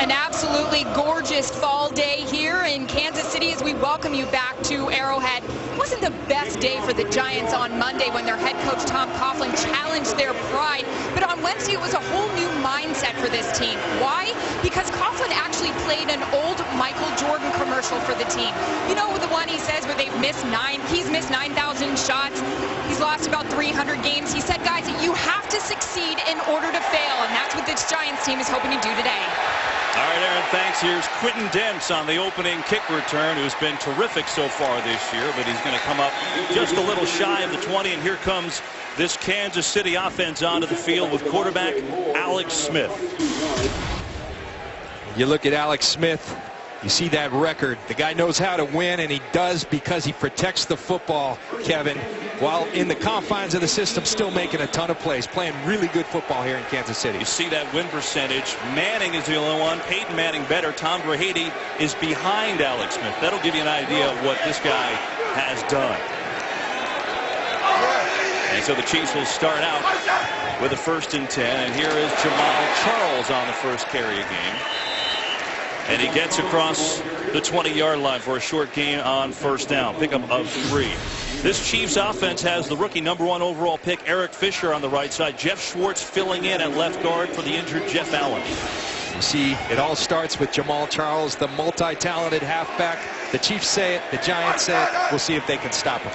An absolutely gorgeous fall day here in Kansas City as we welcome you back to Arrowhead. It wasn't the best day for the Giants on Monday when their head coach Tom Coughlin challenged their pride, but on Wednesday it was a whole new mindset for this team. Why? Because Coughlin actually played an old Michael Jordan commercial for the team. You know, the one he says where he's missed 9,000 shots, he's lost about 300 games. He said, guys, you have to succeed in order to fail, and that's what this Giants team is hoping to do today. All right, Aaron, thanks. Here's Quentin Dents on the opening kick return, who's been terrific so far this year, but he's going to come up just a little shy of the 20, and here comes this Kansas City offense onto the field with quarterback Alex Smith. You look at Alex Smith, you see that record. The guy knows how to win, and he does because he protects the football, Kevin, while in the confines of the system still making a ton of plays, playing really good football here in Kansas City. You see that win percentage. Manning is the only one. Peyton Manning better. Tom Brady is behind Alex Smith. That'll give you an idea of what this guy has done. And so the Chiefs will start out with a 1st and 10. And here is Jamal Charles on the first carry of the game. And he gets across the 20-yard line for a short gain on 1st down. Pickup of 3. This Chiefs offense has the rookie #1 overall pick Eric Fisher on the right side. Jeff Schwartz filling in at left guard for the injured Jeff Allen. You see, it all starts with Jamal Charles, the multi-talented halfback. The Chiefs say it, the Giants say it. We'll see if they can stop him.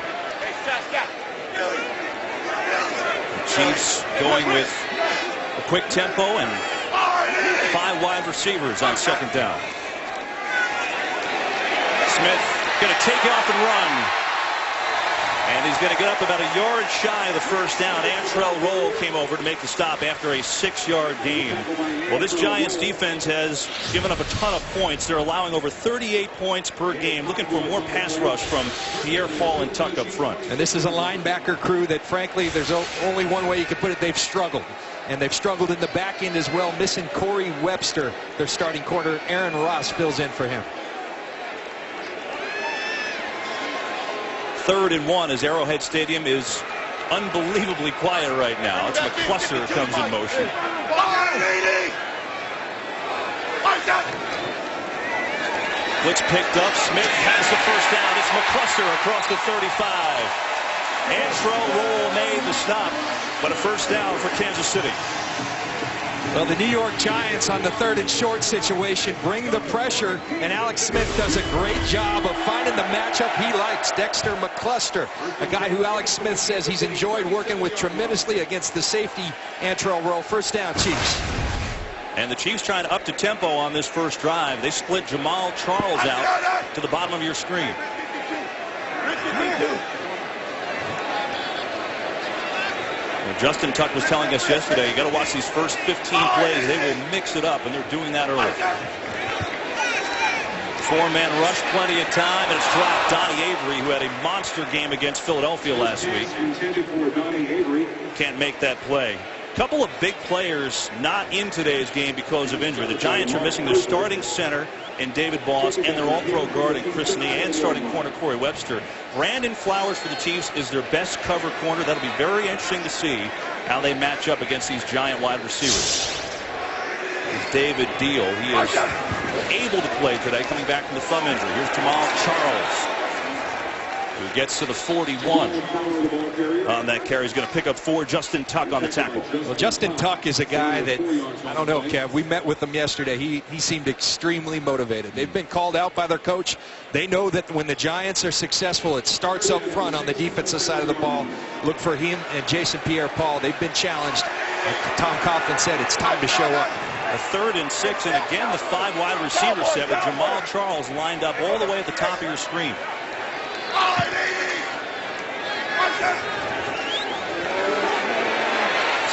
Chiefs going with a quick tempo and 5 wide receivers on 2nd down. Smith going to take off and run. And he's going to get up about a yard shy of the 1st down. Antrell Roll came over to make the stop after a 6-yard gain. Well, this Giants defense has given up a ton of points. They're allowing over 38 points per game. Looking for more pass rush from Pierre Paul and Tuck up front. And this is a linebacker crew that, frankly, there's only one way you can put it. They've struggled. And they've struggled in the back end as well, missing Corey Webster. Their starting corner, Aaron Ross, fills in for him. 3rd and 1 as Arrowhead Stadium is unbelievably quiet right now. It's McCluster who comes in motion. Blitz picked up. Smith has the 1st down. It's McCluster across the 35. Antrell Roll made the stop, but a 1st down for Kansas City. Well, the New York Giants on the 3rd and short situation bring the pressure, and Alex Smith does a great job of finding the matchup he likes. Dexter McCluster, a guy who Alex Smith says he's enjoyed working with tremendously against the safety Antrell Roll. 1st down, Chiefs. And the Chiefs trying to up the tempo on this first drive. They split Jamal Charles out to the bottom of your screen. Justin Tuck was telling us yesterday, you got to watch these first 15 plays. They will mix it up, and they're doing that early. 4-man rush, plenty of time, and it's dropped. Donnie Avery, who had a monster game against Philadelphia last week, can't make that play. Couple of big players not in today's game because of injury. The Giants are missing their starting center in David Boss and their all-pro guard in Chris Nee and starting corner Corey Webster. Brandon Flowers for the Chiefs is their best cover corner. That'll be very interesting to see how they match up against these Giant wide receivers. Here's David Deal. He is able to play today, coming back from the thumb injury. Here's Jamal Charles, who gets to the 41 on that carry. He's going to pick up 4. Justin Tuck on the tackle. Well, Justin Tuck is a guy that, I don't know, Kev, we met with him yesterday. He seemed extremely motivated. They've been called out by their coach. They know that when the Giants are successful, it starts up front on the defensive side of the ball. Look for him and Jason Pierre-Paul. They've been challenged. Like Tom Coughlin said, it's time to show up. A 3rd and 6, and again the 5 wide receiver set with Jamal Charles lined up all the way at the top of your screen.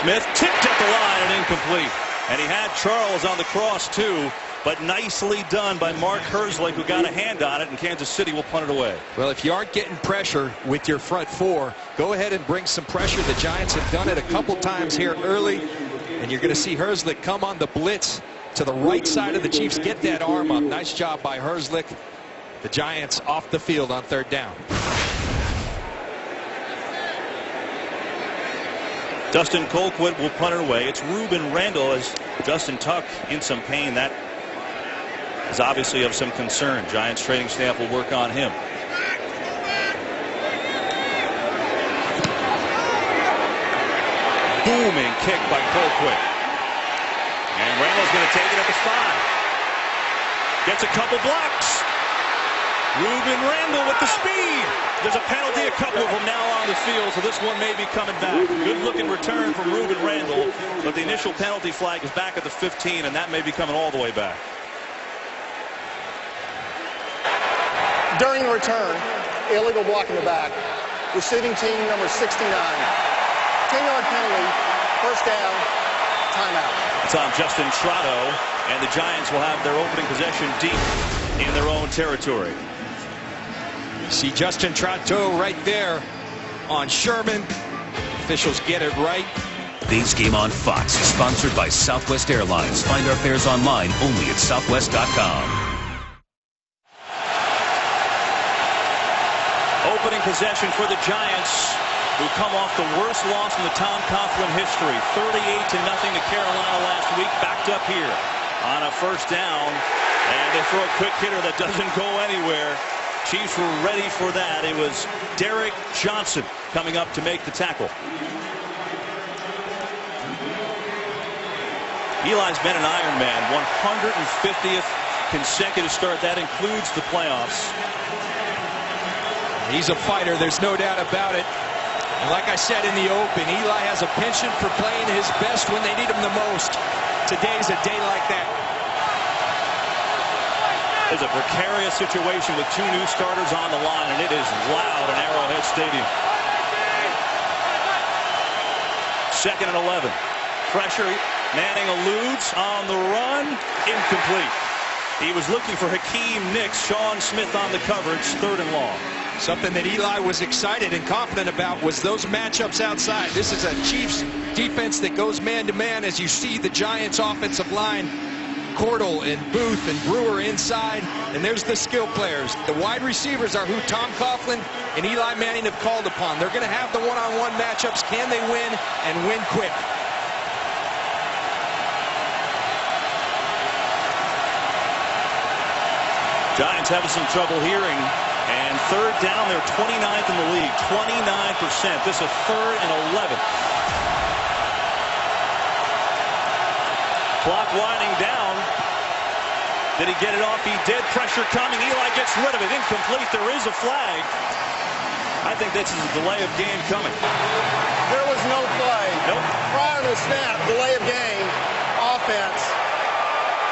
Smith tipped at the line and incomplete. And he had Charles on the cross too, but nicely done by Mark Herzlich, who got a hand on it, and Kansas City will punt it away. Well, if you aren't getting pressure with your front 4, go ahead and bring some pressure. The Giants have done it a couple times here early, and you're going to see Herzlich come on the blitz to the right side of the Chiefs. Get that arm up. Nice job by Herzlich. The Giants off the field on 3rd down. Dustin Colquitt will punt it away. It's Ruben Randall as Justin Tuck in some pain. That is obviously of some concern. Giants training staff will work on him. Booming kick by Colquitt. And Randall's going to take it at the 5. Gets a couple blocks. Ruben Randall with the speed. There's a penalty, a couple of them now on the field, so this one may be coming back. Good looking return from Ruben Randall, but the initial penalty flag is back at the 15, and that may be coming all the way back. During the return, illegal block in the back. Receiving team number 69. 10-yard penalty, first down, timeout. It's on Justin Trotto, and the Giants will have their opening possession deep in their own territory. See Justin Trotto right there on Sherman. Officials get it right. Today's game on Fox is sponsored by Southwest Airlines. Find our fares online only at southwest.com. Opening possession for the Giants, who come off the worst loss in the Tom Coughlin history. 38-0 to Carolina last week. Backed up here on a first down. And they throw a quick hitter that doesn't go anywhere. Chiefs were ready for that. It was Derek Johnson coming up to make the tackle. Eli's been an Ironman, 150th consecutive start. That includes the playoffs. He's a fighter, there's no doubt about it. And like I said in the open, Eli has a penchant for playing his best when they need him the most. Today's a day like that. There's a precarious situation with 2 new starters on the line, and it is loud in Arrowhead Stadium. 2nd and 11. Pressure. Manning eludes on the run. Incomplete. He was looking for Hakeem Nicks. Sean Smith on the coverage. 3rd and long. Something that Eli was excited and confident about was those matchups outside. This is a Chiefs defense that goes man-to-man, as you see the Giants offensive line. Cordell and Booth and Brewer inside, and there's the skill players. The wide receivers are who Tom Coughlin and Eli Manning have called upon. They're going to have the one-on-one matchups. Can they win, and win quick? Giants having some trouble hearing, and 3rd down, they're 29th in the league, 29%. This is 3rd and 11. Clock winding down. Did he get it off? He did. Pressure coming. Eli gets rid of it. Incomplete. There is a flag. I think this is a delay of game coming. There was no play. Nope. Prior to the snap, delay of game, offense.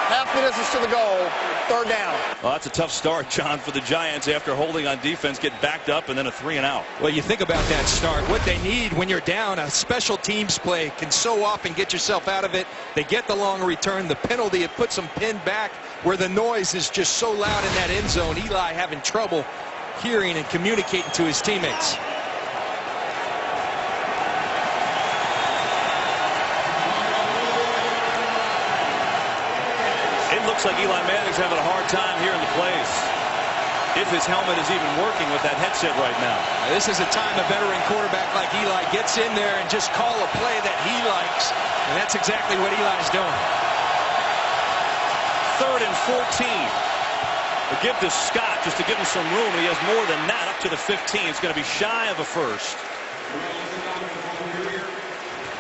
Half the distance to the goal, 3rd down. Well, that's a tough start, John, for the Giants after holding on defense, get backed up, and then a 3 and out. Well, you think about that start. What they need when you're down, a special teams play can so often get yourself out of it. They get the long return. The penalty, it puts them pinned back where the noise is just so loud in that end zone. Eli having trouble hearing and communicating to his teammates. It looks like Eli Manning's having a hard time here in the plays. If his helmet is even working with that headset right now. This is a time a veteran quarterback like Eli gets in there and just call a play that he likes. And that's exactly what Eli's doing. 3rd and 14. A give to Scott just to give him some room. He has more than that up to the 15. It's going to be shy of a first.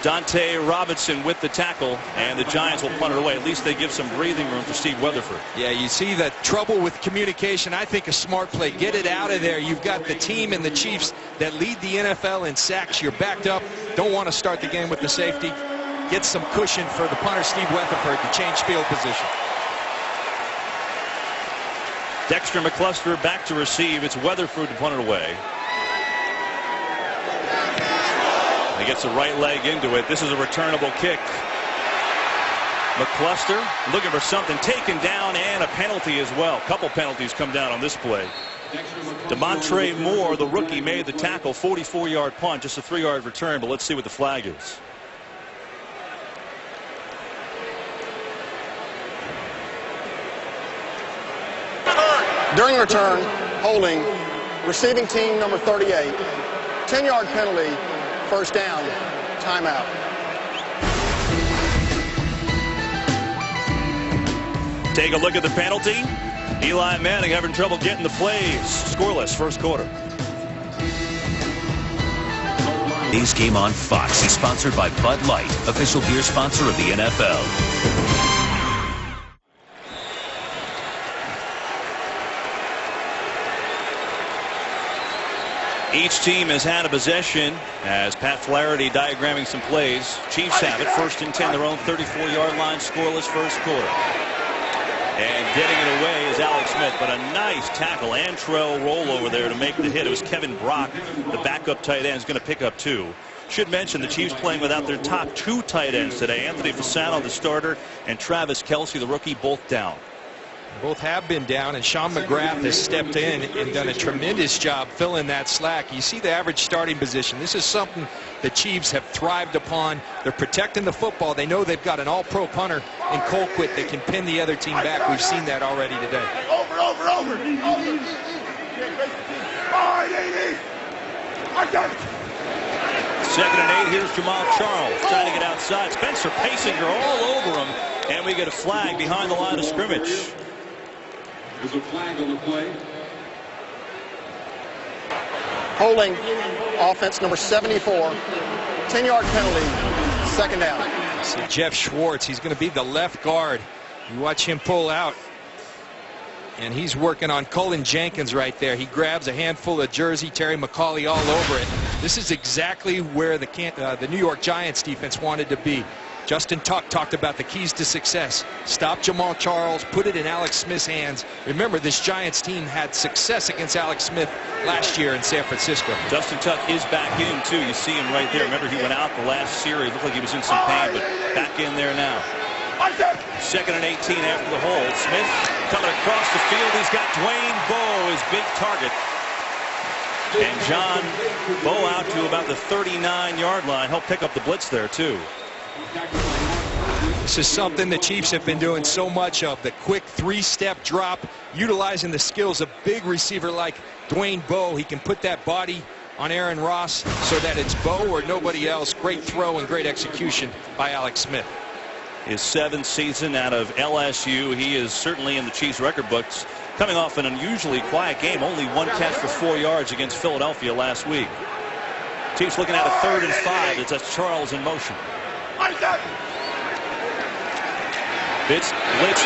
Dante Robinson with the tackle, and the Giants will punt it away. At least they give some breathing room for Steve Weatherford. Yeah, you see that trouble with communication. I think a smart play. Get it out of there. You've got the team and the Chiefs that lead the NFL in sacks. You're backed up. Don't want to start the game with the safety. Get some cushion for the punter, Steve Weatherford, to change field position. Dexter McCluster back to receive. It's Weatherford to punt it away. He gets the right leg into it. This is a returnable kick. McCluster looking for something, taken down, and a penalty as well. Couple penalties come down on this play. Demontre Moore, the rookie, made the tackle. 44-yard punt, just a 3-yard return, but let's see what the flag is. During return, holding, receiving team number 38. 10-yard penalty, 1st down, timeout. Take a look at the penalty. Eli Manning having trouble getting the plays. Scoreless first quarter. Today's game on Fox is sponsored by Bud Light, official beer sponsor of the NFL. Each team has had a possession as Pat Flaherty diagramming some plays. Chiefs have it. 1st and 10, their own 34-yard line, scoreless first quarter. And getting it away is Alex Smith, but a nice tackle. Antrell rollover there to make the hit. It was Kevin Brock, the backup tight end, is going to pick up 2. Should mention the Chiefs playing without their top 2 tight ends today. Anthony Fasano, the starter, and Travis Kelce, the rookie, both down. Both have been down, and Sean McGrath has stepped in and done a tremendous job filling that slack. You see the average starting position. This is something the Chiefs have thrived upon. They're protecting the football. They know they've got an all-pro punter in Colquitt that can pin the other team back. We've seen that already today. Over. Second and 8. Here's Jamal Charles trying to get outside. Spencer Pasinger all over him, and we get a flag behind the line of scrimmage. There's a flag on the play. Holding offense number 74. 10-yard penalty. Second down. See Jeff Schwartz. He's going to be the left guard. You watch him pull out. And he's working on Cullen Jenkins right there. He grabs a handful of jersey, Terry McCauley all over it. This is exactly where the New York Giants defense wanted to be. Justin Tuck talked about the keys to success. Stop Jamal Charles, put it in Alex Smith's hands. Remember, this Giants team had success against Alex Smith last year in San Francisco. Justin Tuck is back in, too. You see him right there. Remember, he went out the last series. Looked like he was in some pain, but back in there now. 2nd and 18 after the hold. Smith coming across the field. He's got Dwayne Bowe, his big target. And John Bowe out to about the 39-yard line. He'll pick up the blitz there, too. This is something the Chiefs have been doing so much of. The quick 3-step drop, utilizing the skills of big receiver like Dwayne Bowe. He can put that body on Aaron Ross so that it's Bowe or nobody else. Great throw and great execution by Alex Smith. His 7th season out of LSU. He is certainly in the Chiefs record books, coming off an unusually quiet game. Only 1 catch for 4 yards against Philadelphia last week. Chiefs looking at a 3rd and 5. That's Charles in motion. Blitz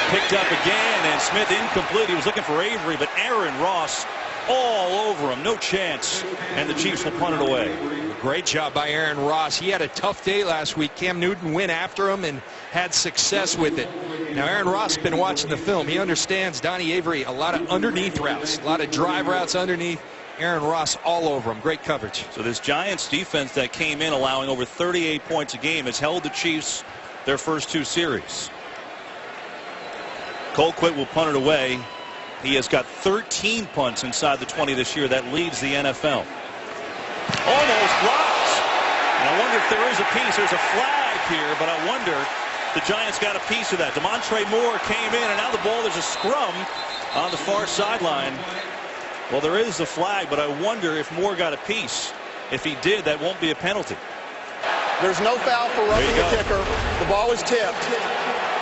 picked up again, and Smith incomplete. He was looking for Avery, but Aaron Ross all over him. No chance, and the Chiefs will punt it away. Great job by Aaron Ross. He had a tough day last week. Cam Newton went after him and had success with it. Now, Aaron Ross has been watching the film. He understands Donnie Avery, a lot of underneath routes, a lot of drive routes underneath. Aaron Ross all over him. Great coverage. So this Giants defense that came in allowing over 38 points a game has held the Chiefs their first 2 series. Colquitt will punt it away. He has got 13 punts inside the 20 this year. That leads the NFL. Almost blocked. And I wonder if there is a piece. There's a flag here, but I wonder the Giants got a piece of that. Demontre Moore came in, and now the ball, there's a scrum on the far sideline. Well, there is a flag, but I wonder if Moore got a piece. If he did, that won't be a penalty. There's no foul for roughing the kicker. The ball is tipped.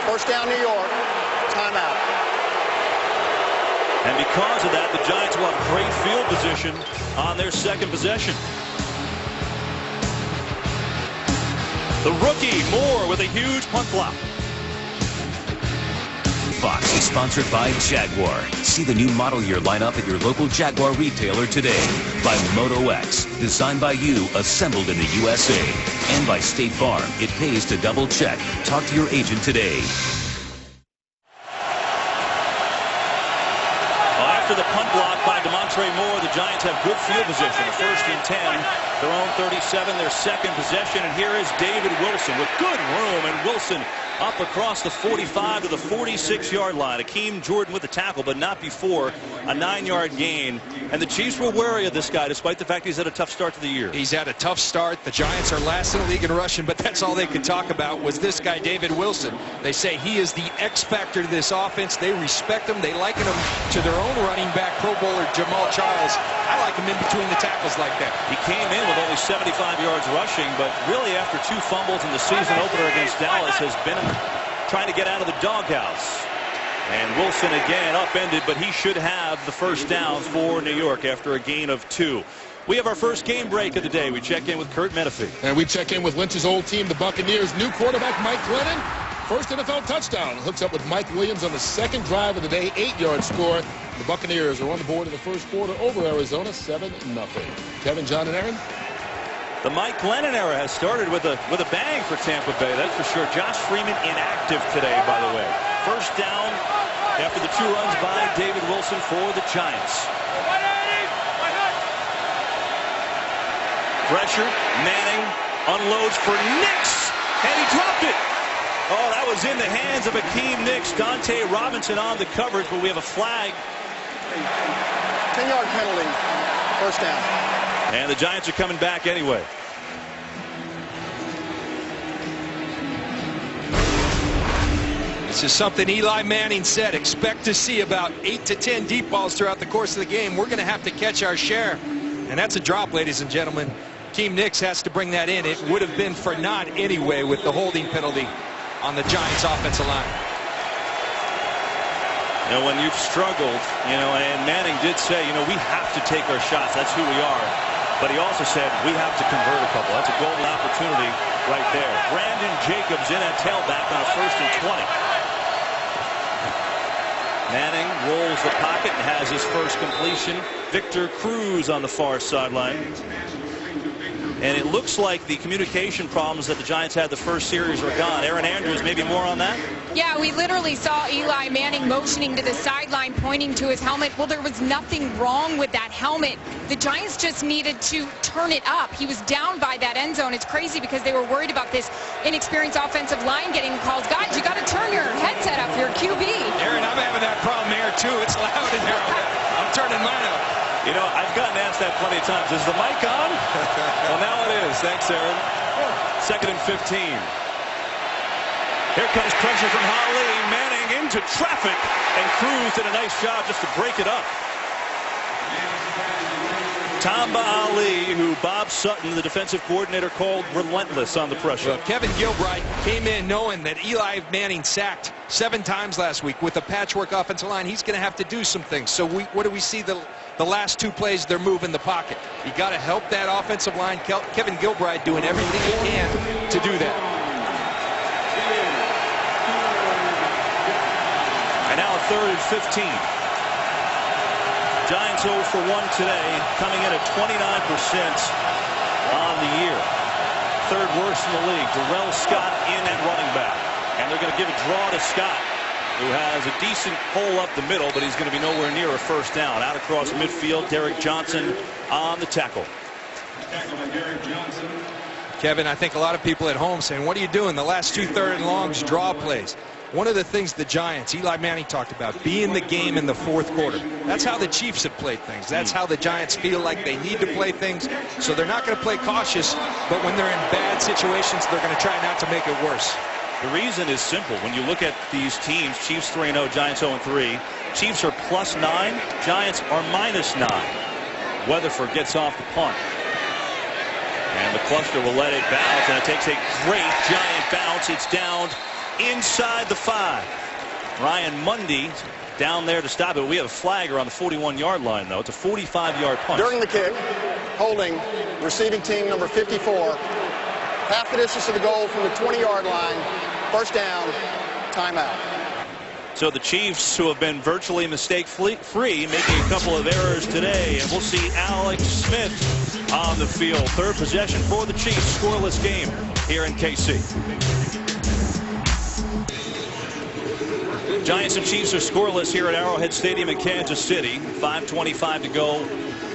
First down, New York. Timeout. And because of that, the Giants will have great field position on their 2nd possession. The rookie, Moore, with a huge punt block. Fox is sponsored by Jaguar. See the new model year lineup at your local Jaguar retailer today. By Moto X, designed by you, assembled in the USA. And by State Farm. It pays to double check. Talk to your agent today. After the punt block by Demontre Moore, the Giants have good field position. 1st and 10, their own 37, their 2nd possession. And here is David Wilson with good room, and Wilson up across the 45 to the 46-yard line. Akeem Jordan with the tackle, but not before a 9-yard gain. And the Chiefs were wary of this guy, despite the fact he's had a tough start to the year. He's had a tough start. The Giants are last in the league in rushing, but that's all they could talk about was this guy, David Wilson. They say he is the X factor to this offense. They respect him. They liken him to their own running back, Pro Bowler Jamal Charles. I like him in between the tackles like that. He came in with only 75 yards rushing, but really after 2 fumbles in the season opener against Dallas has been trying to get out of the doghouse. And Wilson again upended, but he should have the first down for New York after a gain of 2. We have our first game break of the day. We check in with Kurt Menefee. And we check in with Lynch's old team, the Buccaneers. New quarterback Mike Glennon. First NFL touchdown. Hooks up with Mike Williams on the second drive of the day. 8-yard score. The Buccaneers are on the board in the first quarter over Arizona 7-0. Kevin, John, and Aaron. The Mike Glennon era has started with a bang for Tampa Bay, that's for sure. Josh Freeman inactive today, by the way. First down after the 2 runs by David Wilson for the Giants. Pressure, Manning unloads for Nix, and he dropped it. Oh, that was in the hands of Akeem Nix. Dante Robinson on the coverage, but we have a flag. 10-yard penalty, first down. And the Giants are coming back anyway. This is something Eli Manning said. Expect to see about 8 to 10 deep balls throughout the course of the game. We're going to have to catch our share. And that's a drop, ladies and gentlemen. Akeem Nix has to bring that in. It would have been for naught anyway with the holding penalty on the Giants offensive line. You know, when you've struggled, and Manning did say, we have to take our shots. That's who we are. But he also said we have to convert a couple. That's a golden opportunity right there. Brandon Jacobs in at tailback on a 1st and 20. Manning rolls the pocket and has his first completion. Victor Cruz on the far sideline. And it looks like the communication problems that the Giants had the first series are gone. Aaron Andrews, maybe more on that? Yeah, we literally saw Eli Manning motioning to the sideline, pointing to his helmet. Well, there was nothing wrong with that helmet. The Giants just needed to turn it up. He was down by that end zone. It's crazy because they were worried about this inexperienced offensive line getting calls. Guys, you got to turn your headset up, your QB. Aaron, I'm having that problem here, too. It's loud in here. I'm turning mine up. I've gotten asked that plenty of times. Is the mic on? Well, now it is. Thanks, Aaron. 2nd and 15. Here comes pressure from Holly. Manning into traffic. And Cruz did a nice job just to break it up. Tamba Ali, who Bob Sutton, the defensive coordinator, called relentless on the pressure. Well, Kevin Gilbride came in knowing that Eli Manning sacked 7 times last week with a patchwork offensive line. He's going to have to do some things. So what do we see the last 2 plays? They're moving the pocket. You got to help that offensive line. Kevin Gilbride doing everything he can to do that. And now a 3rd and 15. Giants 0 for 1 today, coming in at 29% on the year. 3rd worst in the league. Darrell Scott in at running back. And they're going to give a draw to Scott, who has a decent hole up the middle, but he's going to be nowhere near a first down. Out across midfield, Derek Johnson on the tackle. Kevin, I think a lot of people at home saying, what are you doing? The last 2 3rd and longs, draw plays. One of the things the Giants, Eli Manning talked about, be in the game in the 4th quarter. That's how the Chiefs have played things. That's how the Giants feel like they need to play things. So they're not going to play cautious, but when they're in bad situations, they're going to try not to make it worse. The reason is simple. When you look at these teams, Chiefs 3-0, Giants 0-3. Chiefs are +9, Giants are -9. Weatherford gets off the punt. And the cluster will let it bounce, and it takes a great giant bounce. It's down inside the 5. Ryan Mundy down there to stop it. We have a flagger on the 41-yard line, though. It's a 45-yard punt. During the kick, holding receiving team number 54. Half the distance to the goal from the 20-yard line. First down, timeout. So the Chiefs, who have been virtually mistake-free, making a couple of errors today. And we'll see Alex Smith on the field. 3rd possession for the Chiefs. Scoreless game here in KC. Giants and Chiefs are scoreless here at Arrowhead Stadium in Kansas City. 5:25 to go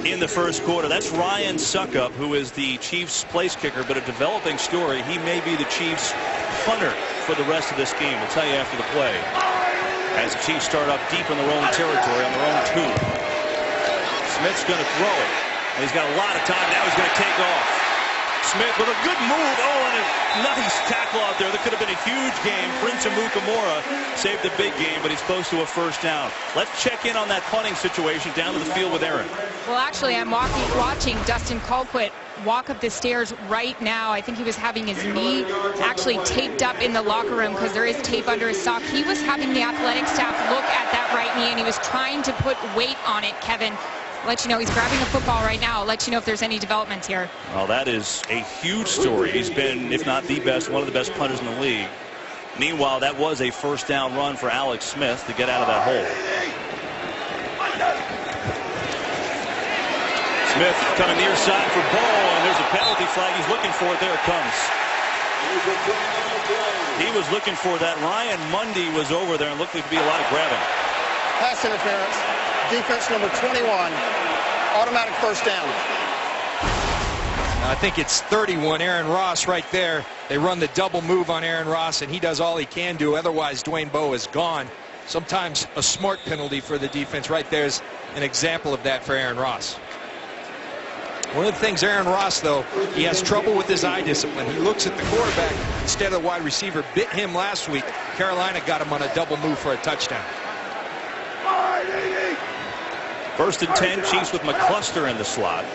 in the first quarter. That's Ryan Suckup, who is the Chiefs' place kicker, but a developing story. He may be the Chiefs' punter for the rest of this game. We'll tell you after the play. As the Chiefs start up deep in their own territory on their own 2. Smith's going to throw it. And he's got a lot of time. Now he's going to take off. Smith with a good move. Oh, and a nice tackle out there. That could have been a huge game. Prince Amukamara saved the big game, but he's close to a first down. Let's check in on that punting situation down to the field with Aaron. Well, actually, I'm watching Dustin Colquitt walk up the stairs right now. I think he was having his knee actually taped up in the locker room because there is tape under his sock. He was having the athletic staff look at that right knee, and he was trying to put weight on it, Kevin. I'll let you know he's grabbing the football right now. I'll let you know if there's any developments here. Well, that is a huge story. He's been, if not the best, one of the best punters in the league. Meanwhile, that was a first down run for Alex Smith to get out of that hole. Smith coming near side for ball, and there's a penalty flag. He's looking for it. There it comes. He was looking for that. Ryan Mundy was over there and looked like to be a lot of grabbing. Pass interference. Defense number 21. Automatic first down. I think it's 31. Aaron Ross right there. They run the double move on Aaron Ross, and he does all he can do. Otherwise, Dwayne Bowe is gone. Sometimes a smart penalty for the defense. Right there's an example of that for Aaron Ross. One of the things Aaron Ross, though, he has trouble with his eye discipline. He looks at the quarterback instead of the wide receiver. Bit him last week. Carolina got him on a double move for a touchdown. First and 10, Chiefs with McCluster in the slot.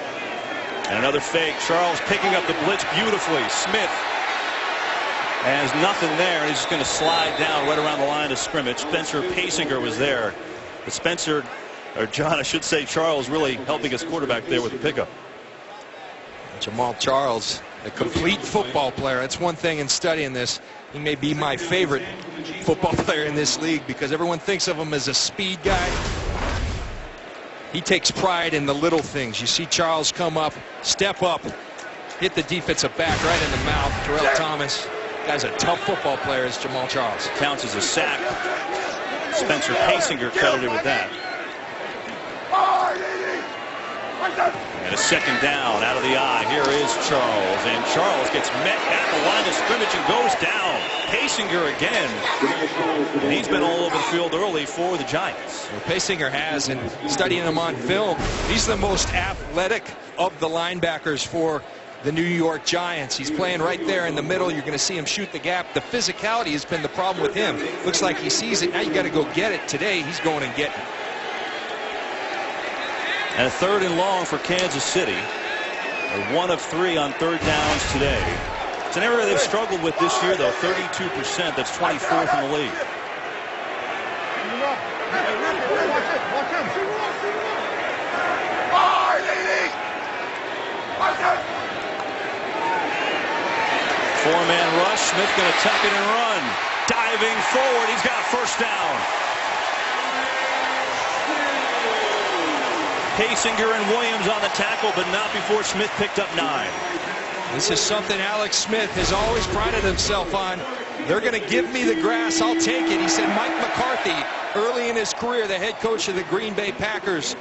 And another fake. Charles picking up the blitz beautifully. Smith has nothing there, and he's just going to slide down right around the line of scrimmage. Spencer Pasinger was there. But Spencer, or John, I should say, Charles really helping his quarterback there with the pickup. Jamal Charles, a complete football player. That's one thing in studying this. He may be my favorite football player in this league because everyone thinks of him as a speed guy. He takes pride in the little things. You see Charles come up, step up, hit the defensive back right in the mouth. Terrell Thomas. Guy's a tough football player, is Jamal Charles. Counts as a sack. Spencer Pasinger credited with that. And a second down out of the eye. Here is Charles, and Charles gets met at the line of scrimmage and goes down. Pasinger again, and he's been all over the field early for the Giants. Well, Pasinger has, and studying him on film, he's the most athletic of the linebackers for the New York Giants. He's playing right there in the middle. You're going to see him shoot the gap. The physicality has been the problem with him. Looks like he sees it. Now you got to go get it. Today he's going and getting it. And a third and long for Kansas City. They're 1 of 3 on third downs today. It's an area they've struggled with this year, though. 32%. That's 24th in the league. Four-man rush. Smith going to tuck it and run. Diving forward. He's got a first down. Pasinger and Williams on the tackle, but not before Smith picked up 9. This is something Alex Smith has always prided himself on. They're going to give me the grass. I'll take it. He said Mike McCarthy, early in his career, the head coach of the Green Bay Packers,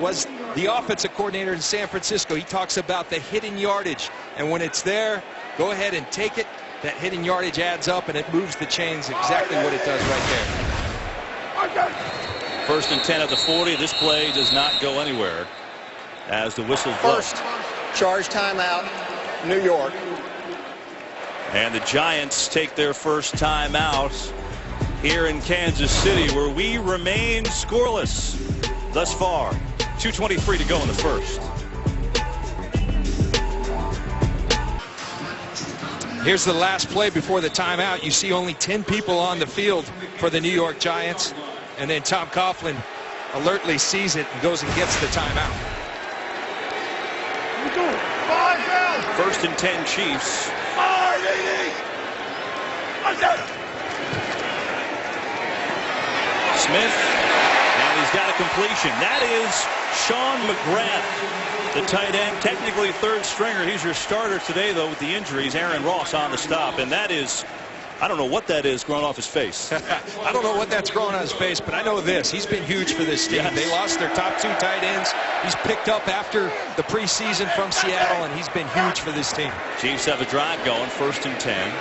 was the offensive coordinator in San Francisco. He talks about the hidden yardage. And when it's there, go ahead and take it. That hidden yardage adds up, and it moves the chains. Exactly what it does right there. First and 10 at the 40. This play does not go anywhere as the whistle blows. First charge timeout, New York. And the Giants take their first timeout here in Kansas City, where we remain scoreless thus far. 2:23 to go in the first. Here's the last play before the timeout. You see only 10 people on the field for the New York Giants. And then Tom Coughlin alertly sees it and goes and gets the timeout. First and 10 Chiefs. Smith, and he's got a completion. That is Sean McGrath, the tight end, technically third stringer. He's your starter today, though, with the injuries. Aaron Ross on the stop, and that is, I don't know what that is growing off his face. I don't know what that's growing on his face, but I know this. He's been huge for this team. Yes. They lost their top 2 tight ends. He's picked up after the preseason from Seattle, and he's been huge for this team. Chiefs have a drive going, first and 10.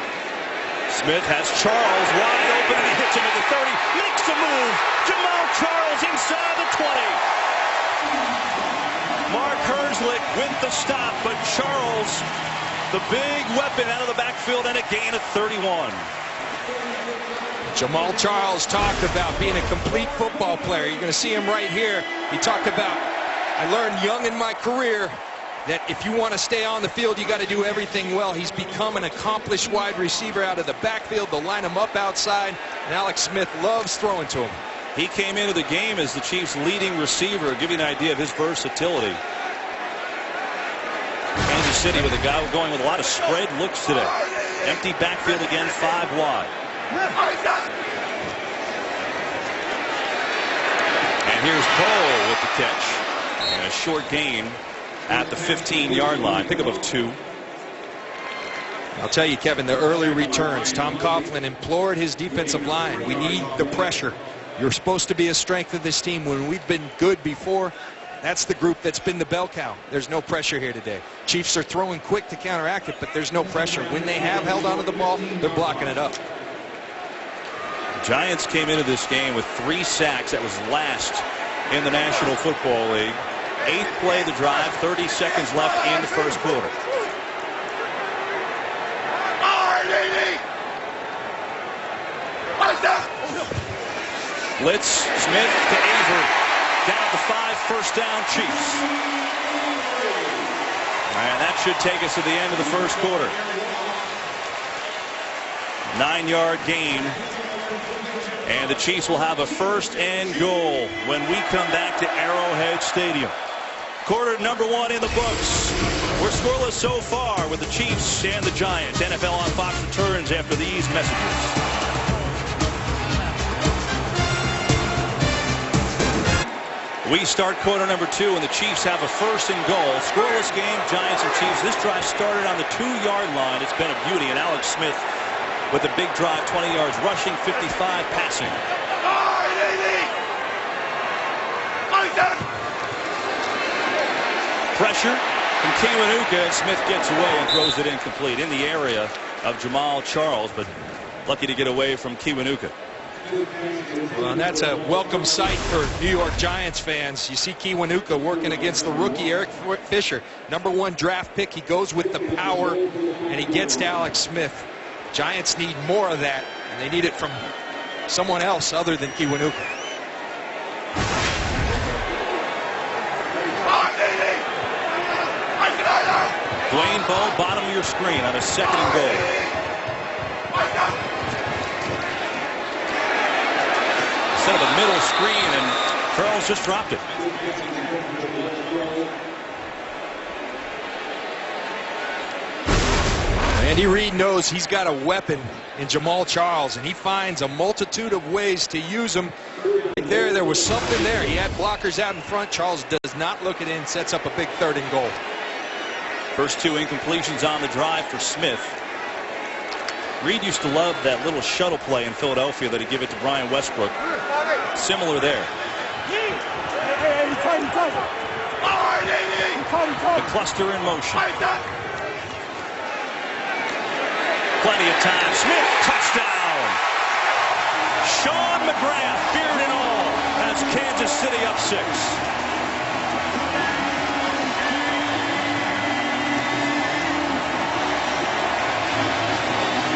Smith has Charles wide open, and he hits him at the 30. Makes the move. Jamal Charles inside the 20. Mark Herzlich with the stop, but Charles, the big weapon, out of the backfield, and a gain of 31. Jamal Charles talked about being a complete football player. You're going to see him right here. He talked about, I learned young in my career that if you want to stay on the field, you got to do everything well. He's become an accomplished wide receiver out of the backfield. They'll line him up outside, and Alex Smith loves throwing to him. He came into the game as the Chiefs' leading receiver, give you an idea of his versatility. Kansas City with a guy going with a lot of spread looks today. Empty backfield again, 5 wide. And here's Cole with the catch. And a short gain at the 15-yard line. Pickup of 2. I'll tell you, Kevin, the early returns. Tom Coughlin implored his defensive line. We need the pressure. You're supposed to be a strength of this team. When we've been good before, that's the group that's been the bell cow. There's no pressure here today. Chiefs are throwing quick to counteract it, but there's no pressure. When they have held onto the ball, they're blocking it up. Giants came into this game with 3 sacks. That was last in the National Football League. 8th play of the drive, 30 seconds left in the first quarter. Blitz, Smith to Avery. Down to 5, first down Chiefs. And that should take us to the end of the first quarter. 9-yard gain. And the Chiefs will have a first and goal when we come back to Arrowhead Stadium. Quarter number 1 in the books. We're scoreless so far with the Chiefs and the Giants. NFL on Fox returns after these messages. We start quarter number 2, and the Chiefs have a first and goal. Scoreless game, Giants and Chiefs. This drive started on the 2-yard line. It's been a beauty, and Alex Smith with a big drive, 20 yards rushing, 55 passing. Pressure from Kiwanuka, and Smith gets away and throws it incomplete in the area of Jamal Charles, but lucky to get away from Kiwanuka. Well, and that's a welcome sight for New York Giants fans. You see Kiwanuka working against the rookie Eric Fisher, #1 draft pick. He goes with the power, and he gets to Alex Smith. Giants need more of that, and they need it from someone else other than Kiwanuka. Dwayne Bowe, bottom of your screen on a second and goal. Instead of a middle screen, and Charles just dropped it. Andy Reid knows he's got a weapon in Jamal Charles, and he finds a multitude of ways to use him. There was something there. He had blockers out in front. Charles does not look it in, sets up a big 3rd and goal. First 2 incompletions on the drive for Smith. Reid used to love that little shuttle play in Philadelphia that he'd give it to Brian Westbrook. Similar there. The cluster in motion. Plenty of time. Smith, touchdown. Sean McGrath, beard and all, has Kansas City up 6.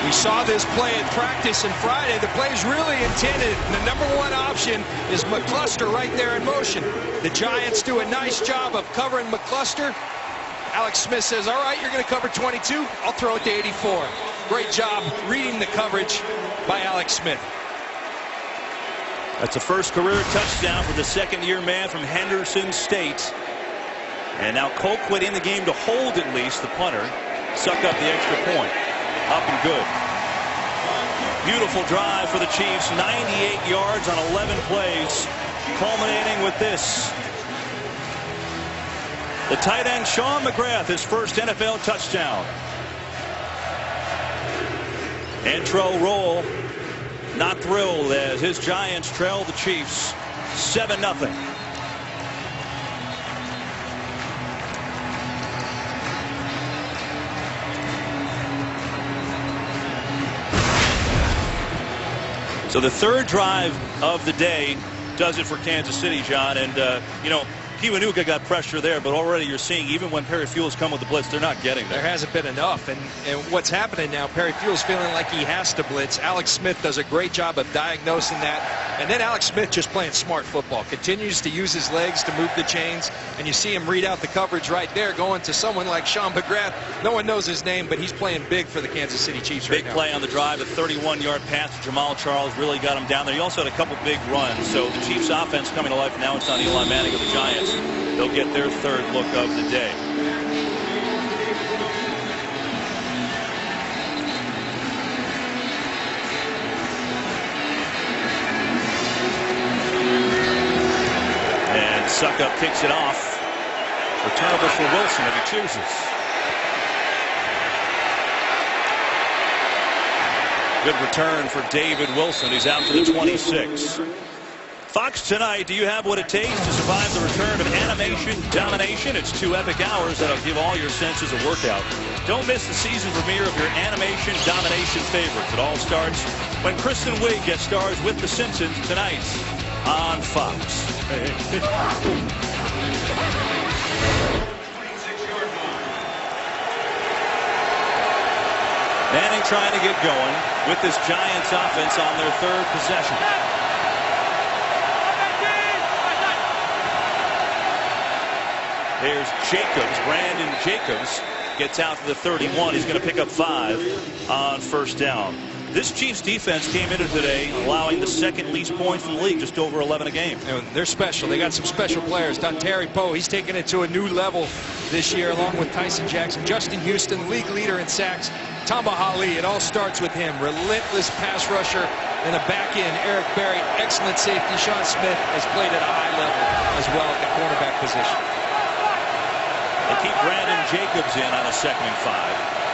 We saw this play at practice on Friday. The play is really intended. The #1 option is McCluster right there in motion. The Giants do a nice job of covering McCluster. Alex Smith says, all right, you're going to cover 22. I'll throw it to 84. Great job reading the coverage by Alex Smith. That's a first career touchdown for the 2nd-year man from Henderson State. And now Colquitt in the game to hold at least the punter. Suck up the extra point. Up and good. Beautiful drive for the Chiefs. 98 yards on 11 plays. Culminating with this. The tight end, Sean McGrath, his first NFL touchdown. Intro roll. Not thrilled as his Giants trail the Chiefs 7-0. So the 3rd drive of the day does it for Kansas City, John. And, you know, Kiwanuka got pressure there, but already you're seeing even when Perry Fuels come with the blitz, they're not getting there. There hasn't been enough, and what's happening now, Perry Fuels feeling like he has to blitz. Alex Smith does a great job of diagnosing that, and then Alex Smith just playing smart football, continues to use his legs to move the chains, and you see him read out the coverage right there, going to someone like Sean McGrath. No one knows his name, but he's playing big for the Kansas City Chiefs right now. Big play on the drive, a 31-yard pass to Jamal Charles really got him down there. He also had a couple big runs, so the Chiefs offense coming to life. Now it's on Eli Manning of the Giants. They'll get their third look of the day. And Suckup kicks it off. Returnable for Wilson if he chooses. Good return for David Wilson. He's out to the 26. Fox tonight, do you have what it takes to survive the return of animation domination? It's 2 epic hours that'll give all your senses a workout. Don't miss the season premiere of your animation domination favorites. It all starts when Kristen Wiig guest stars with The Simpsons tonight on Fox. Manning trying to get going with this Giants offense on their third possession. There's Jacobs. Brandon Jacobs gets out to the 31. He's going to pick up 5 on first down. This Chiefs defense came into today allowing the second least points in the league, just over 11 a game. And they're special. They got some special players. Dontari Poe, he's taken it to a new level this year, along with Tyson Jackson. Justin Houston, league leader in sacks. Tamba Hali, it all starts with him. Relentless pass rusher. And a back end, Eric Berry, excellent safety. Sean Smith has played at a high level as well at the cornerback position. They keep Brandon Jacobs in on a 2nd and 5.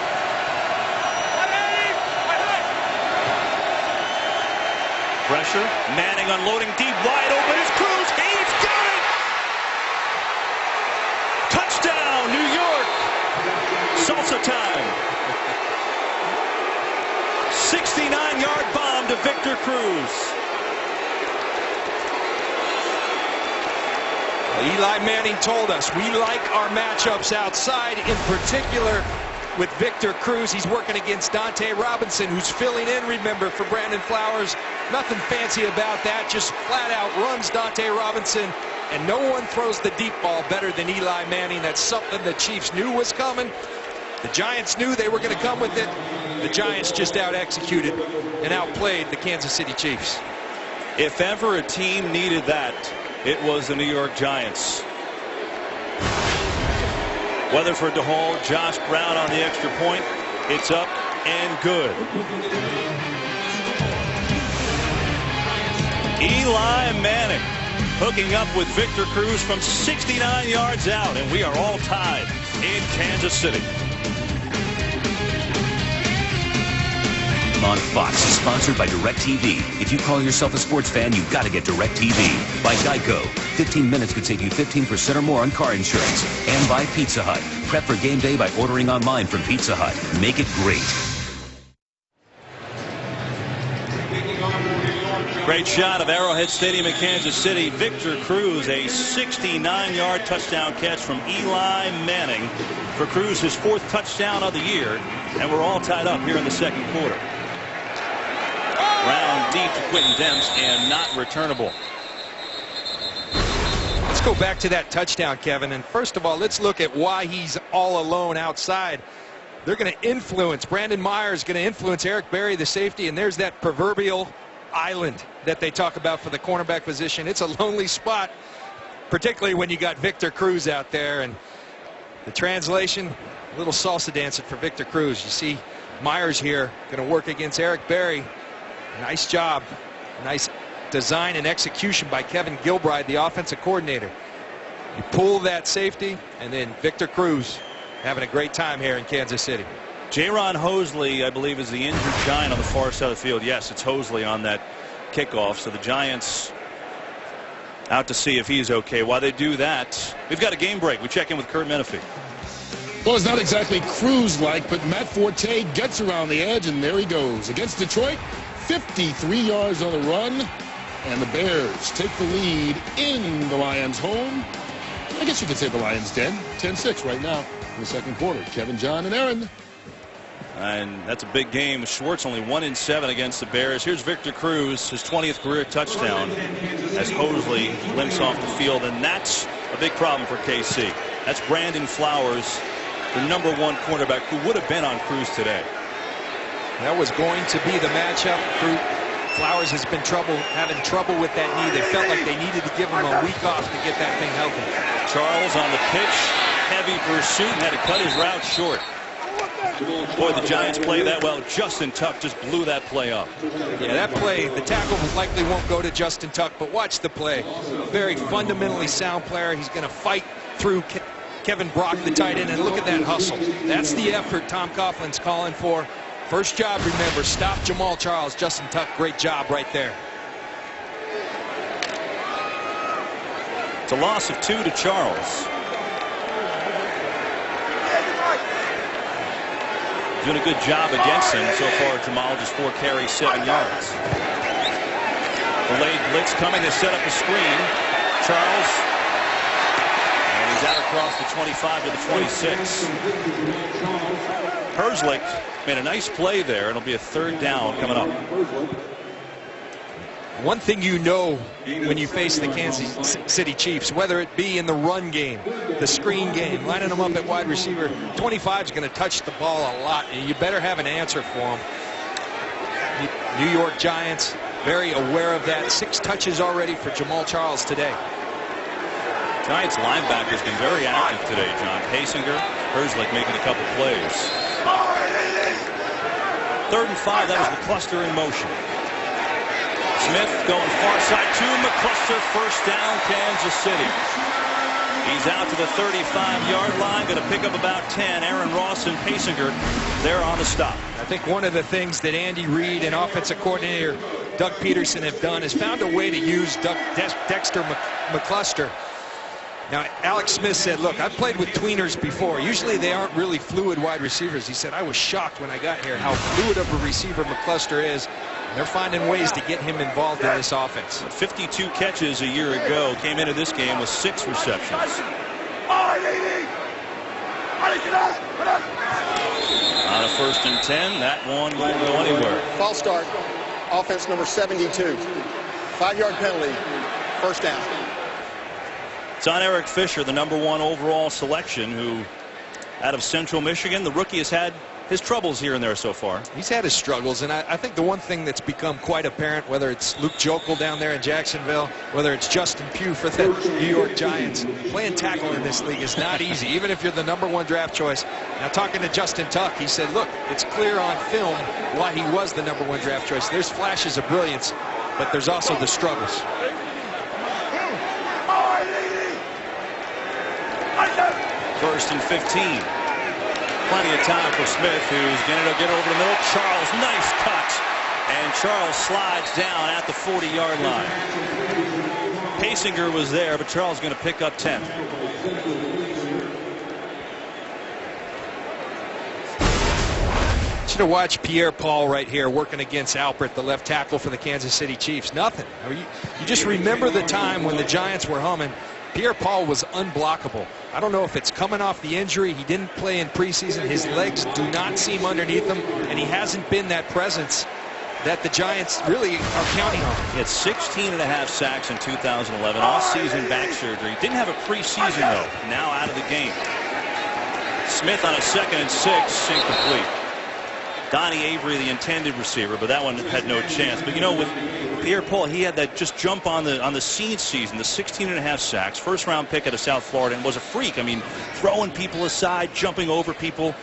Pressure. Manning unloading deep, wide open. It's Cruz. He's got it! Touchdown, New York! Salsa time. 69-yard bomb to Victor Cruz. Eli Manning told us we like our matchups outside, in particular with Victor Cruz. He's working against Dante Robinson, who's filling in, remember, for Brandon Flowers. Nothing fancy about that, just flat out runs Dante Robinson, and no one throws the deep ball better than Eli Manning. That's something the Chiefs knew was coming. The Giants knew they were going to come with it. The Giants just out-executed and outplayed the Kansas City Chiefs. If ever a team needed that, it was the New York Giants. Weatherford to Hall, Josh Brown on the extra point. It's up and good. Eli Manning hooking up with Victor Cruz from 69 yards out, and we are all tied in Kansas City. On Fox is sponsored by DirecTV. If you call yourself a sports fan, you've got to get DirecTV. By Geico. 15 minutes could save you 15% or more on car insurance. And by Pizza Hut. Prep for game day by ordering online from Pizza Hut. Make it great. Great shot of Arrowhead Stadium in Kansas City. Victor Cruz, a 69-yard touchdown catch from Eli Manning. For Cruz, his 4th touchdown of the year. And we're all tied up here in the second quarter. Round deep to Quentin Demps and not returnable. Let's go back to that touchdown, Kevin. And first of all, let's look at why he's all alone outside. They're going to influence. Brandon Myers going to influence Eric Berry, the safety. And there's that proverbial island that they talk about for the cornerback position. It's a lonely spot, particularly when you got Victor Cruz out there. And the translation, a little salsa dancing for Victor Cruz. You see Myers here going to work against Eric Berry. Nice job. Nice design and execution by Kevin Gilbride, the offensive coordinator. You pull that safety, and then Victor Cruz having a great time here in Kansas City. Jaron Hosley, I believe, is the injured Giant on the far side of the field. Yes, it's Hosley on that kickoff. So the Giants out to see if he's okay. While they do that, we've got a game break. We check in with Kurt Menefee. Well, it's not exactly Cruz-like, but Matt Forte gets around the edge, and there he goes. Against Detroit, 53 yards on the run, and the Bears take the lead in the Lions' home I guess you could say the Lions 10-6 right now in the second quarter. Kevin, John, and Aaron. And that's a big game. Schwartz only 1-7 against the Bears. Here's Victor Cruz, his 20th career touchdown, as Hosley limps off the field, and that's a big problem for KC. That's Brandon Flowers, the #1 cornerback, who would have been on Cruz today. That was going to be the matchup. Flowers has been having trouble with that knee. They felt like they needed to give him a week off to get that thing healthy. Charles on the pitch, heavy pursuit, and had to cut his route short. Boy, the Giants play that well. Justin Tuck just blew that play up. Yeah, that play, the tackle likely won't go to Justin Tuck, but watch the play. Very fundamentally sound player. He's going to fight through Kevin Brock, the tight end, and look at that hustle. That's the effort Tom Coughlin's calling for. First job, remember, stop Jamal Charles. Justin Tuck, great job right there. It's a loss of 2 to Charles. Doing a good job against him so far. Jamal just 4 carries, 7 yards. Delayed blitz coming to set up a screen. Charles, and he's out across the 25 to the 26. Herzlich made a nice play there. It'll be a 3rd down coming up. One thing you know when you face the Kansas City Chiefs, whether it be in the run game, the screen game, lining them up at wide receiver, 25 is going to touch the ball a lot, and you better have an answer for them. New York Giants, very aware of that. 6 touches already for Jamal Charles today. Giants linebackers been very active today, John. Paysinger, Herzlich making a couple plays. 3rd and 5, that was McCluster in motion. Smith going far side to McCluster. 1st down, Kansas City. He's out to the 35-yard line. Going to pick up about 10. Aaron Ross and Paysinger there on the stop. I think one of the things that Andy Reid and offensive coordinator Doug Peterson have done is found a way to use Dexter McCluster. Now, Alex Smith said, look, I've played with tweeners before. Usually they aren't really fluid wide receivers. He said, I was shocked when I got here how fluid of a receiver McCluster is. They're finding ways to get him involved in this offense. 52 catches a year ago. Came into this game with 6 receptions. On a 1st and 10, that one won't go anywhere. False start. Offense number 72. 5-yard penalty. 1st down. It's on Eric Fisher, the #1 overall selection, who out of Central Michigan. The rookie has had his troubles here and there so far. He's had his struggles, and I think the one thing that's become quite apparent, whether it's Luke Jokel down there in Jacksonville, whether it's Justin Pugh for the New York Giants, playing tackle in this league is not easy, even if you're the #1 draft choice. Now, talking to Justin Tuck, he said, look, it's clear on film why he was the #1 draft choice. There's flashes of brilliance, but there's also the struggles. 1st and 15. Plenty of time for Smith, who's going to get over the middle. Charles, nice cut. And Charles slides down at the 40-yard line. Paysinger was there, but Charles is going to pick up 10. Should have watched Pierre Paul right here working against Alpert, the left tackle for the Kansas City Chiefs. Nothing. I mean, you just remember the time when the Giants were humming. Pierre Paul was unblockable. I don't know if it's coming off the injury. He didn't play in preseason. His legs do not seem underneath him, and he hasn't been that presence that the Giants really are counting on. He had 16.5 sacks in 2011, off-season back surgery. Didn't have a preseason, though. Now out of the game. Smith on a 2nd and 6, incomplete. Donnie Avery, the intended receiver, but that one had no chance. But, you know, with Pierre Paul, he had that just jump on the seed season, the 16.5 sacks, 1st-round pick out of South Florida, and was a freak. I mean, throwing people aside, jumping over people.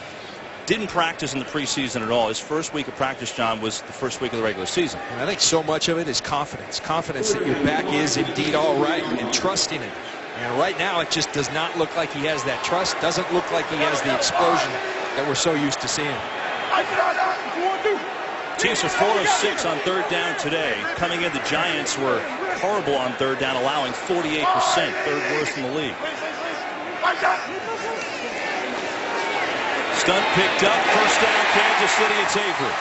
Didn't practice in the preseason at all. His 1st week of practice, John, was the 1st week of the regular season. And I think so much of it is confidence. Confidence that your back is indeed all right and trusting it. And right now, it just does not look like he has that trust. Doesn't look like he has the explosion that we're so used to seeing. Chiefs are 4 of 6 on 3rd down today. Coming in, the Giants were horrible on 3rd down, allowing 48%, 3rd worst in the league. Stunt picked up, 1st down, Kansas City. It's Avery.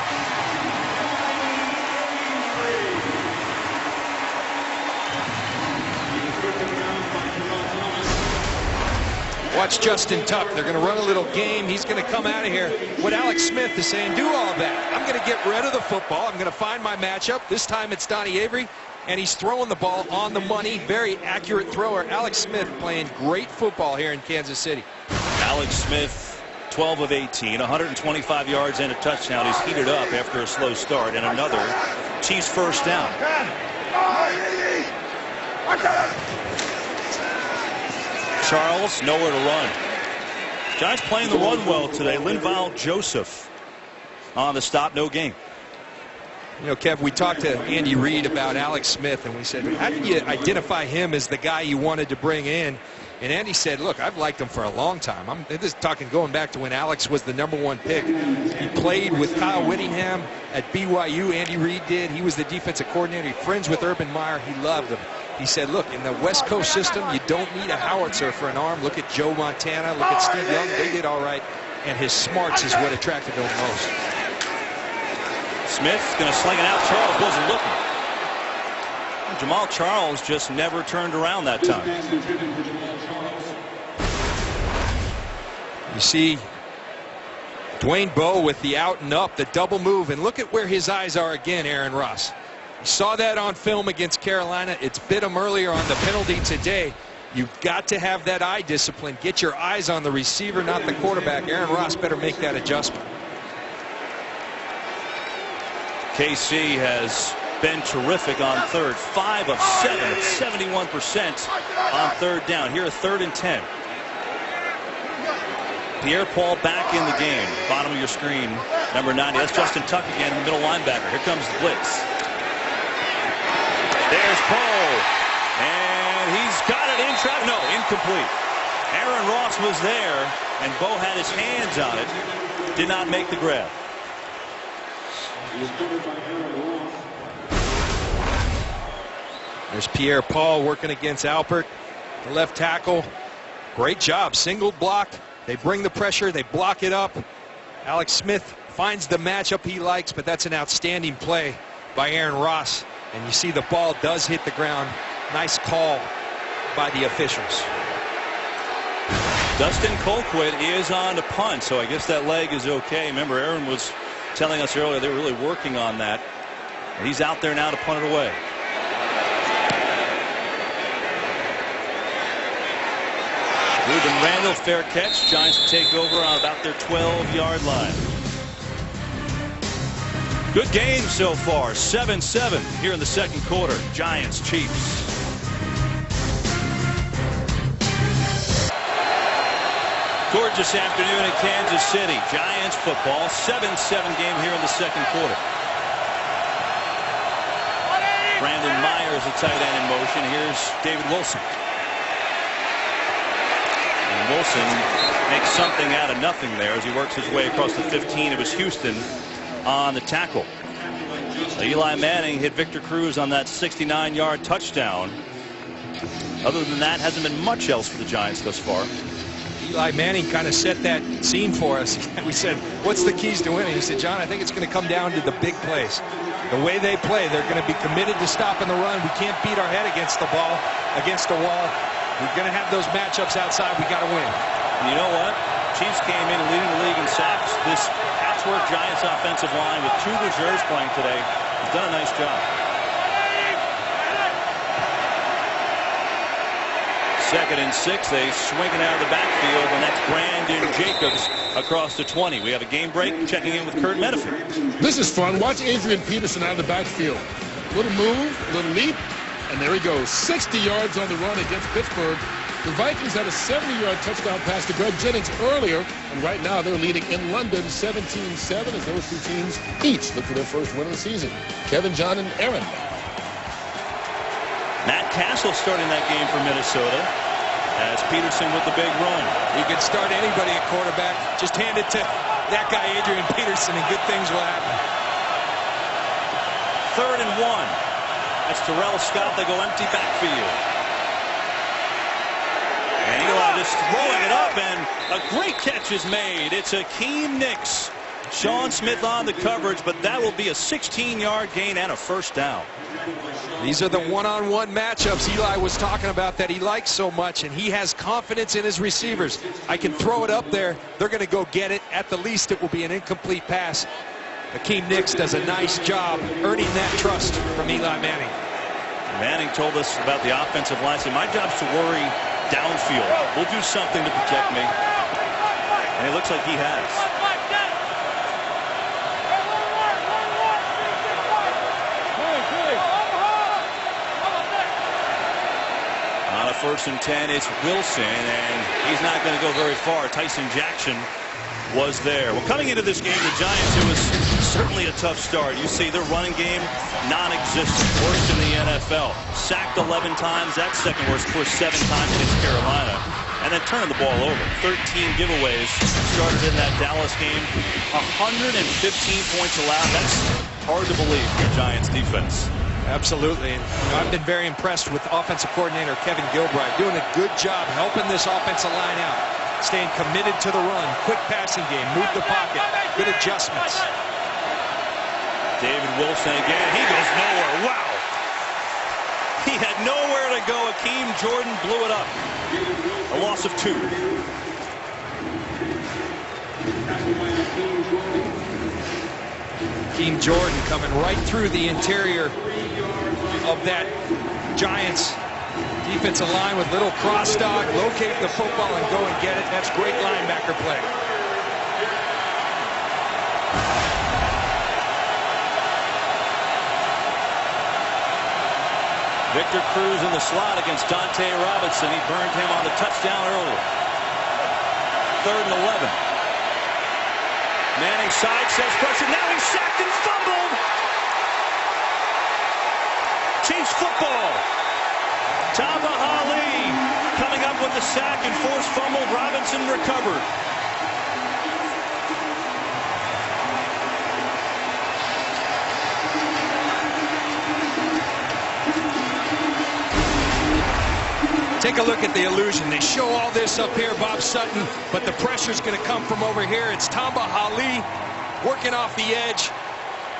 Watch Justin Tuck. They're going to run a little game. He's going to come out of here. What Alex Smith is saying, do all that. I'm going to get rid of the football. I'm going to find my matchup. This time it's Donnie Avery, and he's throwing the ball on the money. Very accurate thrower. Alex Smith playing great football here in Kansas City. Alex Smith, 12 of 18, 125 yards and a touchdown. He's heated up after a slow start, and another Chiefs first down. Charles, nowhere to run. Giants playing the run well today. Linval Joseph on the stop, no gain. You know, Kev, we talked to Andy Reid about Alex Smith, and we said, how do you identify him as the guy you wanted to bring in? And Andy said, look, I've liked him for a long time. I'm just talking going back to when Alex was the #1 pick. He played with Kyle Whittingham at BYU. Andy Reid did. He was the defensive coordinator. He's friends with Urban Meyer. He loved him. He said, look, in the West Coast system, you don't need a howitzer for an arm. Look at Joe Montana. Look at Steve Young. They did all right. And his smarts is what attracted him most. Smith going to sling it out. Charles wasn't looking. Jamal Charles just never turned around that time. You see Dwayne Bowe with the out and up, the double move, and look at where his eyes are again, Aaron Ross. You saw that on film against Carolina. It's bit him earlier on the penalty today. You've got to have that eye discipline. Get your eyes on the receiver, not the quarterback. Aaron Ross better make that adjustment. KC has been terrific on third. 5 of 7, 71% on third down. Here, a 3rd and 10. Pierre-Paul back in the game. Bottom of your screen, number 90. That's Justin Tuck again, the middle linebacker. Here comes the blitz. There's Poe, and he's got it in traffic. No, incomplete. Aaron Ross was there, and Bo had his hands on it. Did not make the grab. There's Pierre-Paul working against Alpert, the left tackle. Great job. Single block. They bring the pressure. They block it up. Alex Smith finds the matchup he likes, but that's an outstanding play by Aaron Ross. And you see the ball does hit the ground. Nice call by the officials. Dustin Colquitt is on to punt, so I guess that leg is okay. Remember, Aaron was telling us earlier they were really working on that. He's out there now to punt it away. Ruben Randall, fair catch. Giants take over on about their 12-yard line. Good game so far. 7-7 here in the second quarter. Giants, Chiefs. Gorgeous afternoon in Kansas City. Giants football. 7-7 game here in the second quarter. Brandon Myers, the tight end, in motion. Here's David Wilson. And Wilson makes something out of nothing there as he works his way across the 15. It was Houston on the tackle. Eli Manning hit Victor Cruz on that 69-yard touchdown. Other than that, hasn't been much else for the Giants thus far. Eli Manning kind of set that scene for us. We said, what's the keys to winning? He said, John, I think it's going to come down to the big plays. The way they play, they're going to be committed to stopping the run. We can't beat our head against the ball, against the wall. We're going to have those matchups outside. We got to win. And you know what? Chiefs came in leading the league in sacks. This patchwork Giants offensive line with 2 reserves playing today has done a nice job. Second and 6. They swing it out of the backfield, and that's Brandon Jacobs across the 20. We have a game break. Checking in with Kurt Menefee. This is fun. Watch Adrian Peterson out of the backfield. Little move, little leap, and there he goes. 60 yards on the run against Pittsburgh. The Vikings had a 70-yard touchdown pass to Greg Jennings earlier, and right now they're leading in London 17-7 as those two teams each look for their first win of the season. Kevin, John, and Aaron. Matt Castle starting that game for Minnesota as Peterson with the big run. You can start anybody at quarterback. Just hand it to that guy, Adrian Peterson, and good things will happen. 3rd and 1. That's Terrell Scott. They go empty backfield. And Eli just throwing it up, and a great catch is made. It's Akeem Nicks Sean Smith on the coverage, but that will be a 16-yard gain and a first down. These are the one-on-one matchups Eli was talking about that he likes so much, and he has confidence in his receivers. I can throw it up there. They're going to go get it. At the least, it will be an incomplete pass. Akeem Nicks does a nice job earning that trust from Eli Manning. Manning told us about the offensive line. Said, my job's to worry downfield. We'll do something to protect me. And it looks like he has. On a 1st and 10, it's Wilson, and he's not going to go very far. Tyson Jackson was there. Well, coming into this game, the Giants, it was certainly a tough start. You see their running game non-existent, worst in the NFL. Sacked 11 times, that's second worst, pushed 7 times against Carolina, and then turning the ball over. 13 giveaways started in that Dallas game. 115 points allowed. That's hard to believe for the Giants defense. Absolutely. And, I've been very impressed with offensive coordinator Kevin Gilbride, doing a good job helping this offensive line out, staying committed to the run, quick passing game, move the pocket, good adjustments. David Wilson again. He goes nowhere. Wow. He had nowhere to go. Akeem Jordan blew it up. A loss of 2. Akeem Jordan coming right through the interior of that Giants defensive line with little cross dog, locate the football and go and get it. That's great linebacker play. Victor Cruz in the slot against Dante Robinson. He burned him on the touchdown earlier. 3rd and 11. Manning side says pressure. Now he's sacked and fumbled. Chiefs football. Tamba Hali coming up with the sack and forced fumble. Robinson recovered. Take a look at the illusion. They show all this up here, Bob Sutton, but the pressure's going to come from over here. It's Tamba Hali working off the edge.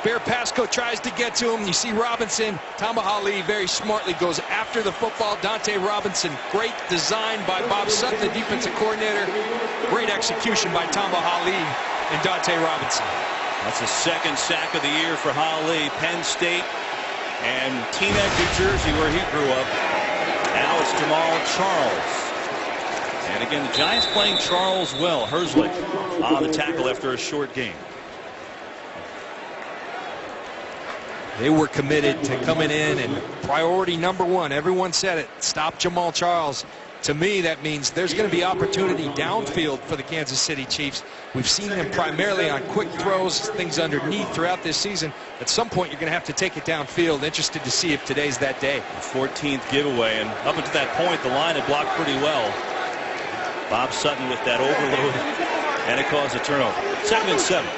Bear Pasco tries to get to him. You see Robinson. Tamba Hali very smartly goes after the football. Dante Robinson, great design by Bob Sutton, the defensive coordinator. Great execution by Tamba Hali and Dante Robinson. That's the 2nd sack of the year for Hali. Penn State and Teaneck, New Jersey, where he grew up. Now it's Jamal Charles. And again, the Giants playing Charles well. Herzlich on the tackle after a short game. They were committed to coming in, and priority number 1, everyone said it, stop Jamal Charles. To me, that means there's going to be opportunity downfield for the Kansas City Chiefs. We've seen them primarily on quick throws, things underneath throughout this season. At some point, you're going to have to take it downfield. Interested to see if today's that day. 14th giveaway, and up until that point, the line had blocked pretty well. Bob Sutton with that overload, and it caused a turnover. 2nd and 7.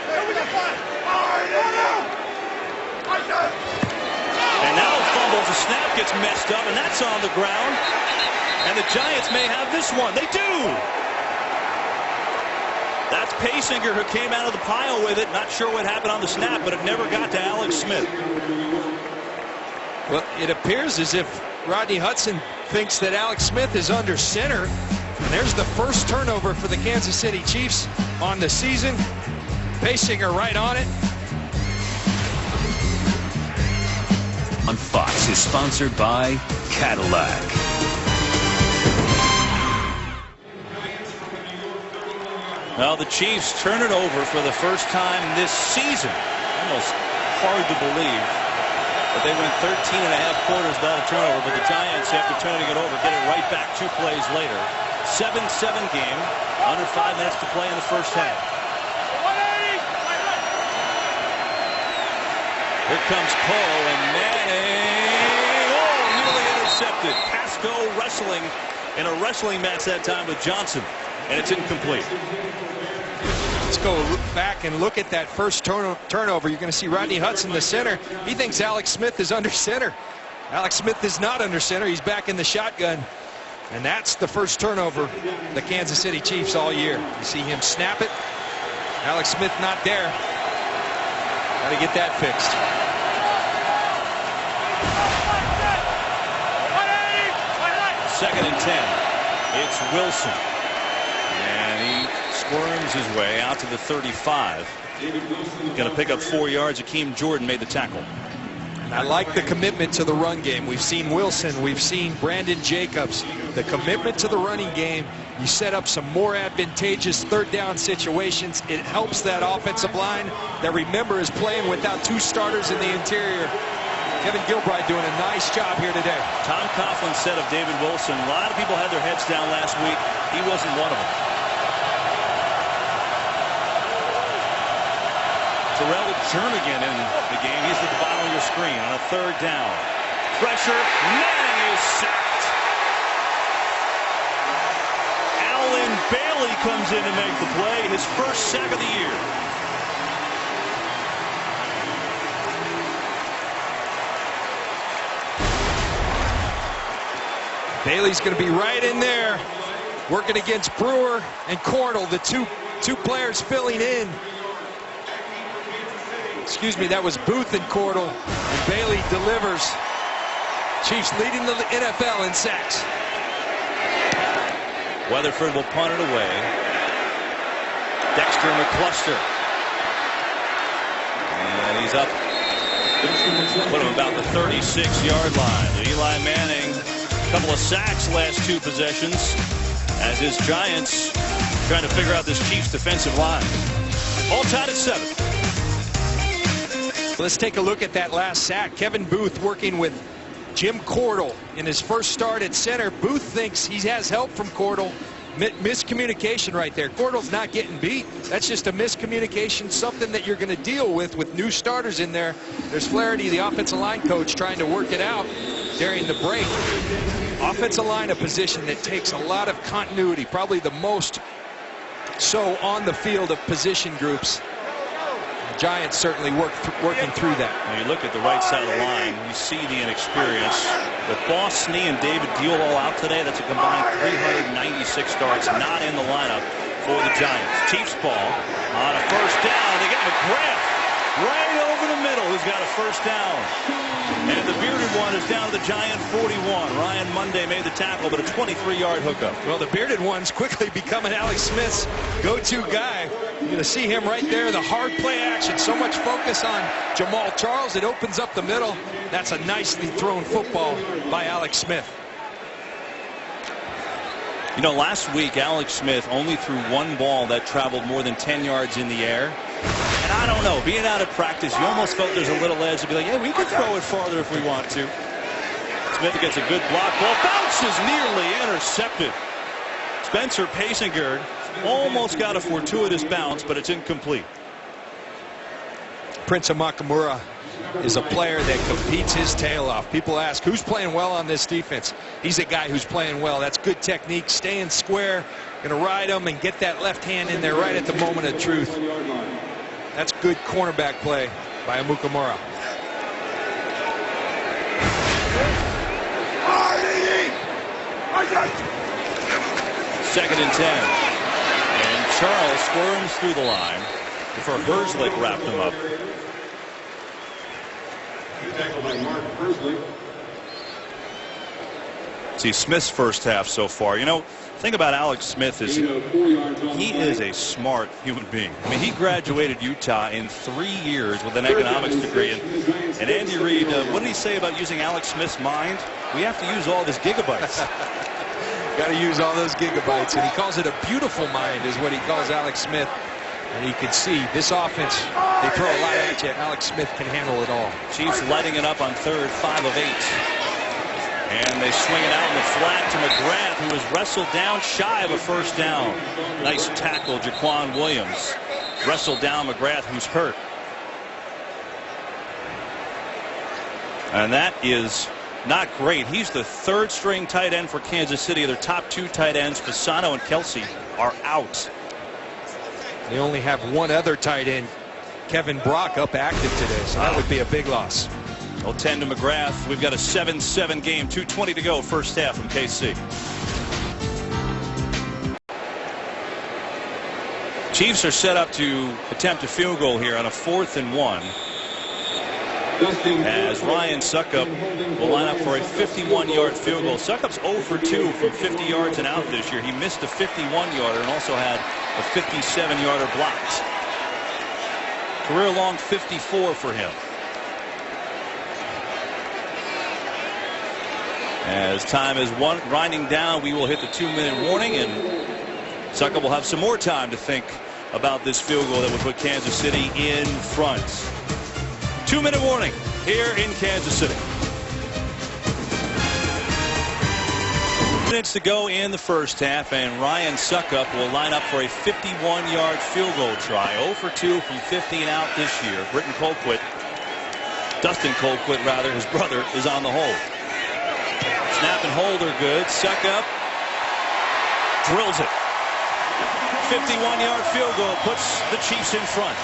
And now fumbles. The snap gets messed up, and that's on the ground. And the Giants may have this one. They do. That's Paysinger who came out of the pile with it. Not sure what happened on the snap, but it never got to Alex Smith. Well, it appears as if Rodney Hudson thinks that Alex Smith is under center. And there's the first turnover for the Kansas City Chiefs on the season. Paysinger right on it. On Fox is sponsored by Cadillac. Well, the Chiefs turn it over for the first time this season. Almost hard to believe that they went 13 and a half quarters without a turnover, but the Giants, after turning it over, get it right back 2 plays later. 7-7 game, under 5 minutes to play in the first half. Here comes Poe, and Manning, nearly intercepted. Pasco wrestling in a wrestling match that time with Johnson, and it's incomplete. Let's go back and look at that first turnover. You're going to see Rodney Hudson, the center. He thinks Alex Smith is under center. Alex Smith is not under center. He's back in the shotgun. And that's the first turnover the Kansas City Chiefs all year. You see him snap it. Alex Smith not there. Got to get that fixed. Second and 10. It's Wilson. And he squirms his way out to the 35. Going to pick up 4 yards. Akeem Jordan made the tackle. I like the commitment to the run game. We've seen Wilson. We've seen Brandon Jacobs. The commitment to the running game. You set up some more advantageous third down situations. It helps that offensive line that, remember, is playing without 2 starters in the interior. Kevin Gilbride doing a nice job here today. Tom Coughlin said of David Wilson, a lot of people had their heads down last week. He wasn't one of them. Terrell Jernigan in the game. He's at the bottom of your screen on a third down. Pressure. Manning is sacked. Alan Bailey comes in to make the play. His first sack of the year. Bailey's going to be right in there, working against Brewer and Cordell, the two players filling in. Excuse me, that was Booth and Cordell, and Bailey delivers. Chiefs leading the NFL in sacks. Weatherford will punt it away. Dexter McCluster. And he's up. Put him about the 36-yard line. Eli Manning, a couple of sacks last 2 possessions as his Giants trying to figure out this Chiefs defensive line. All tied at 7. Let's take a look at that last sack. Kevin Booth working with Jim Cordell in his first start at center. Booth thinks he has help from Cordell. Miscommunication right there. Cordell's not getting beat. That's just a miscommunication, something that you're going to deal with new starters in there. There's Flaherty, the offensive line coach, trying to work it out during the break. Offensive line, a position that takes a lot of continuity, probably the most so on the field of position groups. The Giants certainly working through that. When you look at the right side of the line, you see the inexperience. With Boss Snee and David Deal all out today, that's a combined 396 starts not in the lineup for the Giants. Chiefs ball on a first down. They get McGrath right over the middle, who's got a first down. And the bearded one is down to the Giant 41. Ryan Monday made the tackle, but a 23-yard hookup. Well, the bearded one's quickly becoming Alex Smith's go-to guy. You're going to see him right there, the hard play action. So much focus on Jamal Charles. It opens up the middle. That's a nicely thrown football by Alex Smith. You know, last week, Alex Smith only threw 1 ball that traveled more than 10 yards in the air. And I don't know, being out of practice, you almost felt there's a little edge to be like, yeah, we can throw it farther if we want to. Smith gets a good block. Ball bounces, nearly intercepted. Spencer Pasinger almost got a fortuitous bounce, but it's incomplete. Prince Amakamura is a player that competes his tail off. People ask, who's playing well on this defense? He's a guy who's playing well. That's good technique, staying square, going to ride him and get that left hand in there right at the moment of truth. That's good cornerback play by Amakamura. Second and 10. And Charles squirms through the line before Herzlich wrapped him up. Tackled by Mark Herzlich. See Smith's first half so far. You know, the thing about Alex Smith is he is a smart human being. I mean, he graduated Utah in 3 years with an economics degree. And Andy Reid, what did he say about using Alex Smith's mind? We have to use all of his gigabytes. Got to use all those gigabytes. And he calls it a beautiful mind is what he calls Alex Smith. And you can see this offense, they throw a lot at you. Alex Smith can handle it all. Chiefs lighting it up on third, 5 of 8. And they swing it out in the flat to McGrath, who was wrestled down shy of a first down. Nice tackle, Jaquan Williams. Wrestled down McGrath, who's hurt. And that is not great. He's the 3rd string tight end for Kansas City. Their top 2 tight ends, Fasano and Kelsey, are out. They only have one other tight end, Kevin Brock, up active today, so that would be a big loss. Well, 10 to McGrath. We've got a 7-7 game, 2:20 to go, first half from KC. Chiefs are set up to attempt a field goal here on a 4th and 1. As Ryan Suckup will line up for a 51-yard field goal. Suckup's 0 for 2 from 50 yards and out this year. He missed a 51-yarder and also had a 57-yarder blocked. Career long 54 for him. As time is winding down, we will hit the 2-minute warning, and Suckup will have some more time to think about this field goal that would put Kansas City in front. 2-minute warning here in Kansas City. Minutes to go in the first half, and Ryan Suckup will line up for a 51-yard field goal try. 0 for 2 from 50 and out this year. Dustin Colquitt rather, his brother, is on the hold. Snap and hold are good. Suckup drills it. 51-yard field goal puts the Chiefs in front.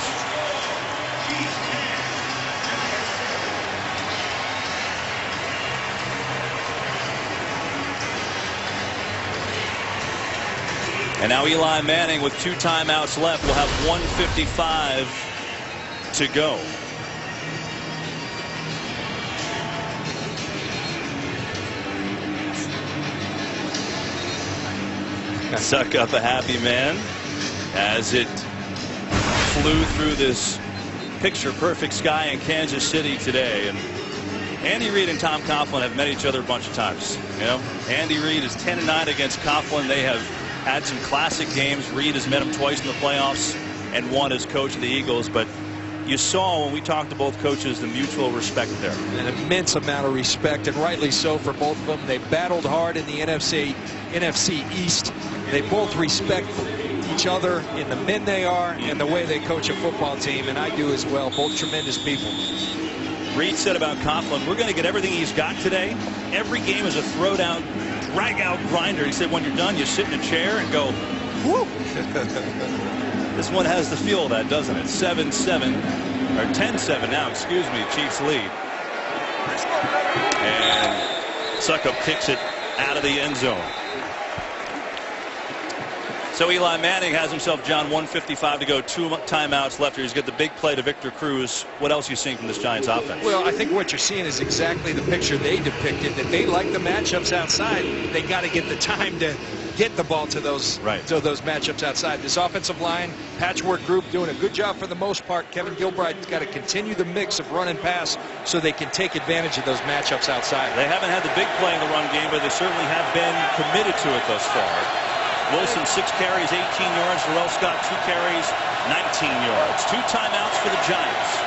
And now Eli Manning, with 2 timeouts left, will have 1:55 to go. Suckup a happy man as it flew through this picture-perfect sky in Kansas City today. And Andy Reid and Tom Coughlin have met each other a bunch of times. You know, Andy Reid is 10-9 against Coughlin. They have had some classic games. Reid has met him twice in the playoffs and won as coach of the Eagles. But you saw when we talked to both coaches the mutual respect there. An immense amount of respect, and rightly so for both of them. They battled hard in the NFC East. They both respect each other in the men they are and the way they coach a football team, and I do as well. Both tremendous people. Reid said about Coughlin, we're going to get everything he's got today. Every game is a throw-down, drag-out grinder. He said when you're done, you sit in a chair and go, whoo. This one has the feel of that, doesn't it? 7-7, or 10-7 now, excuse me, Chiefs lead. And Suckup kicks it out of the end zone. So Eli Manning has himself, John, 1:55 to go, 2 timeouts left here. He's got the big play to Victor Cruz. What else are you seeing from this Giants offense? Well, I think what you're seeing is exactly the picture they depicted, that they like the matchups outside. They got to get the time to get the ball to those matchups outside. This offensive line, patchwork group, doing a good job for the most part. Kevin Gilbride's got to continue the mix of run and pass so they can take advantage of those matchups outside. They haven't had the big play in the run game, but they certainly have been committed to it thus far. Wilson, 6 carries, 18 yards. Darrell Scott, 2 carries, 19 yards. 2 timeouts for the Giants.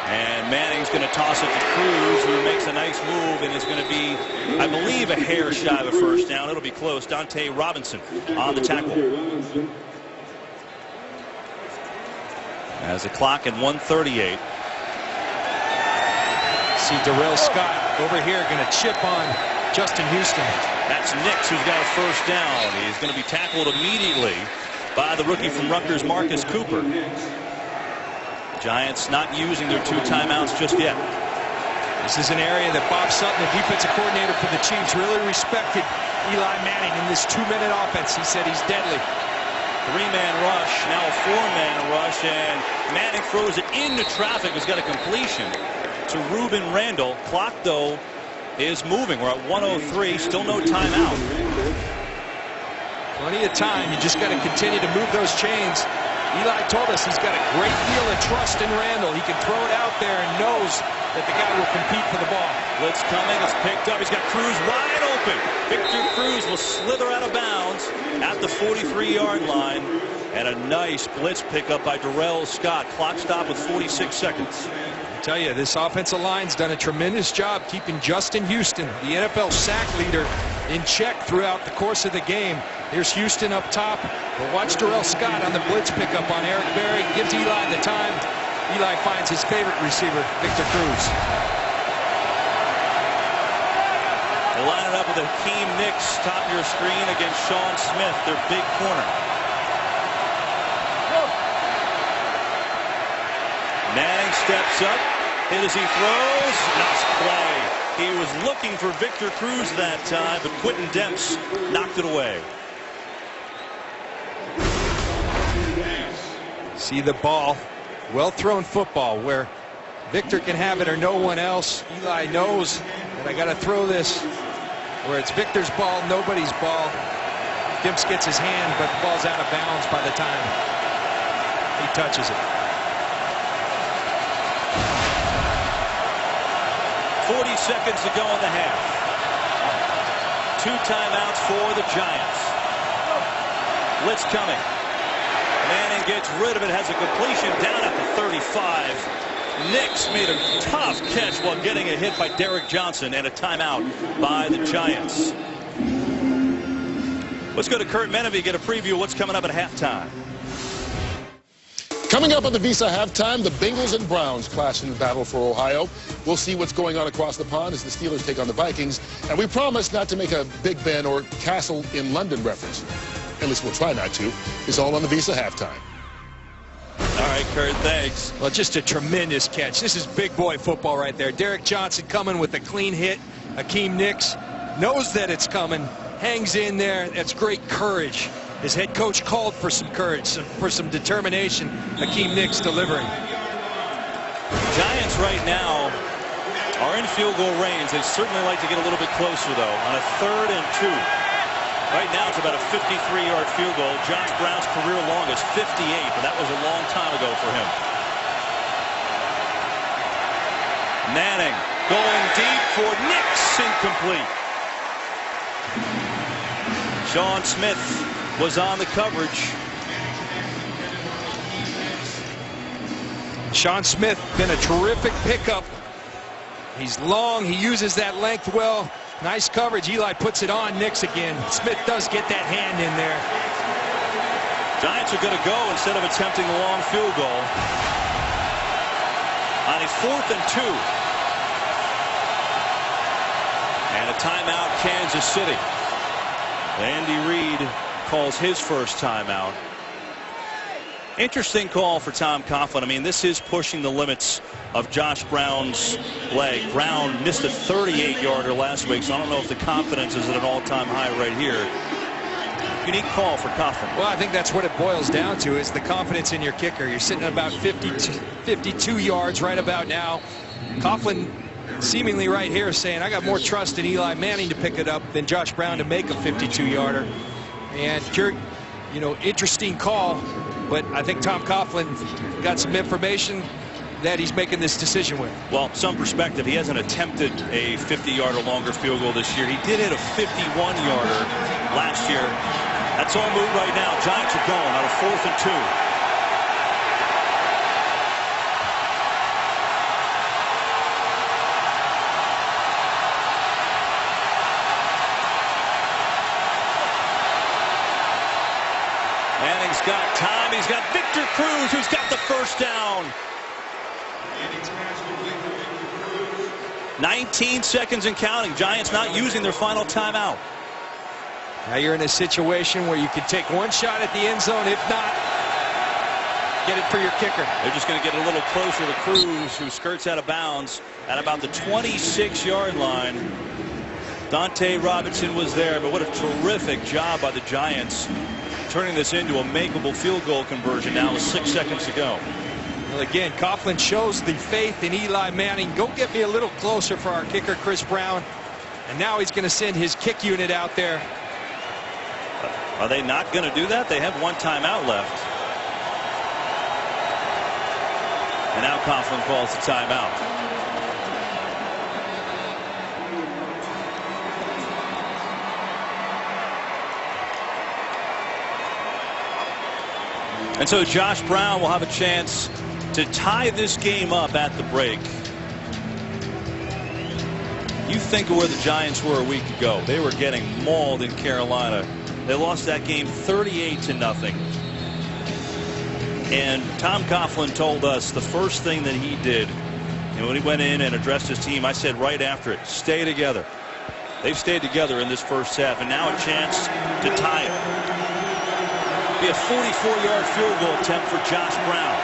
And Manning's going to toss it to Cruz, who makes a nice move and is going to be, I believe, a hair shy of a first down. It'll be close. Dante Robinson on the tackle. As the clock at 1:38. See Darrell Scott over here going to chip on Justin Houston. That's Nix, who's got a first down. He's going to be tackled immediately by the rookie from Rutgers, Marcus Cooper. Giants not using their 2 timeouts just yet. This is an area that Bob Sutton, the defensive coordinator for the Chiefs, really respected Eli Manning in this 2-minute offense. He said he's deadly. 3-man rush, now a 4-man rush, and Manning throws it into traffic. He's got a completion to Ruben Randall. Clock, though, is moving. We're at 1:03, still no timeout. Plenty of time. You just got to continue to move those chains. Eli told us he's got a great deal of trust in Randall. He can throw it out there and knows that the guy will compete for the ball. Blitz coming. It's picked up. He's got Cruz wide open. Victor Cruz will slither out of bounds at the 43-yard line. And a nice blitz pickup by Darrell Scott. Clock stop with 46 seconds. I tell you, this offensive line's done a tremendous job keeping Justin Houston, the NFL sack leader, in check throughout the course of the game. Here's Houston up top. But watch Darrell Scott on the blitz pickup on Eric Berry. Gives Eli the time. Eli finds his favorite receiver, Victor Cruz. They line it up with Hakeem Nicks, top of your screen, against Sean Smith, their big corner. Manning steps up, hit as he throws. Nice play. He was looking for Victor Cruz that time, but Quentin Demps knocked it away. See the ball, well-thrown football where Victor can have it or no one else. Eli knows that I got to throw this where it's Victor's ball, nobody's ball. Dimps gets his hand, but the ball's out of bounds by the time he touches it. 40 seconds to go in the half. 2 timeouts for the Giants. Blitz coming. Manning gets rid of it, has a completion down at the 35. Nix made a tough catch while getting a hit by Derek Johnson, and a timeout by the Giants. Let's go to Kurt Menevie, get a preview of what's coming up at halftime. Coming up on the Visa halftime, the Bengals and Browns clash in the battle for Ohio. We'll see what's going on across the pond as the Steelers take on the Vikings. And we promise not to make a Big Ben or Castle in London reference. At least we'll try not to. It's all on the Visa halftime. All right, Kurt, thanks. Well, just a tremendous catch. This is big boy football right there. Derek Johnson coming with a clean hit. Akeem Nicks knows that it's coming, hangs in there. That's great courage. His head coach called for some courage, for some determination. Akeem Nicks delivering. Giants right now are in field goal range. They certainly like to get a little bit closer, though, on a 3rd and 2. Right now it's about a 53-yard field goal. Josh Brown's career longest, 58, but that was a long time ago for him. Manning going deep for Nix, incomplete. Sean Smith was on the coverage. Sean Smith been a terrific pickup. He's long, he uses that length well. Nice coverage. Eli puts it on Nix again. Smith does get that hand in there. Giants are going to go instead of attempting the long field goal on a 4th and 2. And a timeout, Kansas City. Andy Reid calls his first timeout. Interesting call for Tom Coughlin. I mean, this is pushing the limits of Josh Brown's leg. Brown missed a 38-yarder last week, so I don't know if the confidence is at an all-time high right here. Unique call for Coughlin. Well, I think that's what it boils down to, is the confidence in your kicker. You're sitting at about 52 yards right about now. Coughlin seemingly right here saying, I got more trust in Eli Manning to pick it up than Josh Brown to make a 52-yarder. And, you know, interesting call. But I think Tom Coughlin got some information that he's making this decision with. Well, some perspective, he hasn't attempted a 50-yard or longer field goal this year. He did hit a 51-yarder last year. That's all moot right now. Giants are going on a 4th and 2. Manning's got time. He's got Victor Cruz, who's got the first down. 19 seconds and counting. Giants not using their final timeout. Now you're in a situation where you can take one shot at the end zone. If not, get it for your kicker. They're just going to get a little closer to Cruz, who skirts out of bounds at about the 26-yard line. Dante Robinson was there, but what a terrific job by the Giants, turning this into a makeable field goal conversion now with 6 seconds to go. Well, again, Coughlin shows the faith in Eli Manning. Go get me a little closer for our kicker, Chris Brown. And now he's going to send his kick unit out there. Are they not going to do that? They have one timeout left. And now Coughlin calls the timeout. And so Josh Brown will have a chance to tie this game up at the break. You think of where the Giants were a week ago. They were getting mauled in Carolina. They lost that game 38-0. And Tom Coughlin told us the first thing that he did, and when he went in and addressed his team, I said right after it, stay together. They've stayed together in this first half, and now a chance to tie it. Be a 44-yard field goal attempt for Josh Brown.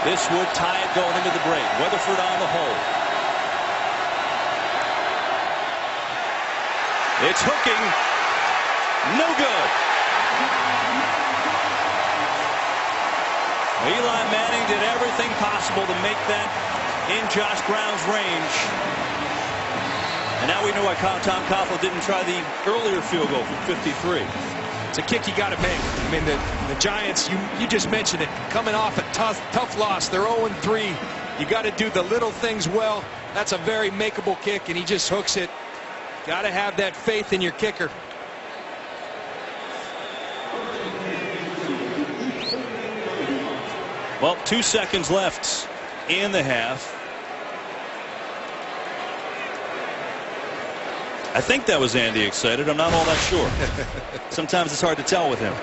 This would tie it going into the break. Weatherford on the hole. It's hooking. No good. Eli Manning did everything possible to make that in Josh Brown's range. And now we know why Tom Coughlin didn't try the earlier field goal from 53. It's a kick you got to make. I mean, the Giants, you just mentioned it, coming off a tough loss. They're 0-3. You got to do the little things well. That's a very makeable kick, and he just hooks it. Got to have that faith in your kicker. Well, 2 seconds left in the half. I think that was Andy excited. I'm not all that sure. Sometimes it's hard to tell with him.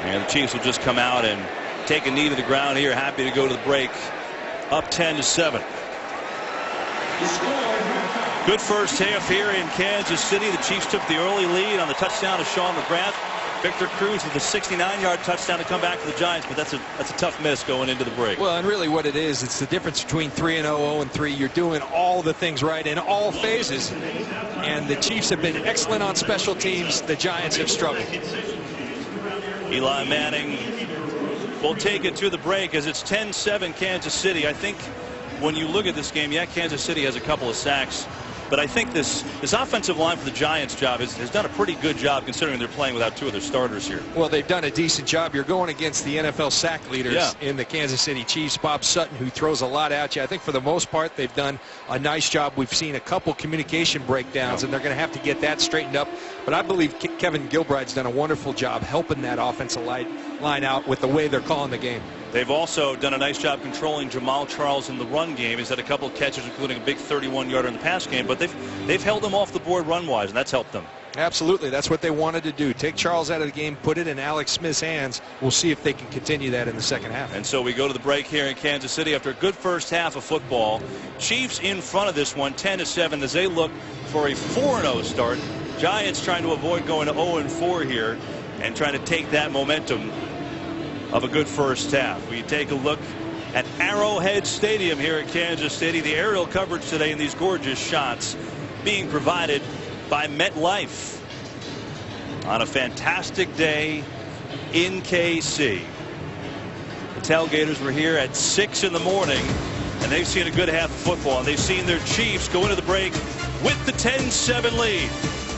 And the Chiefs will just come out and take a knee to the ground here. Happy to go to the break. Up 10-7. Good first half here in Kansas City. The Chiefs took the early lead on the touchdown of Sean McGrath. Victor Cruz with a 69-yard touchdown to come back for the Giants, but that's a tough miss going into the break. Well, and really what it is, it's the difference between 3-0, 0-3. You're doing all the things right in all phases, and the Chiefs have been excellent on special teams. The Giants have struggled. Eli Manning will take it to the break as it's 10-7 Kansas City. I think when you look at this game, yeah, Kansas City has a couple of sacks, but I think this offensive line for the Giants job has done a pretty good job considering they're playing without 2 of their starters here. Well, they've done a decent job. You're going against the NFL sack leaders in the Kansas City Chiefs. Bob Sutton, who throws a lot at you. I think for the most part they've done a nice job. We've seen a couple communication breakdowns, and they're going to have to get that straightened up. But I believe Kevin Gilbride's done a wonderful job helping that offensive line out with the way they're calling the game. They've also done a nice job controlling Jamal Charles in the run game. He's had a couple of catches, including a big 31-yarder in the pass game, but they've held him off the board run-wise, and that's helped them. Absolutely. That's what they wanted to do. Take Charles out of the game, put it in Alex Smith's hands. We'll see if they can continue that in the second half. And so we go to the break here in Kansas City after a good first half of football. Chiefs in front of this one, 10-7, as they look for a 4-0 start. Giants trying to avoid going to 0-4 here and trying to take that momentum of a good first half. We take a look at Arrowhead Stadium here in Kansas City. The aerial coverage today in these gorgeous shots being provided by MetLife on a fantastic day in KC. The tailgaters were here at 6 in the morning, and they've seen a good half of football, and they've seen their Chiefs go into the break with the 10-7 lead.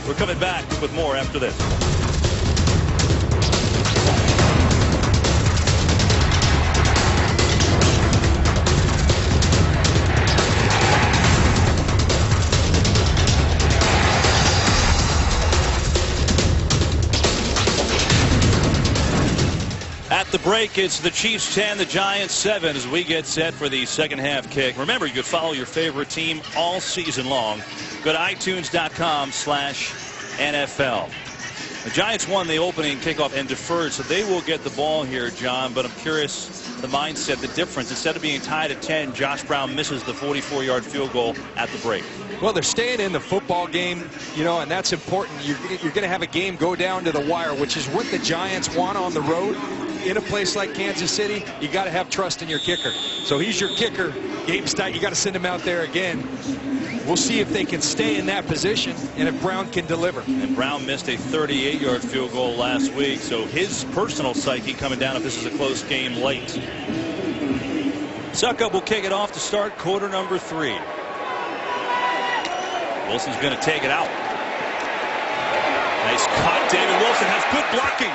We're coming back with more after this. At the break, it's the Chiefs 10, the Giants 7 as we get set for the second half kick. Remember, you can follow your favorite team all season long. Go to iTunes.com/NFL. The Giants won the opening kickoff and deferred, so they will get the ball here, John. But I'm curious the mindset, the difference. Instead of being tied at 10, Josh Brown misses the 44-yard field goal at the break. Well, they're staying in the football game, you know, and that's important. You're going to have a game go down to the wire, which is what the Giants want on the road. In a place like Kansas City, you got to have trust in your kicker. So he's your kicker. Game's tight. You got to send him out there again. We'll see if they can stay in that position and if Brown can deliver. And Brown missed a 38-yard field goal last week, so his personal psyche coming down if this is a close game late. Suckup will kick it off to start quarter number 3. Wilson's going to take it out. Nice cut. David Wilson has good blocking.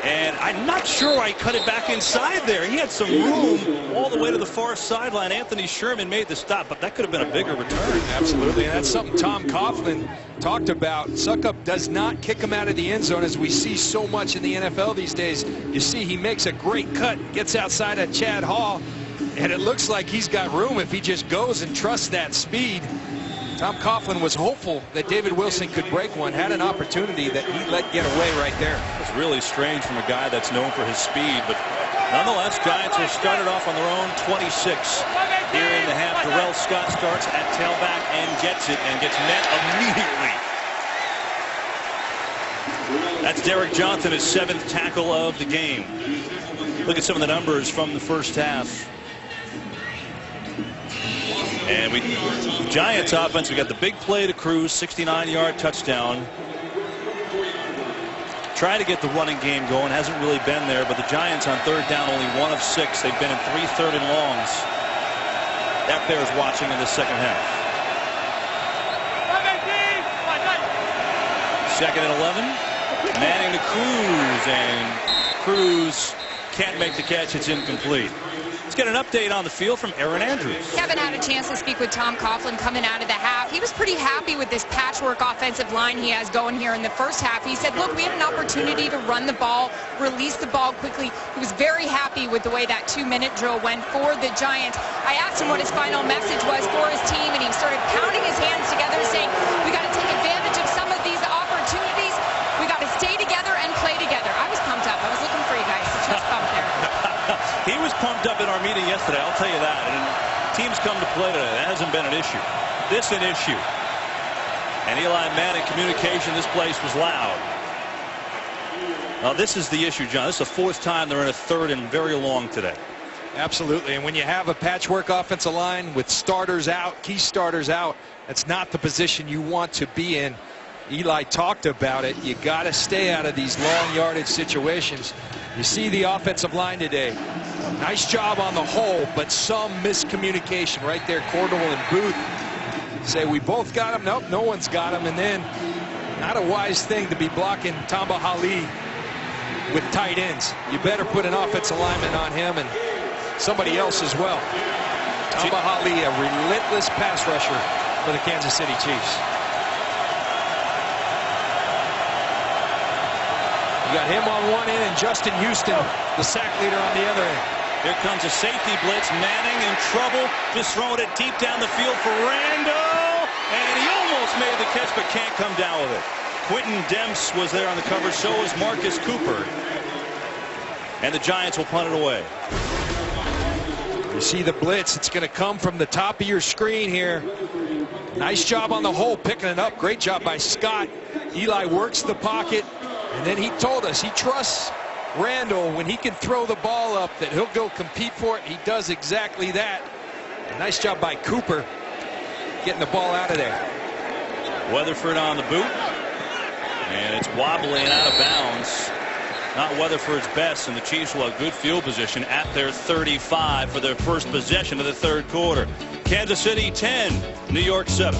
And I'm not sure I cut it back inside there. He had some room all the way to the far sideline. Anthony Sherman made the stop, but that could have been a bigger return. Absolutely, and that's something Tom Coughlin talked about. Suckup does not kick him out of the end zone, as we see so much in the NFL these days. You see he makes a great cut, gets outside of Chad Hall, and it looks like he's got room if he just goes and trusts that speed. Tom Coughlin was hopeful that David Wilson could break one, had an opportunity that he let get away right there. It's really strange from a guy that's known for his speed, but nonetheless, Giants have started off on their own 26 here in the half. Terrell Scott starts at tailback and gets it, and gets met immediately. That's Derek Johnson, his 7th tackle of the game. Look at some of the numbers from the first half. And Giants offense, we got the big play to Cruz, 69-yard touchdown. try to get the running game going. Hasn't really been there, but the Giants on third down only 1 of 6. They've been in 3 third and longs. That bears watching in the second half. 2nd and 11. Manning to Cruz, and Cruz can't make the catch. It's incomplete. Let's get an update on the field from Aaron Andrews. Kevin had a chance to speak with Tom Coughlin coming out of the half. He was pretty happy with this patchwork offensive line he has going here in the first half. He said, look, we had an opportunity to run the ball, release the ball quickly. He was very happy with the way that 2-minute drill went for the Giants. I asked him what his final message was for his team, and he started pounding his hands together saying, we got to take advantage of some of these opportunities. We got to stay together and play together. I was pumped up. I was looking for you guys. The chest bump there. He was pumped up in our meeting yesterday, I'll tell you that. And teams come to play today. That hasn't been an issue. This an issue. And Eli Manning communication, this place was loud. Now this is the issue, John. This is the 4th time they're in a 3rd and very long today. Absolutely. And when you have a patchwork offensive line with starters out, key starters out, that's not the position you want to be in. Eli talked about it. You got to stay out of these long yardage situations. You see the offensive line today. Nice job on the whole, but some miscommunication right there. Cordell and Booth say we both got him. Nope, no one's got him. And then not a wise thing to be blocking Tamba Hali with tight ends. You better put an offensive lineman on him and somebody else as well. Tamba Hali, a relentless pass rusher for the Kansas City Chiefs. You got him on one end and Justin Houston, the sack leader, on the other end. Here comes a safety blitz. Manning in trouble. Just throwing it deep down the field for Randall. And he almost made the catch but can't come down with it. Quentin Demps was there on the cover. So was Marcus Cooper. And the Giants will punt it away. You see the blitz. It's going to come from the top of your screen here. Nice job on the hole picking it up. Great job by Scott. Eli works the pocket. And then he told us he trusts Randall when he can throw the ball up that he'll go compete for it. He does exactly that. A nice job by Cooper getting the ball out of there. Weatherford on the boot. And it's wobbling out of bounds. Not Weatherford's best, and the Chiefs will have good field position at their 35 for their first possession of the 3rd quarter. Kansas City 10, New York 7.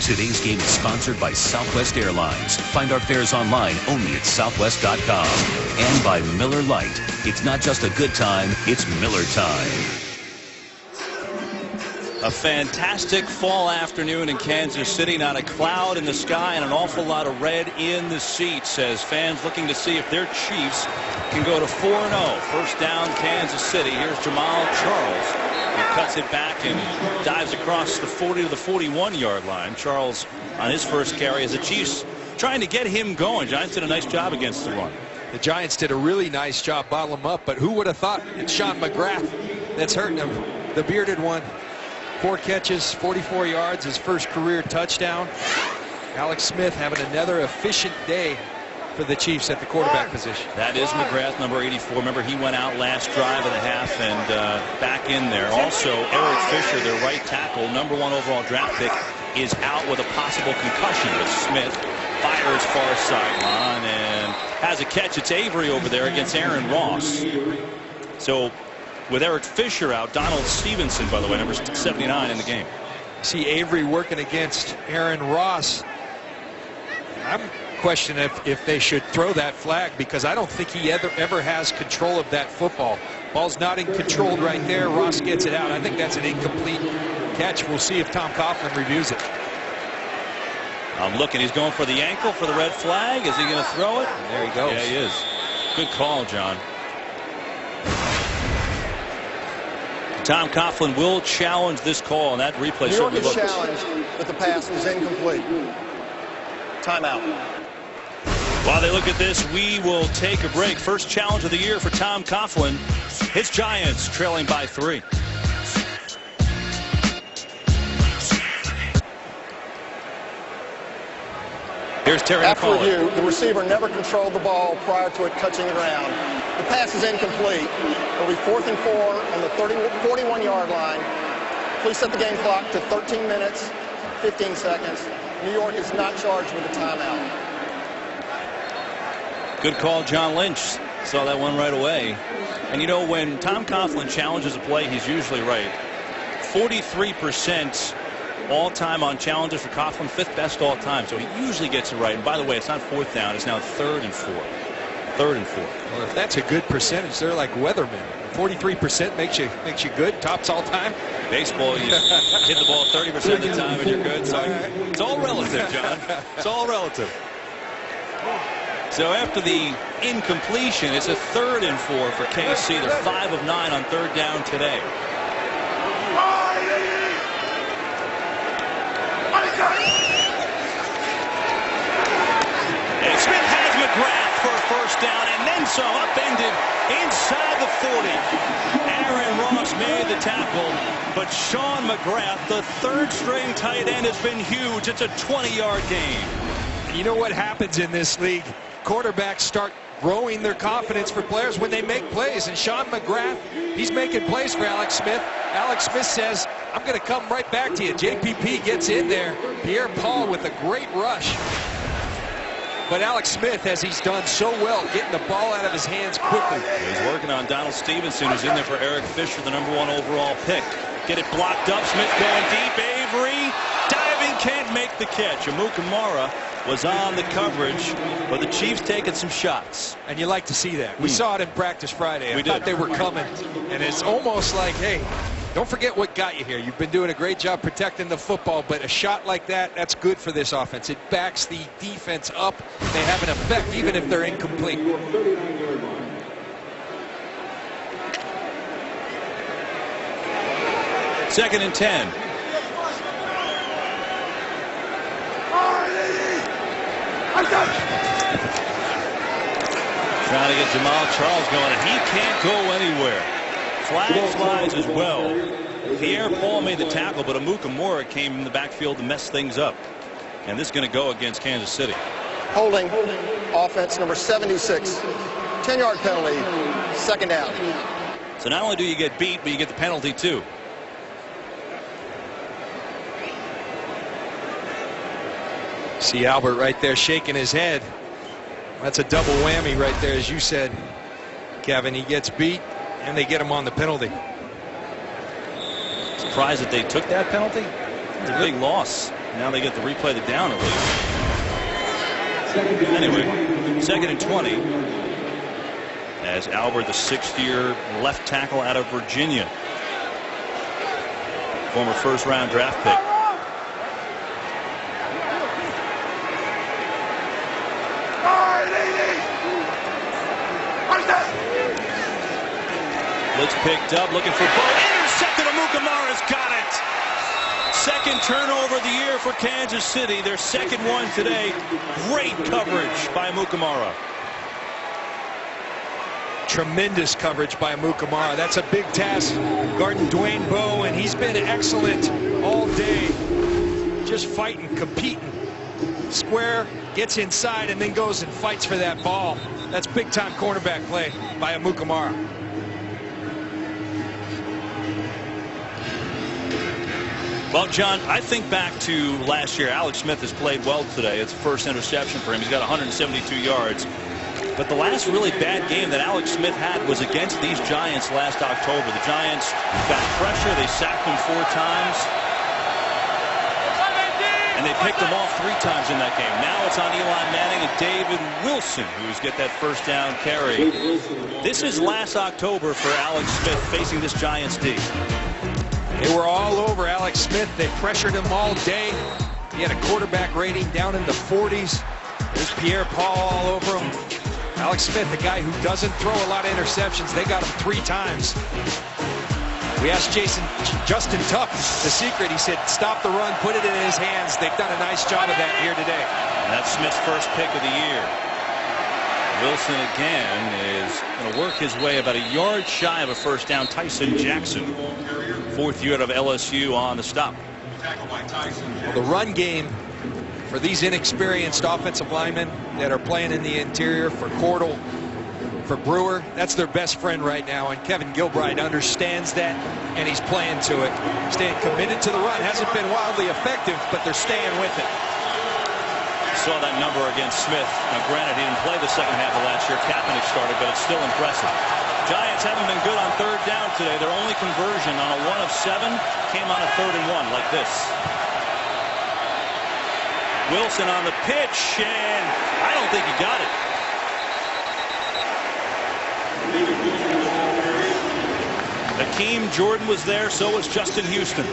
Today's game is sponsored by Southwest Airlines. Find our fares online only at southwest.com. And by Miller Lite. It's not just a good time, it's Miller time. A fantastic fall afternoon in Kansas City. Not a cloud in the sky and an awful lot of red in the seats as fans looking to see if their Chiefs can go to 4-0. First down, Kansas City. Here's Jamal Charles. He cuts it back and dives across the 40 to the 41-yard line. Charles on his first carry as the Chiefs trying to get him going. Giants did a nice job against the run. The Giants did a really nice job bottling him up, but who would have thought it's Sean McGrath that's hurting him, the bearded one. 4 catches, 44 yards, his first career touchdown. Alex Smith having another efficient day for the Chiefs at the quarterback position. That is McGrath, number 84. Remember, he went out last drive of the half and back in there. Also, Eric Fisher, their right tackle, number 1 overall draft pick, is out with a possible concussion. But Smith fires far sideline and has a catch. It's Avery over there against Aaron Ross. So with Eric Fisher out, Donald Stevenson, by the way, number 79 in the game. See Avery working against Aaron Ross. I'm questioning if they should throw that flag because I don't think he ever has control of that football. Ball's not in control right there. Ross gets it out. I think that's an incomplete catch. We'll see if Tom Coughlin reviews it. I'm looking. He's going for the ankle for the red flag. Is he going to throw it? There he goes. Yeah, he is. Good call, John. Tom Coughlin will challenge this call, and that replay New York certainly is looks. challenged, but the pass was incomplete. Timeout. While they look at this, we will take a break. First challenge of the year for Tom Coughlin. His Giants trailing by 3. Here's Terry After McCullough. review, the receiver never controlled the ball prior to it touching the ground. The pass is incomplete. It'll be 4th and 4 on the 41-yard line. Please set the game clock to 13 minutes, 15 seconds. New York is not charged with a timeout. Good call, John Lynch. Saw that one right away. And you know, when Tom Coughlin challenges a play, he's usually right. 43% all-time on challenges for Coughlin, 5th best all-time. So he usually gets it right. And by the way, it's not 4th down. It's now 3rd and 4. 3rd and 4. Well, if that's a good percentage, they're like weathermen. 43% makes you good. Tops all time. Baseball, you hit the ball 30% of the time and you're good. So it's all relative, John. It's all relative. So after the incompletion, it's a 3rd and 4 for KC. They're 5 of 9 on 3rd down today. And Smith has McGrath for a 1st down, and then some, upended inside the 40. Aaron Ross made the tackle, but Sean McGrath, the 3rd-string tight end, has been huge. It's a 20-yard gain. You know what happens in this league? Quarterbacks start growing their confidence for players when they make plays. And Sean McGrath, he's making plays for Alex Smith. Alex Smith says, I'm going to come right back to you. JPP gets in there. Pierre Paul with a great rush. But Alex Smith, as he's done so well, getting the ball out of his hands quickly. He's working on Donald Stevenson, who's in there for Eric Fisher, the #1 overall pick. Get it blocked up. Smith going deep. Avery diving, can't make the catch. Amukamara was on the coverage, but the Chiefs taking some shots. And you like to see that. We saw it in practice Friday. I thought they were coming. And it's almost like, hey, don't forget what got you here. You've been doing a great job protecting the football, but a shot like that, that's good for this offense. It backs the defense up. They have an effect even if they're incomplete. Second and 10. Trying to get Jamal Charles going, and he can't go anywhere. Flag flies as well. Pierre Paul made the tackle, but Amukamara came in the backfield to mess things up. And this is going to go against Kansas City. Holding offense number 76. 10-yard penalty, 2nd down. So not only do you get beat, but you get the penalty too. See Albert right there shaking his head. That's a double whammy right there, as you said, Kevin. He gets beat, and they get him on the penalty. Surprised that they took that penalty. It's a big loss. Now they get to replay the down at least. Anyway, 2nd and 20. As Albert, the 6th-year left tackle out of Virginia, former 1st-round draft pick. Blitz picked up, looking for Bo. Intercepted. Amukamara's got it. 2nd turnover of the year for Kansas City. Their 2nd one today. Great coverage by Amukamara. Tremendous coverage by Amukamara. That's a big task guarding Dwayne Bowe, and he's been excellent all day. Just fighting, competing. Square, gets inside, and then goes and fights for that ball. That's big-time cornerback play by Amukamara. Well, John, I think back to last year. Alex Smith has played well today. It's the 1st interception for him. He's got 172 yards. But the last really bad game that Alex Smith had was against these Giants last October. The Giants got pressure. They sacked him 4 times. And they picked him off 3 times in that game. Now it's on Eli Manning and David Wilson, who's get that 1st down carry. This is last October for Alex Smith facing this Giants D. They were all over Alex Smith. They pressured him all day. He had a quarterback rating down in the 40s. There's Pierre Paul all over him. Alex Smith, a guy who doesn't throw a lot of interceptions. They got him 3 times. We asked Justin Tuck the secret. He said, stop the run, put it in his hands. They've done a nice job of that here today. And that's Smith's 1st pick of the year. Wilson again is going to work his way about a yard shy of a 1st down. Tyson Jackson, 4th year out of LSU, on the stop. Well, the run game for these inexperienced offensive linemen that are playing in the interior, for Cordell, for Brewer, that's their best friend right now, and Kevin Gilbride understands that, and he's playing to it. Staying committed to the run. Hasn't been wildly effective, but they're staying with it. saw that number against Smith. Now, granted, he didn't play the second half of last year. Kaepernick started, but it's still impressive. Giants haven't been good on third down today. Their only conversion on a 1 of 7 came on a 3rd and 1, like this. Wilson on the pitch, and I don't think he got it. Hakeem Jordan was there, so was Justin Houston.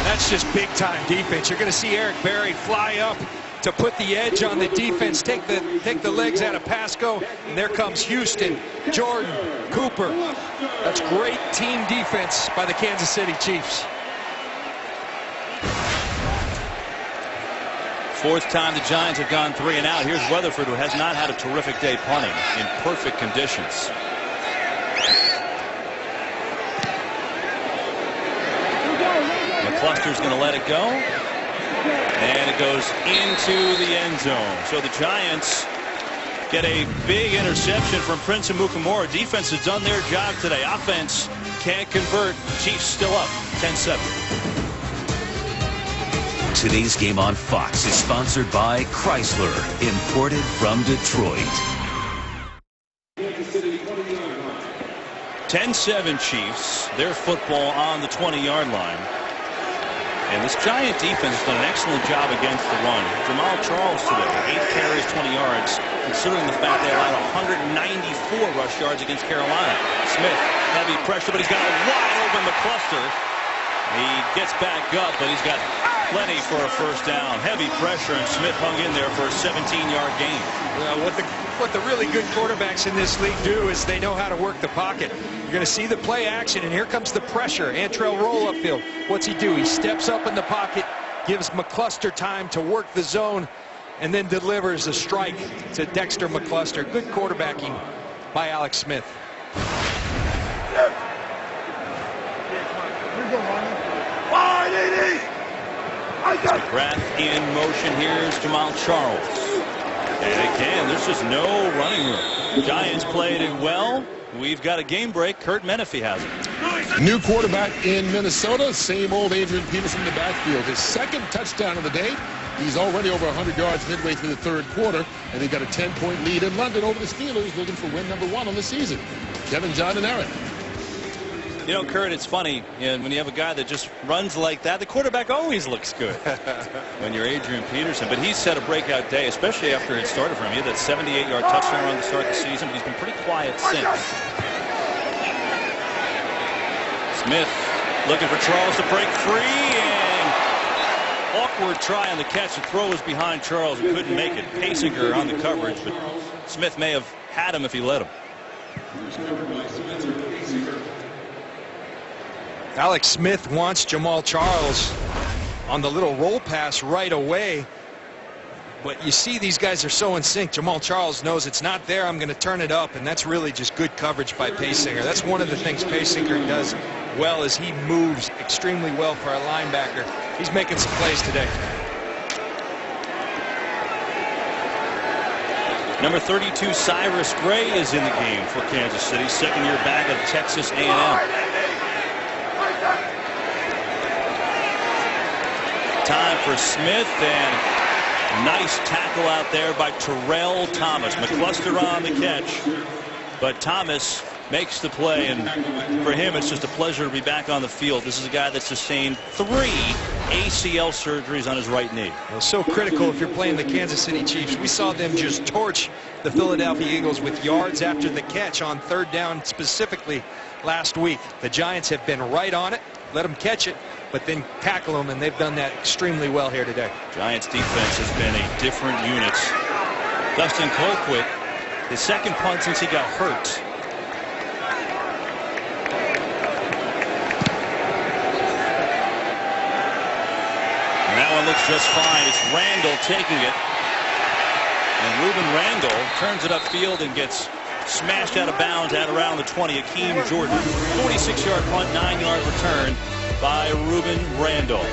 That's just big-time defense. You're going to see Eric Berry fly up to put the edge on the defense, take the legs out of Pasco, and there comes Houston, Jordan, Cooper. That's great team defense by the Kansas City Chiefs. 4th time the Giants have gone 3 and out. Here's Weatherford, who has not had a terrific day punting in perfect conditions. McCluster's going to let it go, and it goes into the end zone. So the Giants get a big interception from Prince Amukamara. Defense has done their job today. Offense can't convert. Chiefs still up 10-7. Today's game on Fox is sponsored by Chrysler, imported from Detroit. 10-7 Chiefs. Their football on the 20-yard line. And this Giant defense has done an excellent job against the run. Jamal Charles today, 8 carries, 20 yards, considering the fact they allowed 194 rush yards against Carolina. Smith, heavy pressure, but he's got a wide open McCluster. He gets back up, but he's got plenty for a first down. Heavy pressure, and Smith hung in there for a 17-yard gain. Well, what the really good quarterbacks in this league do is they know how to work the pocket. You're going to see the play action, and here comes the pressure. Antrell roll upfield. What's he do? He steps up in the pocket, gives McCluster time to work the zone, and then delivers a strike to Dexter McCluster. Good quarterbacking by Alex Smith. McGrath in motion. Here's Jamal Charles. And again, there's just no running room. Giants played it well. We've got a game break. Kurt Menefee has it. New quarterback in Minnesota. Same old Adrian Peterson in the backfield. His 2nd touchdown of the day. He's already over 100 yards midway through the 3rd quarter. And they've got a 10-point lead in London over the Steelers, looking for win number 1 on the season. Kevin, John, and Eric. You know, Kurt, it's funny, and when you have a guy that just runs like that, the quarterback always looks good when you're Adrian Peterson. But he's had a breakout day, especially after it started for him. He had that 78-yard touchdown run to start the season, but he's been pretty quiet since. Smith looking for Charles to break free, and awkward try on the catch. The throw was behind Charles, who couldn't make it. Pasinger on the coverage, but Smith may have had him if he let him. Alex Smith wants Jamal Charles on the little roll pass right away. But you see these guys are so in sync. Jamal Charles knows it's not there. I'm going to turn it up. And that's really just good coverage by Pasinger. That's one of the things Pasinger does well, is he moves extremely well for a linebacker. He's making some plays today. Number 32, Cyrus Gray, is in the game for Kansas City. 2nd-year back of Texas A&M. Time for Smith, and nice tackle out there by Terrell Thomas. McCluster on the catch, but Thomas makes the play, and for him it's just a pleasure to be back on the field. This is a guy that sustained 3 ACL surgeries on his right knee. Well, so critical if you're playing the Kansas City Chiefs. We saw them just torch the Philadelphia Eagles with yards after the catch on 3rd down specifically last week. The Giants have been right on it, let them catch it, but then tackle them, and they've done that extremely well here today. Giants defense has been a different unit. Dustin Colquitt, his 2nd punt since he got hurt. And that one looks just fine. It's Randall taking it. And Reuben Randall turns it upfield and gets smashed out of bounds at around the 20. Hakeem Jordan. 46-yard punt, 9-yard return by Reuben Randall.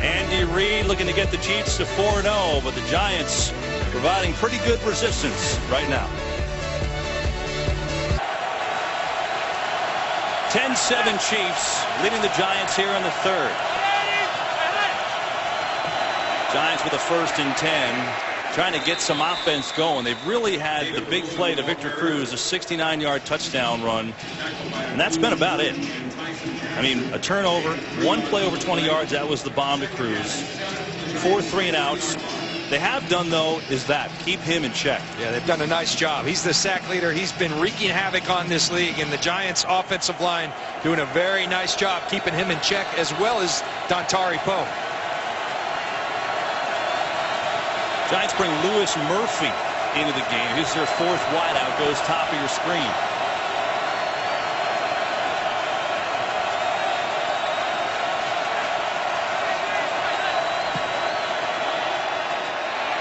Andy Reid looking to get the Chiefs to 4-0, but the Giants providing pretty good resistance right now. 10-7 Chiefs leading the Giants here in the 3rd. Giants with a 1st and 10. Trying to get some offense going. They've really had the big play to Victor Cruz, a 69-yard touchdown run, and that's been about it. I mean, a turnover, one play over 20 yards, that was the bomb to Cruz. 4 3-and-outs. They have done, though, is that keep him in check. Yeah, they've done a nice job. He's the sack leader. He's been wreaking havoc on this league, and the Giants offensive line doing a very nice job keeping him in check, as well as Dontari Poe. Giants bring Lewis Murphy into the game. He's their 4th wideout. Goes top of your screen.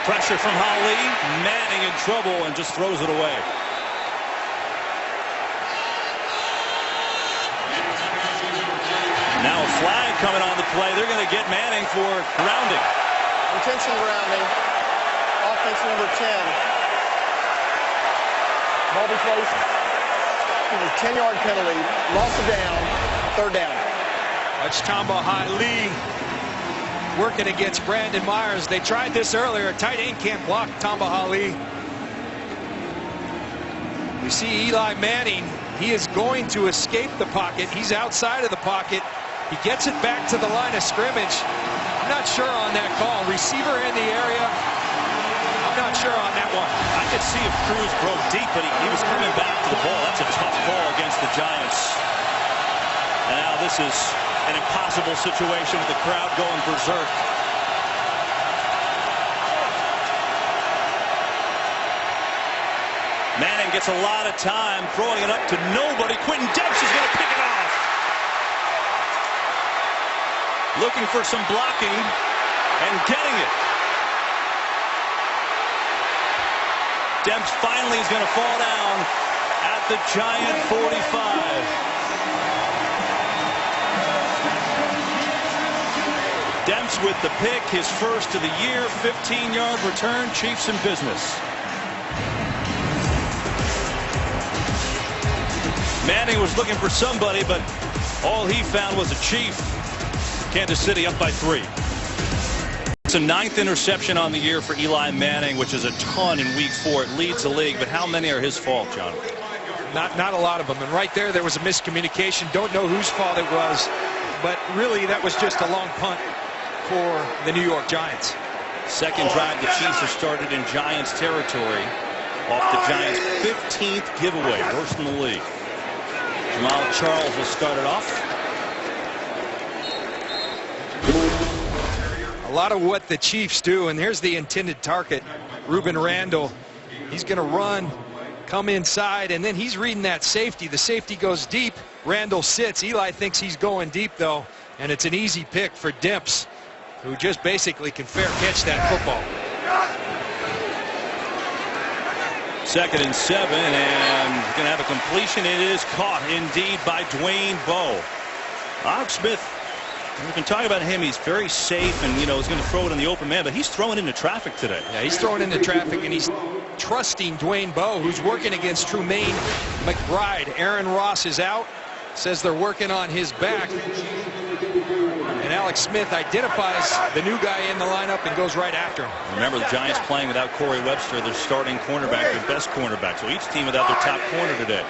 Pressure from Holly. Manning in trouble and just throws it away. Now a flag coming on the play. They're going to get Manning for grounding. Intention grounding. Offense number 10. Ball be placed. 10-yard penalty. Loss of down. 3rd down. That's Tamba Lee working against Brandon Myers. They tried this earlier. Tight end can't block Tamba Lee. We see Eli Manning. He is going to escape the pocket. He's outside of the pocket. He gets it back to the line of scrimmage. I'm not sure on that call. Receiver in the area. I'm not sure on that one. I could see if Cruz broke deep, but he was coming back to the ball. That's a tough call against the Giants. And now this is an impossible situation with the crowd going berserk. Manning gets a lot of time throwing it up to nobody. Quentin Dempsey is going to pick it off. Looking for some blocking and getting it. Demps finally is going to fall down at the Giant 45. Demps with the pick, his 1st of the year, 15-yard return. Chiefs in business. Manning was looking for somebody, but all he found was a Chief. Kansas City up by 3. It's a 9th interception on the year for Eli Manning, which is a ton in week 4. It leads the league, but how many are his fault, John? Not a lot of them. And right there was a miscommunication. Don't know whose fault it was, but really that was just a long punt for the New York Giants. Second drive, the Chiefs have started in Giants territory off the Giants' 15th giveaway, worst in the league. Jamal Charles will start it off. A lot of what the Chiefs do, and here's the intended target, Ruben Randall. He's going to run, come inside, and then he's reading that safety. The safety goes deep. Randall sits. Eli thinks he's going deep, though, and it's an easy pick for Demps, who just basically can fair catch that football. 2nd and 7, and going to have a completion. It is caught, indeed, by Dwayne Bowe. Alex Smith, we've been talking about him. He's very safe, and, you know, he's going to throw it in the open man, but he's throwing into traffic today. Yeah, he's throwing into traffic, and he's trusting Dwayne Bowe, who's working against Trumaine McBride. Aaron Ross is out. Says they're working on his back. And Alex Smith identifies the new guy in the lineup and goes right after him. Remember, the Giants playing without Corey Webster, their starting cornerback, their best cornerback. So each team without their top corner today.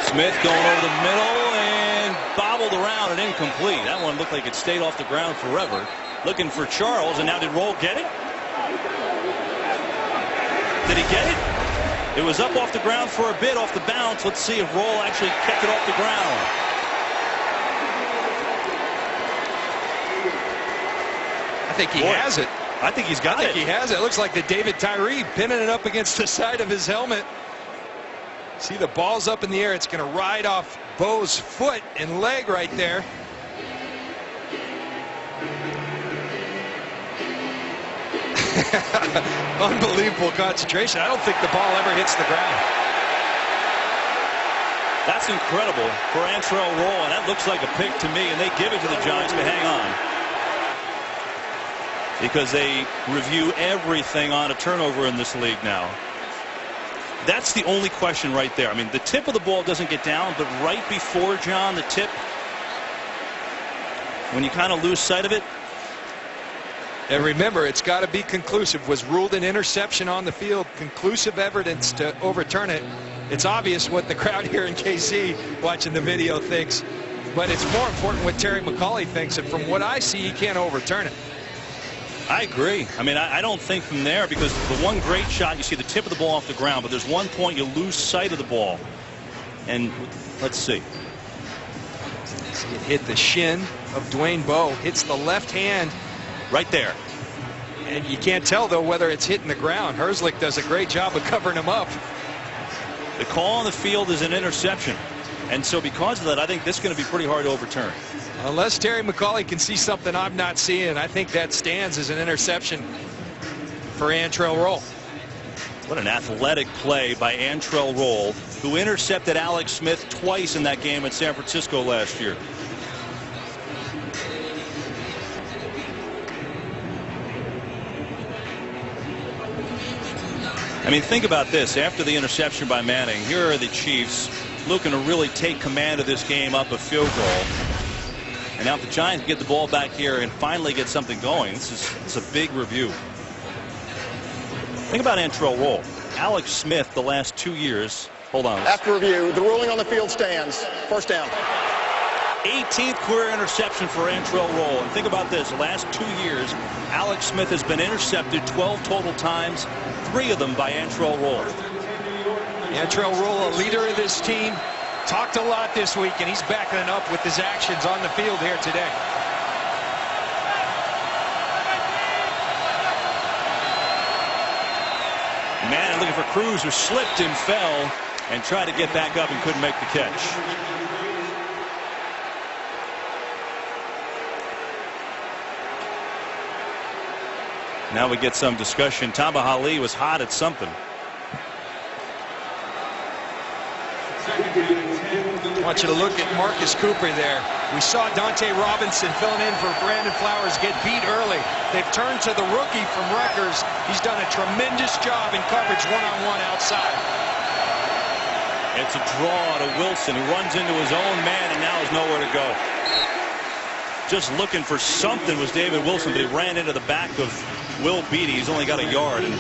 Smith going over the middle and bobbled around and incomplete. That one looked like it stayed off the ground forever. Looking for Charles, and now did Roll get it? Did he get it? It was up off the ground for a bit, off the bounce. Let's see if Roll actually kept it off the ground. I think he has it. I think he's got it. I think he has it. It looks like the David Tyree pinning it up against the side of his helmet. See, the ball's up in the air. It's going to ride off Bowe's foot and leg right there. Unbelievable concentration. I don't think the ball ever hits the ground. That's incredible for Antrell Roll, and that looks like a pick to me, and they give it to the Giants to hang on. Because they review everything on a turnover in this league now. That's the only question right there. I mean, the tip of the ball doesn't get down, but right before, John, the tip, when you kind of lose sight of it. And remember, it's got to be conclusive. Was ruled an interception on the field. Conclusive evidence to overturn it. It's obvious what the crowd here in KC watching the video thinks. But it's more important what Terry McAulay thinks. And from what I see, he can't overturn it. I agree. I mean, I don't think from there, because the one great shot, you see the tip of the ball off the ground, but there's one point you lose sight of the ball. And let's see. It hit the shin of Dwayne Bowe. Hits the left hand. Right there. And you can't tell, though, whether it's hitting the ground. Herzlich does a great job of covering him up. The call on the field is an interception. And so because of that, I think this is going to be pretty hard to overturn. Unless Terry McAulay can see something I'm not seeing, I think that stands as an interception for Antrell Roll. What an athletic play by Antrell Roll, who intercepted Alex Smith twice in that game at San Francisco last year. I mean, think about this. After the interception by Manning, here are the Chiefs looking to really take command of this game up a field goal. And now if the Giants get the ball back here and finally get something going, this is a big review. Think about Antrell Roll. Alex Smith the last 2 years. Hold on. After review, the ruling on the field stands. First down. 18th career interception for Antrell Roll. And think about this. The last 2 years, Alex Smith has been intercepted 12 total times, 3 of them by Antrell Roll. Antrell Roll, a leader of this team, talked a lot this week, and he's backing it up with his actions on the field here today. Manning looking for Cruz, who slipped and fell and tried to get back up and couldn't make the catch. Now we get some discussion. Tamba Hali was hot at something. I want you to look at Marcus Cooper there. We saw Dante Robinson filling in for Brandon Flowers get beat early. They've turned to the rookie from Rutgers. He's done a tremendous job in coverage one-on-one outside. It's a draw to Wilson, who runs into his own man and now has nowhere to go. Just looking for something was David Wilson, but he ran into the back of Will Beatty. He's only got a yard. And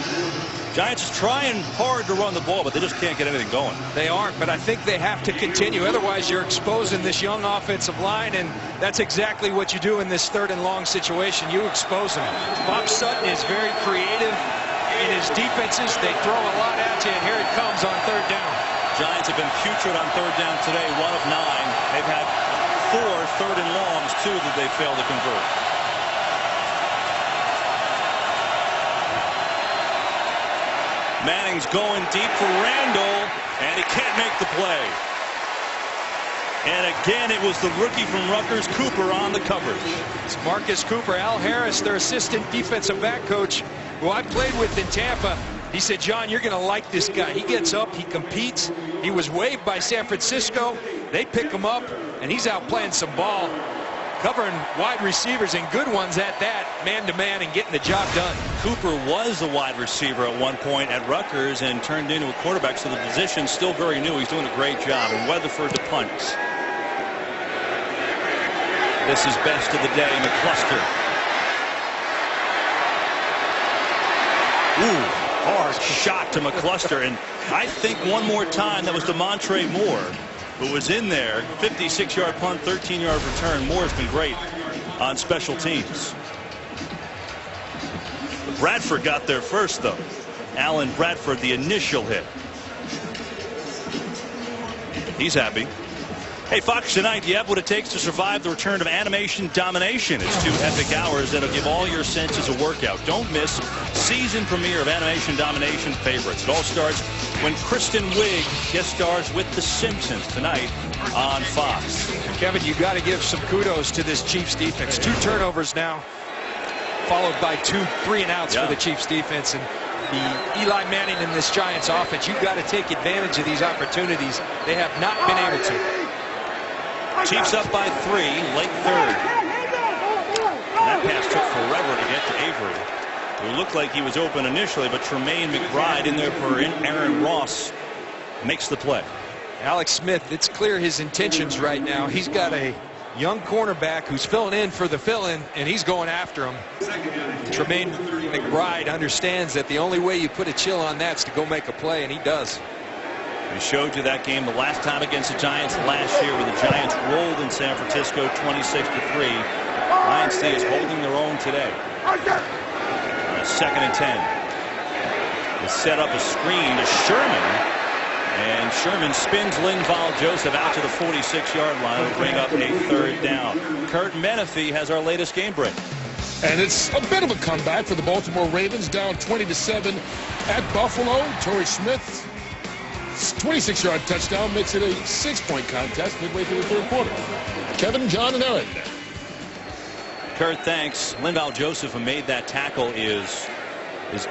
Giants trying hard to run the ball, but they just can't get anything going. They aren't, but I think they have to continue. Otherwise, you're exposing this young offensive line, and that's exactly what you do in this 3rd and long situation. You expose them. Bob Sutton is very creative in his defenses. They throw a lot at you, and here it comes on 3rd down. Giants have been putrid on 3rd down today, 1 of 9. They've had 4 3rd and longs, 2 that they failed to convert. Manning's going deep for Randall, and he can't make the play. And again, it was the rookie from Rutgers, Cooper, on the coverage. It's Marcus Cooper. Al Harris, their assistant defensive back coach, who I played with in Tampa, he said, John, you're going to like this guy. He gets up, he competes. He was waived by San Francisco. They pick him up, and he's out playing some ball, covering wide receivers and good ones at that, man-to-man, and getting the job done. Cooper was a wide receiver at one point at Rutgers and turned into a quarterback, so the position's still very new. He's doing a great job. And Weatherford to punt. This is best of the day, McCluster. Ooh, hard shot to McCluster. And I think one more time that was DeMontre Moore, who was in there. 56-yard punt, 13-yard return. Moore's been great on special teams. Bradford got there first, though. Alan Bradford, the initial hit. He's happy. Hey, Fox tonight, you have what it takes to survive the return of Animation Domination. It's 2 epic hours that'll give all your senses a workout. Don't miss season premiere of Animation Domination Favorites. It all starts when Kristen Wiig guest stars with The Simpsons tonight on Fox. Kevin, you got to give some kudos to this Chiefs defense. 2 turnovers now, followed by 2 3-and-outs for the Chiefs defense. And the Eli Manning in this Giants offense, you've got to take advantage of these opportunities. They have not been able to. Chiefs up by 3, late 3rd. And that pass took forever to get to Avery, who looked like he was open initially, but Tremaine McBride in there for Aaron Ross makes the play. Alex Smith, it's clear his intentions right now. He's got a young cornerback who's filling in for the fill-in, and he's going after him. Tremaine McBride understands that the only way you put a chill on that is to go make a play, and he does. We showed you that game the last time against the Giants last year, where the Giants rolled in San Francisco 26-3. Lions D is holding their own today. On a 2nd and 10. They set up a screen to Sherman. And Sherman spins Linval Joseph out to the 46-yard line. It'll bring up a 3rd down. Kurt Menefee has our latest game break. And it's a bit of a comeback for the Baltimore Ravens, down 20-7 at Buffalo. Torrey Smith's 26-yard touchdown makes it a 6-point contest midway through the 3rd quarter. Kevin, John, and Aaron. Kurt, thanks. Linval Joseph, who made that tackle, is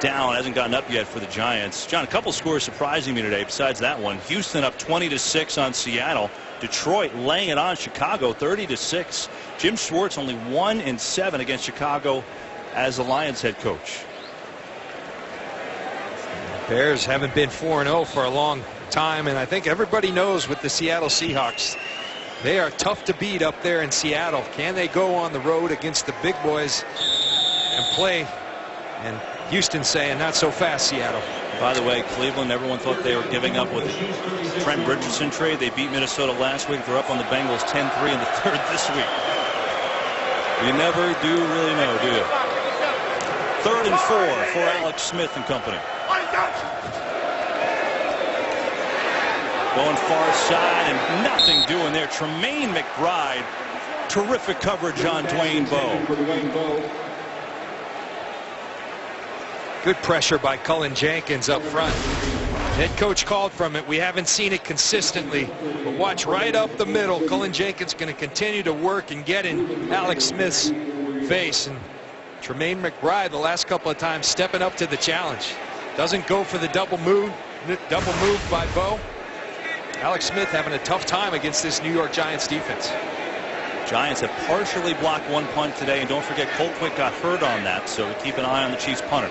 down, hasn't gotten up yet for the Giants. John, a couple scores surprising me today besides that one. Houston up 20-6 on Seattle. Detroit laying it on Chicago 30-6. Jim Schwartz only 1-7 against Chicago as the Lions head coach. Bears haven't been 4-0 for a long time, and I think everybody knows with the Seattle Seahawks, they are tough to beat up there in Seattle. Can they go on the road against the big boys and play? And Houston saying, not so fast, Seattle. By the way, Cleveland, everyone thought they were giving up with the Trent Richardson trade. They beat Minnesota last week. They're up on the Bengals 10-3 in the 3rd this week. You never do really know, do you? 3rd and 4 for Alex Smith and company. Going far side and nothing doing there. Tremaine McBride. Terrific coverage on Dwayne Bowe. Good pressure by Cullen Jenkins up front. Head coach called from it. We haven't seen it consistently, but watch right up the middle. Cullen Jenkins going to continue to work and get in Alex Smith's face. And Tremaine McBride the last couple of times stepping up to the challenge. Doesn't go for the double move by Bowe. Alex Smith having a tough time against this New York Giants defense. Giants have partially blocked one punt today, and don't forget Colquitt got hurt on that, so keep an eye on the Chiefs punter.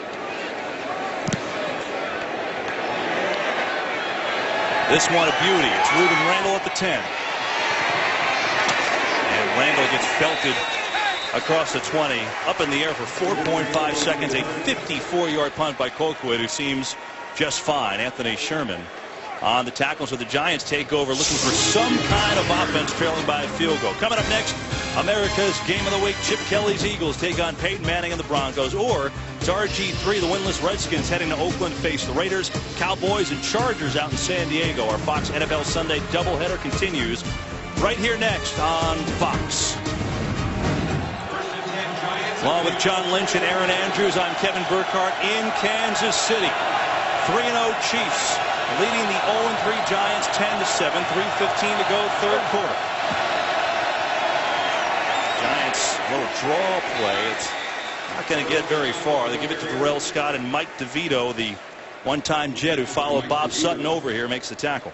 This one a beauty. It's Ruben Randall at the 10. And Randall gets belted across the 20, up in the air for 4.5 seconds. A 54-yard punt by Colquitt, who seems just fine. Anthony Sherman on the tackles, so the Giants take over, looking for some kind of offense, trailing by a field goal. Coming up next, America's Game of the Week. Chip Kelly's Eagles take on Peyton Manning and the Broncos. Or it's RG3, the winless Redskins, heading to Oakland, face the Raiders, Cowboys, and Chargers out in San Diego. Our Fox NFL Sunday doubleheader continues right here next on Fox. Along with John Lynch and Aaron Andrews, I'm Kevin Burkhardt in Kansas City. 3-0 Chiefs leading the 0-3 Giants 10-7. 3:15 to go, 3rd quarter. Giants little draw play. It's not going to get very far. They give it to Darrell Scott, and Mike DeVito, the one-time Jet who followed Bob Sutton over here, makes the tackle.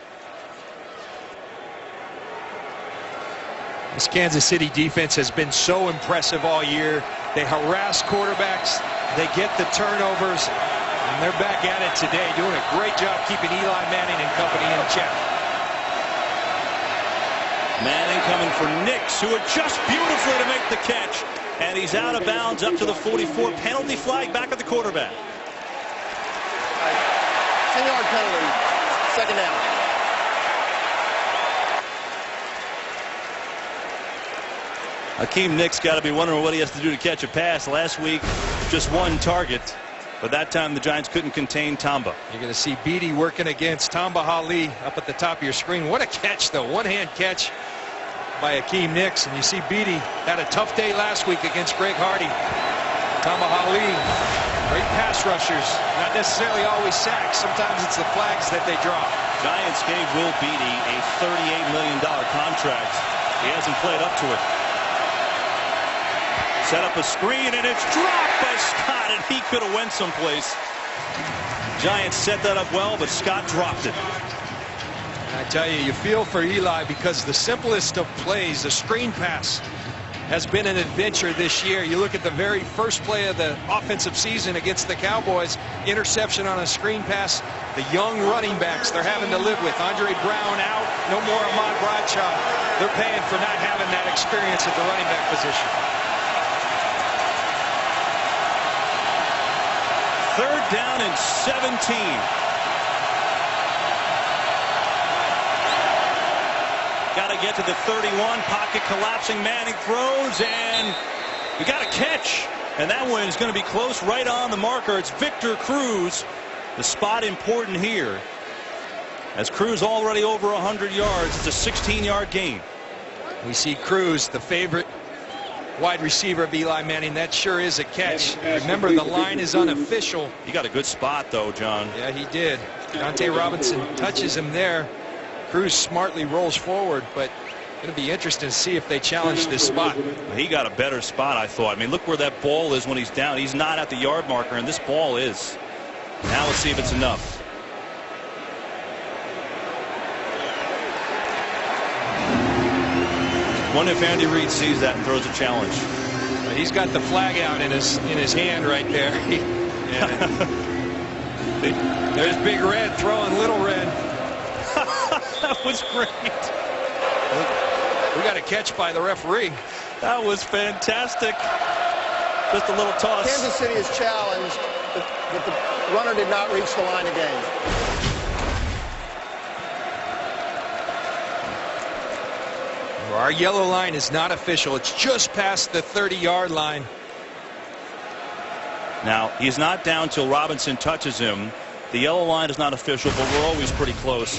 This Kansas City defense has been so impressive all year. They harass quarterbacks. They get the turnovers. And they're back at it today, doing a great job keeping Eli Manning and company in check. Manning coming for Nix, who adjusts beautifully to make the catch. And he's out of bounds up to the 44. Penalty flag back at the quarterback. 10-yard penalty, 2nd down. Hakeem Nicks got to be wondering what he has to do to catch a pass. Last week, just one target. But that time the Giants couldn't contain Tamba. You're going to see Beatty working against Tamba Hali up at the top of your screen. What a catch, though. One-hand catch by Hakeem Nicks. And you see Beatty had a tough day last week against Greg Hardy. Tamba Hali, great pass rushers. Not necessarily always sacks. Sometimes it's the flags that they drop. Giants gave Will Beatty a $38 million contract. He hasn't played up to it. Set up a screen, and it's dropped by Scott, and he could have went someplace. Giants set that up well, but Scott dropped it. I tell you, you feel for Eli, because the simplest of plays, the screen pass, has been an adventure this year. You look at the very first play of the offensive season against the Cowboys, interception on a screen pass. The young running backs they're having to live with. Andre Brown out, no more Ahmad Bradshaw. they're paying for not having that experience at the running back position. Third down and 17. Got to get to the 31. Pocket collapsing. Manning throws, and we got a catch. And that one is going to be close, right on the marker. It's Victor Cruz. The spot important here, as Cruz already over 100 yards. It's a 16-yard gain. We see Cruz, the favorite wide receiver of Eli Manning. That sure is a catch. Remember, the line is unofficial. He got a good spot, though, John. Yeah, he did. Dante Robinson touches him there. Cruz smartly rolls forward, but it'll be interesting to see if they challenge this spot. He got a better spot, I thought. I mean, look where that ball is when he's down. He's not at the yard marker, and this ball is. Now let's see if it's enough. Wonder if Andy Reid sees that and throws a challenge. He's got the flag out in his hand right there. There's Big Red throwing Little Red. That was great. We got a catch by the referee. That was fantastic. Just a little toss. Kansas City is challenged that the runner did not reach the line of game. Our yellow line is not official. It's just past the 30-yard line. Now, he's not down till Robinson touches him. The yellow line is not official, but we're always pretty close.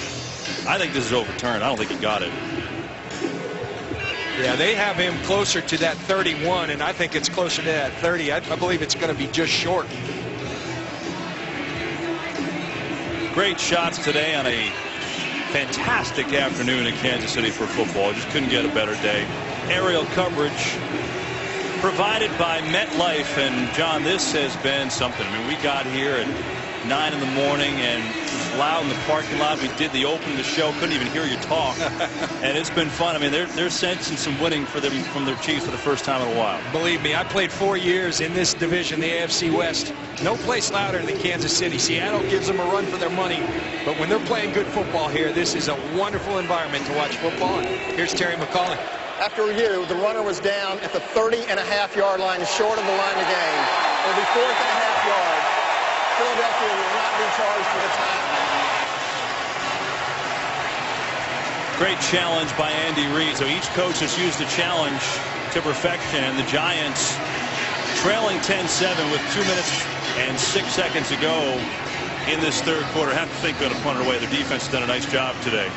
I think this is overturned. I don't think he got it. Yeah, they have him closer to that 31, and I think it's closer to that 30. I believe it's going to be just short. Great shots today on a fantastic afternoon in Kansas City for football. Just couldn't get a better day. Aerial coverage provided by MetLife. And, John, this has been something. I mean, we got here at 9 in the morning, and it was loud in the parking lot. We did the opening of the show. Couldn't even hear you talk. And it's been fun. I mean, they're sensing some winning for them from their Chiefs for the first time in a while. Believe me, I played 4 years in this division, the AFC West. No place louder than Kansas City. Seattle gives them a run for their money. But when they're playing good football here, this is a wonderful environment to watch football. And here's Terry McCauley. After review, the runner was down at the 30.5-yard line, short of the line of game. It'll be 4.5 yards. Philadelphia will not be charged with a timeout. Great challenge by Andy Reid. So each coach has used the challenge to perfection, and the Giants trailing 10-7 with 2 minutes and 6 seconds to go in this third quarter. I have to think they're going to punt it away. Their defense has done a nice job today.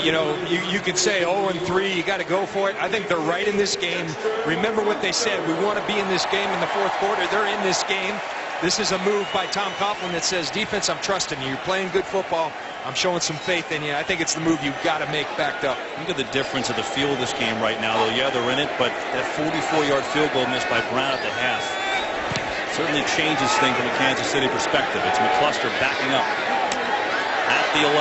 You could say 0-3, you got to go for it. I think they're right in this game. Remember what they said. We want to be in this game in the fourth quarter. They're in this game. This is a move by Tom Coughlin that says, defense, I'm trusting you. You're playing good football. I'm showing some faith in you. I think it's the move you've got to make backed up. Look at the difference of the feel of this game right now, though. Yeah, they're in it, but that 44-yard field goal missed by Brown at the half certainly changes things from a Kansas City perspective. It's McCluster backing up at the 11.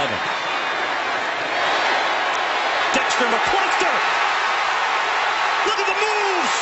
Dexter McCluster! Look at the moves!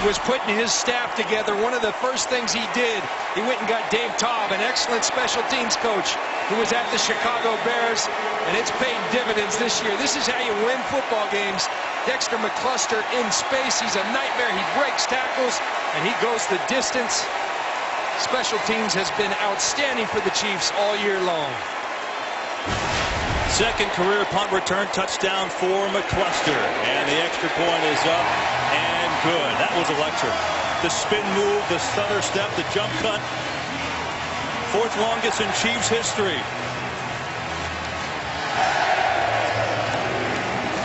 Was putting his staff together. One of the first things he did, he went and got Dave Taub, an excellent special teams coach who was at the Chicago Bears, and it's paid dividends this year. This is how you win football games. Dexter McCluster in space. He's a nightmare. He breaks tackles, and he goes the distance. Special teams has been outstanding for the Chiefs all year long. Second career punt return touchdown for McCluster, and the extra point is up and good. That was electric. The spin move, the stutter step, the jump cut. Fourth longest in Chiefs history.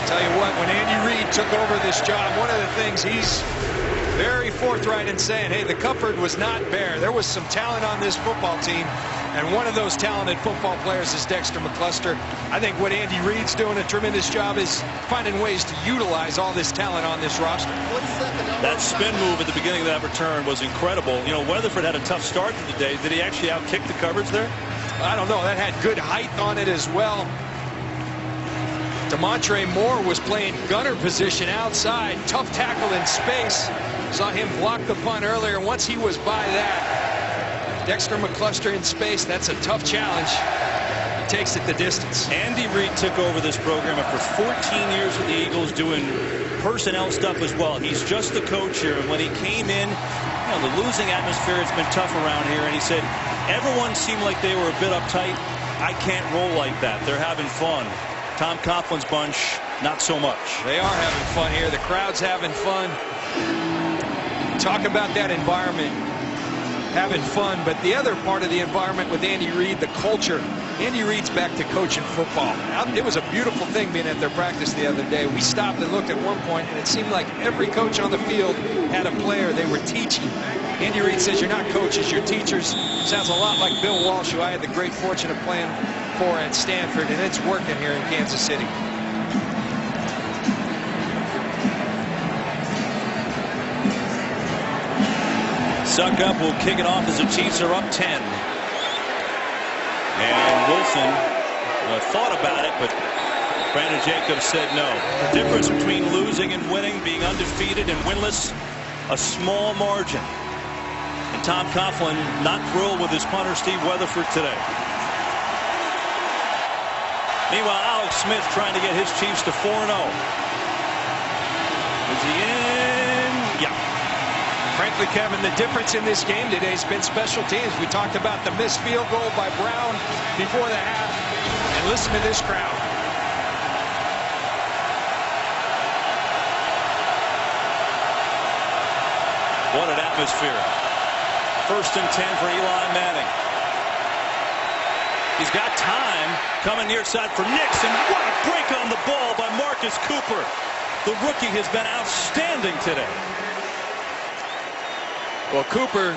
Tell you what, when Andy Reid took over this job, one of the things he's very forthright in saying, hey, the cupboard was not bare. There was some talent on this football team, and one of those talented football players is Dexter McCluster. I think what Andy Reid's doing a tremendous job is finding ways to utilize all this talent on this roster. That spin move at the beginning of that return was incredible. You know, Weatherford had a tough start to the day. Did he actually outkick the coverage there? I don't know. That had good height on it as well. Demontre Moore was playing gunner position outside. Tough tackle in space. Saw him block the punt earlier. Once he was by that, Dexter McCluster in space, that's a tough challenge. He takes it the distance. Andy Reid took over this program after 14 years with the Eagles doing personnel stuff as well. He's just the coach here. And when he came in, you know, the losing atmosphere has been tough around here. And he said, everyone seemed like they were a bit uptight. I can't roll like that. They're having fun. Tom Coughlin's bunch, not so much. They are having fun here. The crowd's having fun. Talk about that environment, having fun. But the other part of the environment with Andy Reid, the culture. Andy Reid's back to coaching football. It was a beautiful thing being at their practice the other day. We stopped and looked at one point, and it seemed like every coach on the field had a player they were teaching. Andy Reid says, you're not coaches, you're teachers. Sounds a lot like Bill Walsh, who I had the great fortune of playing for at Stanford, and it's working here in Kansas City. Suck up will kick it off as the Chiefs are up 10. And Wilson thought about it, but Brandon Jacobs said no. The difference between losing and winning, being undefeated and winless, a small margin. And Tom Coughlin not thrilled with his punter Steve Weatherford today. Meanwhile, Alex Smith trying to get his Chiefs to 4-0. Is he in? Yeah. Frankly, Kevin, the difference in this game today has been special teams. We talked about the missed field goal by Brown before the half. And listen to this crowd. What an atmosphere. 1st and 10 for Eli Manning. He's got time coming near side for Nix, and what a break on the ball by Marcus Cooper. The rookie has been outstanding today. Well, Cooper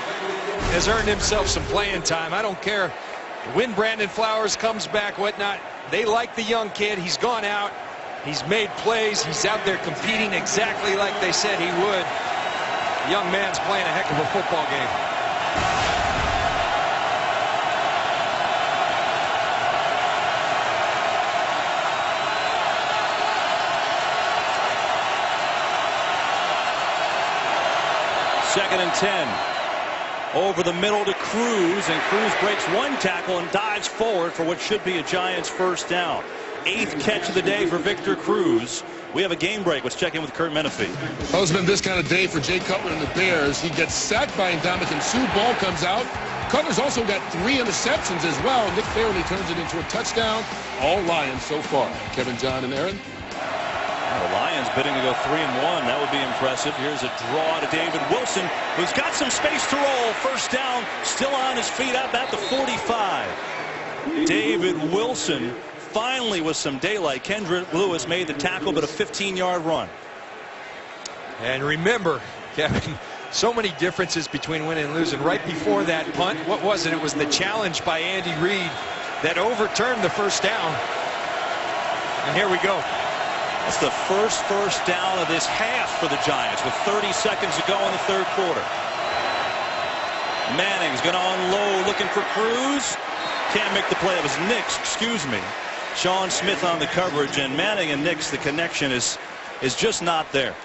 has earned himself some playing time. I don't care when Brandon Flowers comes back, whatnot. They like the young kid. He's gone out. He's made plays. He's out there competing exactly like they said he would. The young man's playing a heck of a football game. Second and 10. Over the middle to Cruz, and Cruz breaks one tackle and dives forward for what should be a Giants first down. 8th catch of the day for Victor Cruz. We have a game break. Let's check in with Kurt Menefee. Well, it's been this kind of day for Jay Cutler and the Bears. He gets sacked by Ndamukong Suh. Ball comes out. Cutler's also got 3 interceptions as well. Nick Fairley turns it into a touchdown. All Lions so far. Kevin, John, and Aaron. The Lions bidding to go 3-1. That would be impressive. Here's a draw to David Wilson, who's got some space to roll. First down, still on his feet up at the 45. David Wilson finally with some daylight. Kendrick Lewis made the tackle, but a 15-yard run. And remember, Kevin, so many differences between winning and losing. Right before that punt, what was it? It was the challenge by Andy Reid that overturned the first down. And here we go. That's the first down of this half for the Giants with 30 seconds to go in the 3rd quarter. Manning's going to unload, looking for Cruz. Can't make the play. It was Nix, excuse me. Sean Smith on the coverage, and Manning and Nix, the connection is just not there.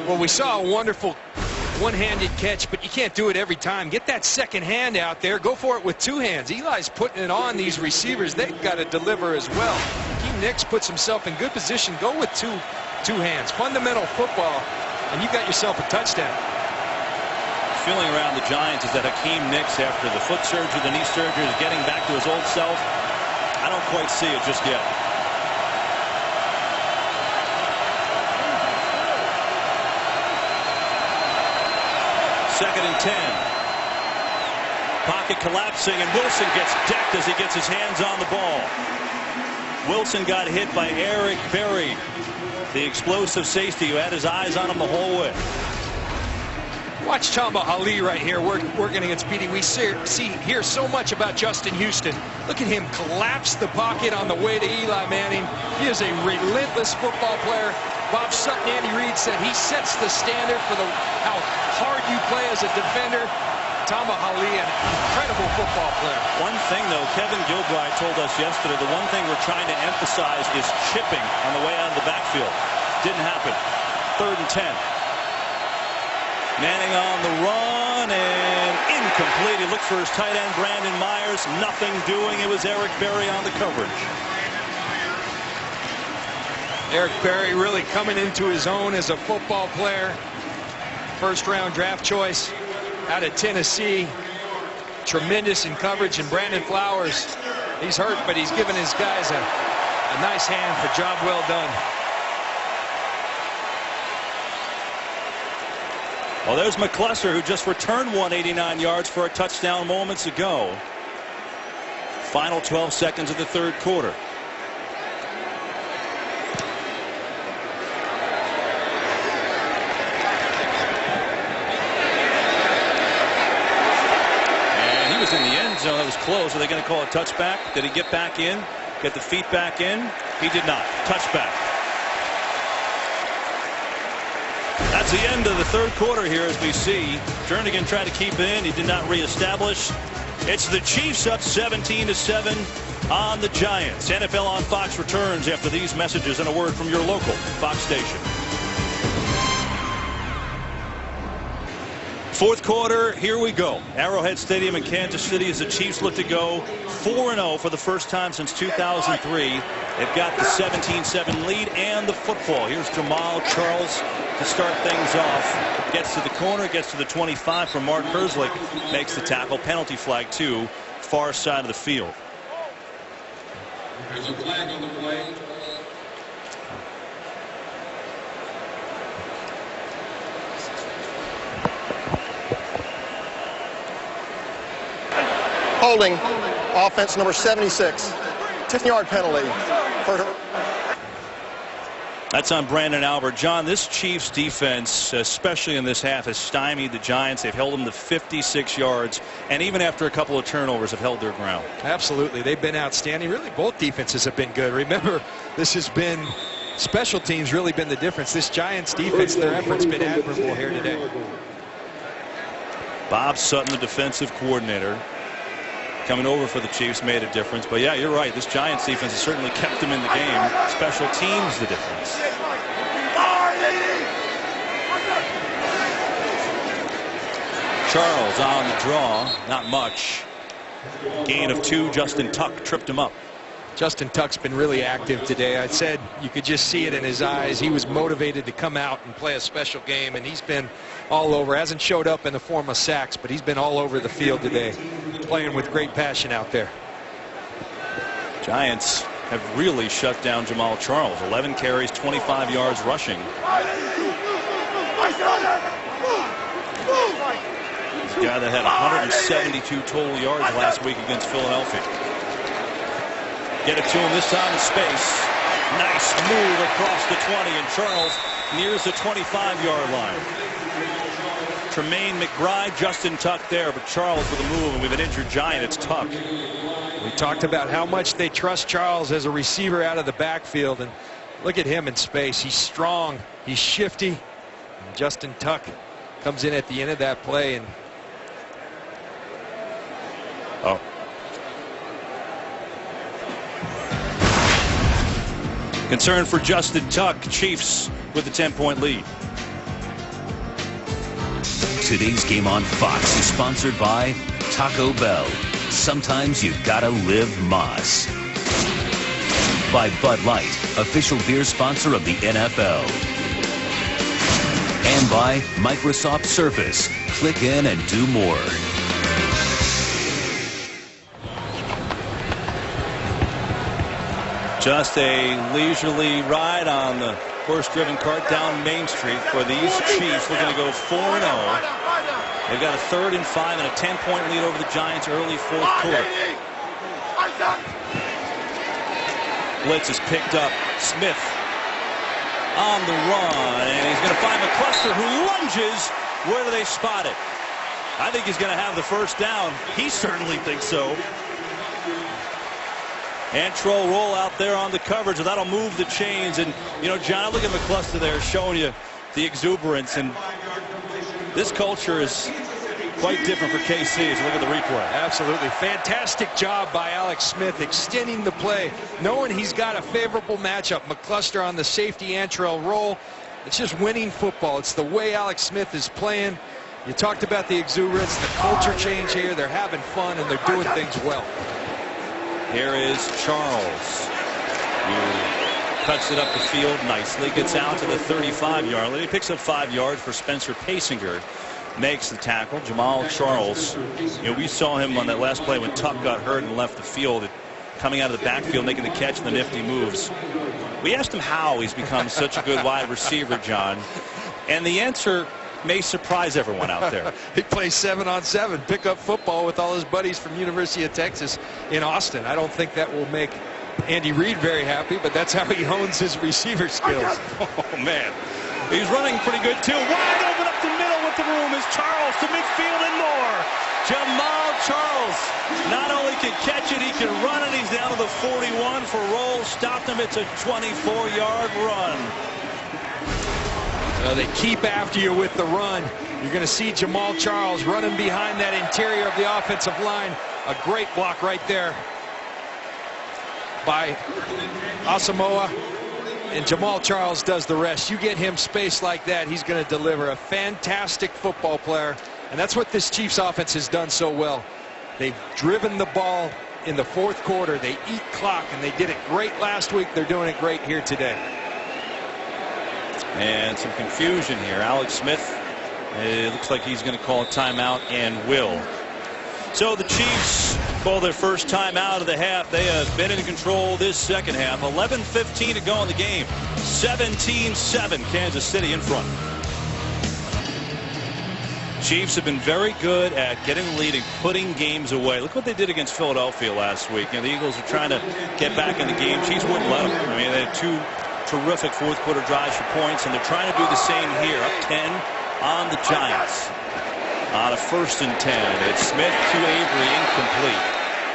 Well, we saw a wonderful one-handed catch, but you can't do it every time. Get that second hand out there. Go for it with 2 hands. Eli's putting it on these receivers. They've got to deliver as well. Keem Nix puts himself in good position. Go with two hands. Fundamental football, and you got yourself a touchdown. Feeling around the Giants is that Hakeem Nix, after the foot surgery, the knee surgery, is getting back to his old self. I don't quite see it just yet. Second and 10. Pocket collapsing, and Wilson gets decked as he gets his hands on the ball. Wilson got hit by Eric Berry, the explosive safety who had his eyes on him the whole way. Watch Tamba Hali right here working against Petey. We hear so much about Justin Houston. Look at him collapse the pocket on the way to Eli Manning. He is a relentless football player. Bob Sutton, Andy Reid said he sets the standard for how hard you play as a defender. Tamba Hali, an incredible football player. One thing, though, Kevin Gilbride told us yesterday, the one thing we're trying to emphasize is chipping on the way out of the backfield. Didn't happen. 3rd and 10. Manning on the run and incomplete. He looked for his tight end, Brandon Myers. Nothing doing. It was Eric Berry on the coverage. Eric Berry really coming into his own as a football player. First-round draft choice out of Tennessee. Tremendous in coverage. And Brandon Flowers, he's hurt, but he's giving his guys a nice hand for job well done. Well, there's McCluster, who just returned 189 yards for a touchdown moments ago. Final 12 seconds of the 3rd quarter. And he was in the end zone. That was close. Are they going to call a touchback? Did he get back in? Get the feet back in? He did not. Touchback. That's the end of the 3rd quarter here, as we see Jernigan tried to keep it in. He did not reestablish. It's the Chiefs up 17-7 on the Giants. NFL on Fox returns after these messages and a word from your local Fox station. 4th quarter, here we go. Arrowhead Stadium in Kansas City as the Chiefs look to go 4-0 for the first time since 2003. They've got the 17-7 lead and the football. Here's Jamal Charles to start things off. Gets to the corner, gets to the 25 from Mark Herzlich, makes the tackle. Penalty flag, too, far side of the field. There's a flag on the play. Holding, offense number 76. 10-yard penalty. That's on Brandon Albert. John, this Chiefs defense, especially in this half, has stymied the Giants. They've held them to 56 yards, and even after a couple of turnovers, have held their ground. Absolutely. They've been outstanding. Really, both defenses have been good. Remember, this has been special teams really been the difference. This Giants defense, their effort's been admirable here today. Bob Sutton, the defensive coordinator, coming over for the Chiefs, made a difference. But yeah, you're right. This Giants defense has certainly kept them in the game. Special teams, the difference. Charles on the draw. Not much. Gain of 2. Justin Tuck tripped him up. Justin Tuck's been really active today. I said you could just see it in his eyes. He was motivated to come out and play a special game, and he's been all over. Hasn't showed up in the form of sacks, but he's been all over the field today, playing with great passion out there. Giants have really shut down Jamal Charles. 11 carries, 25 yards rushing. He's a guy that had 172 total yards last week against Philadelphia. Get it to him this time in space. Nice move across the 20, and Charles nears the 25-yard line. Tremaine McBride, Justin Tuck there, but Charles with a move, and with an injured Giant, it's Tuck. We talked about how much they trust Charles as a receiver out of the backfield, and look at him in space. He's strong, he's shifty, and Justin Tuck comes in at the end of that play and concern for Justin Tuck. Chiefs with a 10-point lead. Today's game on Fox is sponsored by Taco Bell. Sometimes you gotta live Moss. By Bud Light, official beer sponsor of the NFL. And by Microsoft Surface. Click in and do more. Just a leisurely ride on the horse-driven cart down Main Street for these Chiefs. Looking to go 4-0. They've got a 3rd and 5 and a 10-point lead over the Giants early 4th quarter. Blitz is picked up. Smith on the run, and he's going to find McCluster, who lunges Where do they spot it? I think he's going to have the first down. He certainly thinks so. Antrell Roll out there on the coverage. So that'll move the chains. And, you know, John, look at McCluster there showing you the exuberance. And this culture is quite different for KC as you look at the replay. Absolutely. Fantastic job by Alex Smith extending the play, knowing he's got a favorable matchup. McCluster on the safety, Antrell Roll. It's just winning football. It's the way Alex Smith is playing. You talked about the exuberance, the culture change here. They're having fun, and they're doing things well. Here is Charles, who cuts it up the field nicely, gets out to the 35-yard line. He picks up 5 yards for Spencer Pasinger. Makes the tackle. Jamal Charles, you know, we saw him on that last play when Tuck got hurt and left the field, coming out of the backfield, making the catch and the nifty moves. We asked him how he's become such a good wide receiver, John, and the answer may surprise everyone out there. He plays 7-on-7 pickup football with all his buddies from University of Texas in Austin. I don't think that will make Andy Reid very happy, but that's how he hones his receiver skills. Oh, man. He's running pretty good, too. Wide open up the middle with the room is Charles to midfield and more. Jamal Charles not only can catch it, he can run it. He's down to the 41 for Roll. Stopped him. It's a 24-yard run. They keep after you with the run. You're going to see Jamal Charles running behind that interior of the offensive line. A great block right there by Asamoah. And Jamal Charles does the rest. You get him space like that, he's going to deliver. A fantastic football player. And that's what this Chiefs offense has done so well. They've driven the ball in the fourth quarter. They eat clock, and they did it great last week. They're doing it great here today. And some confusion here. Alex Smith, it looks like he's going to call a timeout and will. So the Chiefs call their first timeout of the half. They have been in control this second half. 11:15 to go in the game. 17-7 Kansas City in front. Chiefs have been very good at getting the lead and putting games away. Look what they did against Philadelphia last week. You know, the Eagles are trying to get back in the game. Chiefs wouldn't let them. I mean, they had 2 terrific fourth quarter drives for points, and they're trying to do the same here. Up 10 on the Giants. On a 1st and 10. It's Smith to Avery, incomplete.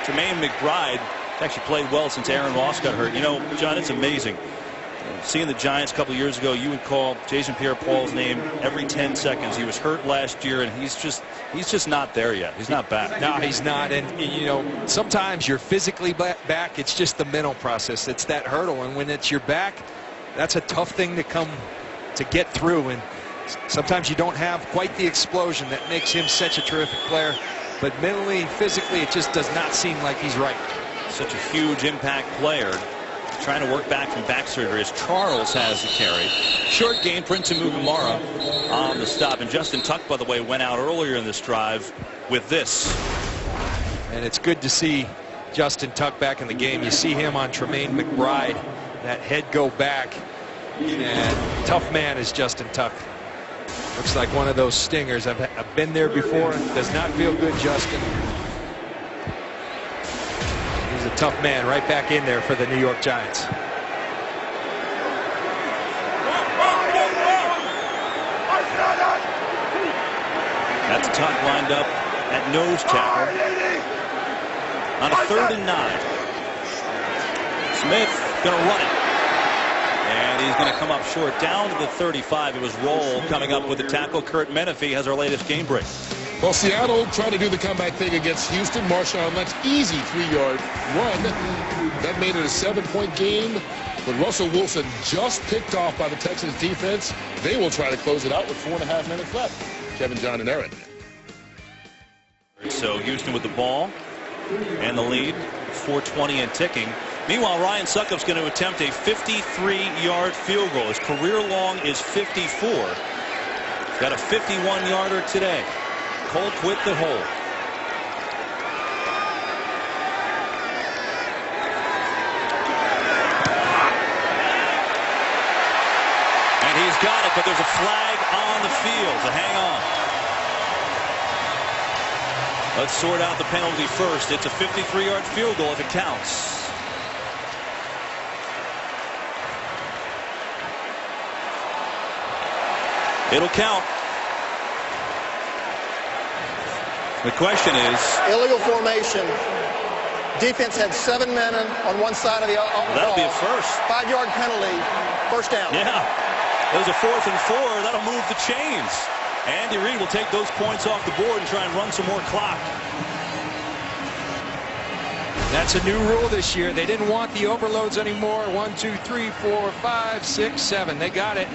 Jermaine McBride actually played well since Aaron Ross got hurt. You know, John, it's amazing. Seeing the Giants a couple years ago, you would call Jason Pierre-Paul's name every 10 seconds. He was hurt last year, and he's just not there yet. He's not back. No, he's not. And, you know, sometimes you're physically back. It's just the mental process. It's that hurdle. And when it's your back, that's a tough thing to get through. And sometimes you don't have quite the explosion that makes him such a terrific player. But mentally, physically, it just does not seem like he's right. Such a huge impact player. Trying to work back from back surgery as Charles has the carry. Short gain, Prince Amukamara on the stop. And Justin Tuck, by the way, went out earlier in this drive with this. And it's good to see Justin Tuck back in the game. You see him on Tremaine McBride. That head go back. And tough man is Justin Tuck. Looks like one of those stingers. I've been there before. Does not feel good, Justin. He's a tough man right back in there for the New York Giants. That's Tuck lined up at nose tackle on a 3rd and 9. Smith going to run it. And he's going to come up short down to the 35. It was Roll coming up with the tackle. Kurt Menefee has our latest game break. Well, Seattle tried to do the comeback thing against Houston. Marshawn Lynch, easy 3-yard run. That made it a 7-point game. But Russell Wilson just picked off by the Texans defense. They will try to close it out with 4.5 minutes left. Kevin, John, and Aaron. So Houston with the ball and the lead. 4:20 and ticking. Meanwhile, Ryan Succop's going to attempt a 53-yard field goal. His career long is 54. He's got a 51-yarder today. Cole quit the hole. And he's got it, but there's a flag on the field, so hang on. Let's sort out the penalty first. It's a 53-yard field goal if it counts. It'll count. The question is, illegal formation. Defense had 7 men on one side of the ball. That'll be a first. 5-yard penalty. First down. Yeah. There's a 4th and 4. That'll move the chains. Andy Reid will take those points off the board and try and run some more clock. That's a new rule this year. They didn't want the overloads anymore. 1, 2, 3, 4, 5, 6, 7. They got it.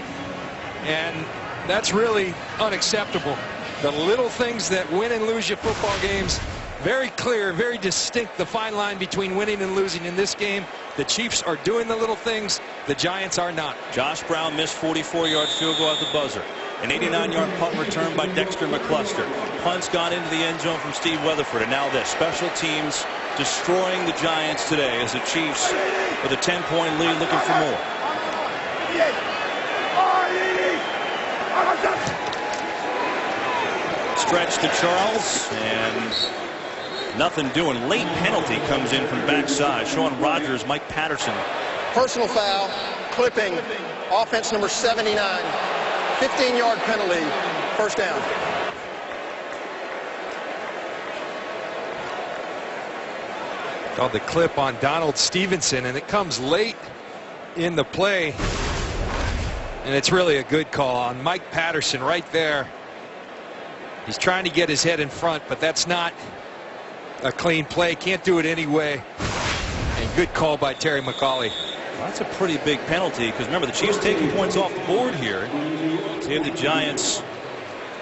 And that's really unacceptable. The little things that win and lose you football games, very clear, very distinct, the fine line between winning and losing in this game. The Chiefs are doing the little things. The Giants are not. Josh Brown missed 44-yard field goal at the buzzer. An 89-yard punt return by Dexter McCluster. Punt's gone into the end zone from Steve Weatherford. And now this. Special teams destroying the Giants today as the Chiefs with a 10-point lead looking for more. Stretch to Charles, and nothing doing. Late penalty comes in from backside. Sean Rogers, Mike Patterson. Personal foul, clipping, offense number 79. 15-yard penalty, first down. Called the clip on Donald Stevenson, and it comes late in the play. And it's really a good call on Mike Patterson right there. He's trying to get his head in front, but that's not a clean play. Can't do it anyway. And good call by Terry McCauley. Well, that's a pretty big penalty because remember the Chiefs taking points off the board here. See if the Giants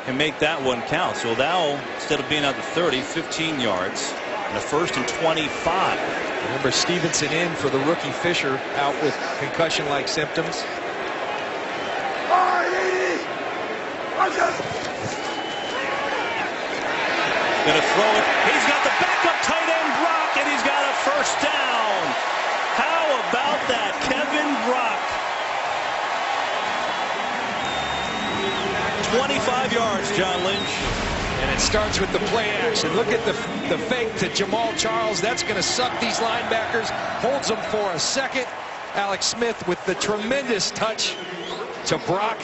can make that one count. So now instead of being out to 30, 15 yards and a 1st and 25. Remember Stevenson in for the rookie Fisher out with concussion-like symptoms. Going to throw it. He's got the backup tight end Brock, and he's got a first down. How about that, Kevin Brock? 25 yards, John Lynch. And it starts with the play action. Look at the fake to Jamal Charles. That's going to suck these linebackers. Holds them for a second. Alex Smith with the tremendous touch to Brock.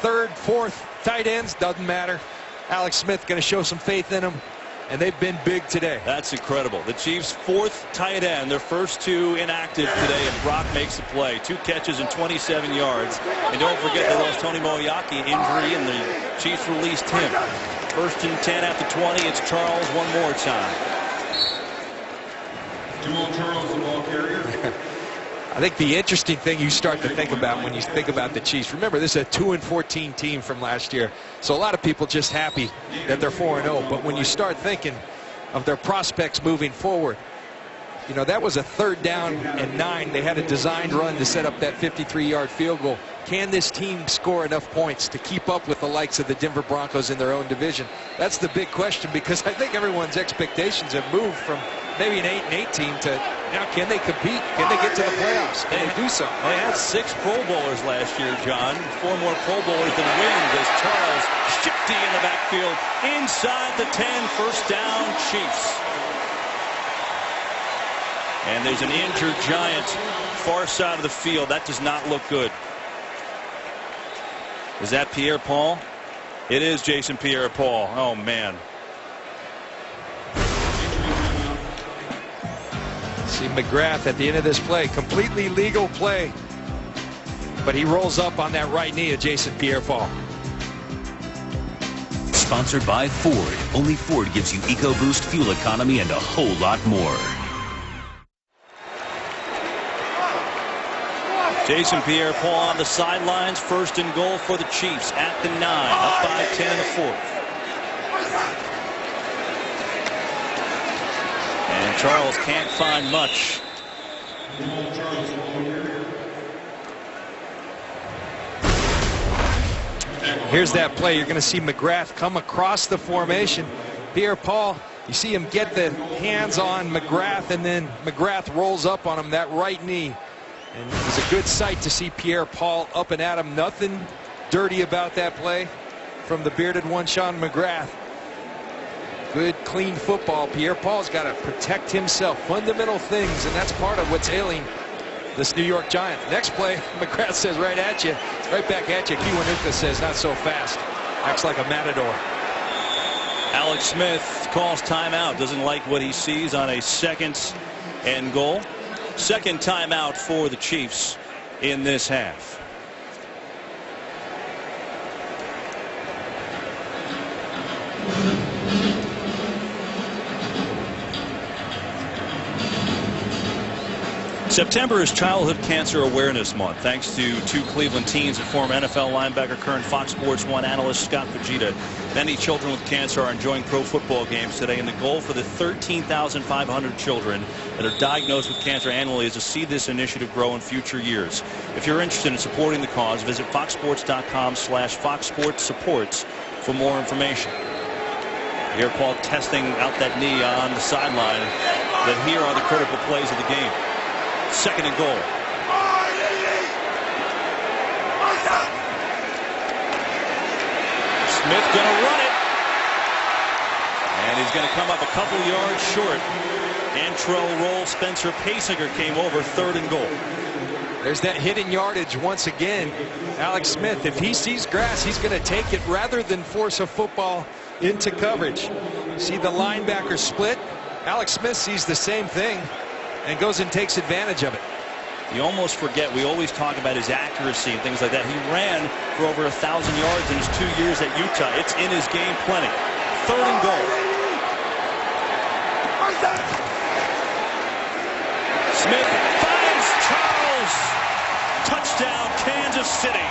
3rd, 4th tight ends, doesn't matter. Alex Smith going to show some faith in him, and they've been big today. That's incredible. The Chiefs' 4th tight end, their first 2 inactive today, and Brock makes the play. 2 catches and 27 yards. And don't forget they lost Tony Moeaki injury, and the Chiefs released him. 1st and 10 after 20. It's Charles one more time. Jamal Charles, the ball carrier. I think the interesting thing you start to think about when you think about the Chiefs, remember this is a 2-14 team from last year, so a lot of people just happy that they're 4-0. But when you start thinking of their prospects moving forward, you know, that was a 3rd down and 9. They had a designed run to set up that 53-yard field goal. Can this team score enough points to keep up with the likes of the Denver Broncos in their own division? That's the big question, because I think everyone's expectations have moved from maybe an 8-8 team to now can they compete? Can they get to the playoffs? Can they do something? They had 6 Pro Bowlers last year, John. 4 more Pro Bowlers than wins as Charles shifty in the backfield inside the 10. First down, Chiefs. And there's an injured Giant far side of the field. That does not look good. Is that Pierre-Paul? It is Jason Pierre-Paul. Oh, man. See McGrath at the end of this play. Completely legal play. But he rolls up on that right knee of Jason Pierre-Paul. Sponsored by Ford. Only Ford gives you EcoBoost fuel economy and a whole lot more. Jason Pierre-Paul on the sidelines. 1st and goal for the Chiefs at the 9. Up by 10 in the 4th. And Charles can't find much. Here's that play. You're going to see McGrath come across the formation. Pierre-Paul, you see him get the hands on McGrath, and then McGrath rolls up on him, that right knee. And it was a good sight to see Pierre-Paul up and at him. Nothing dirty about that play from the bearded one, Sean McGrath. Good, clean football. Pierre-Paul's got to protect himself. Fundamental things, and that's part of what's ailing this New York Giants. Next play, McGrath says right at you. Right back at you. Kiwanuka says not so fast. Acts like a matador. Alex Smith calls timeout. Doesn't like what he sees on a 2nd and goal. Second timeout for the Chiefs in this half. September is Childhood Cancer Awareness Month. Thanks to 2 Cleveland teens and former NFL linebacker, current Fox Sports 1 analyst Scott Fujita. Many children with cancer are enjoying pro football games today, and the goal for the 13,500 children that are diagnosed with cancer annually is to see this initiative grow in future years. If you're interested in supporting the cause, visit foxsports.com/foxsportssupports for more information. Here, Paul testing out that knee on the sideline. But here are the critical plays of the game. 2nd and goal. Smith gonna run it, and he's gonna come up a couple yards short. Antrell Roll, Spencer Pasinger came over. 3rd and goal. There's that hidden yardage once again. Alex Smith, if he sees grass, he's going to take it rather than force a football into coverage. See the linebacker split. Alex Smith sees the same thing and goes and takes advantage of it. You almost forget, we always talk about his accuracy and things like that. He ran for over 1,000 yards in his 2 years at Utah. It's in his game plenty. 3rd and goal. Smith finds Charles. Touchdown, Kansas City.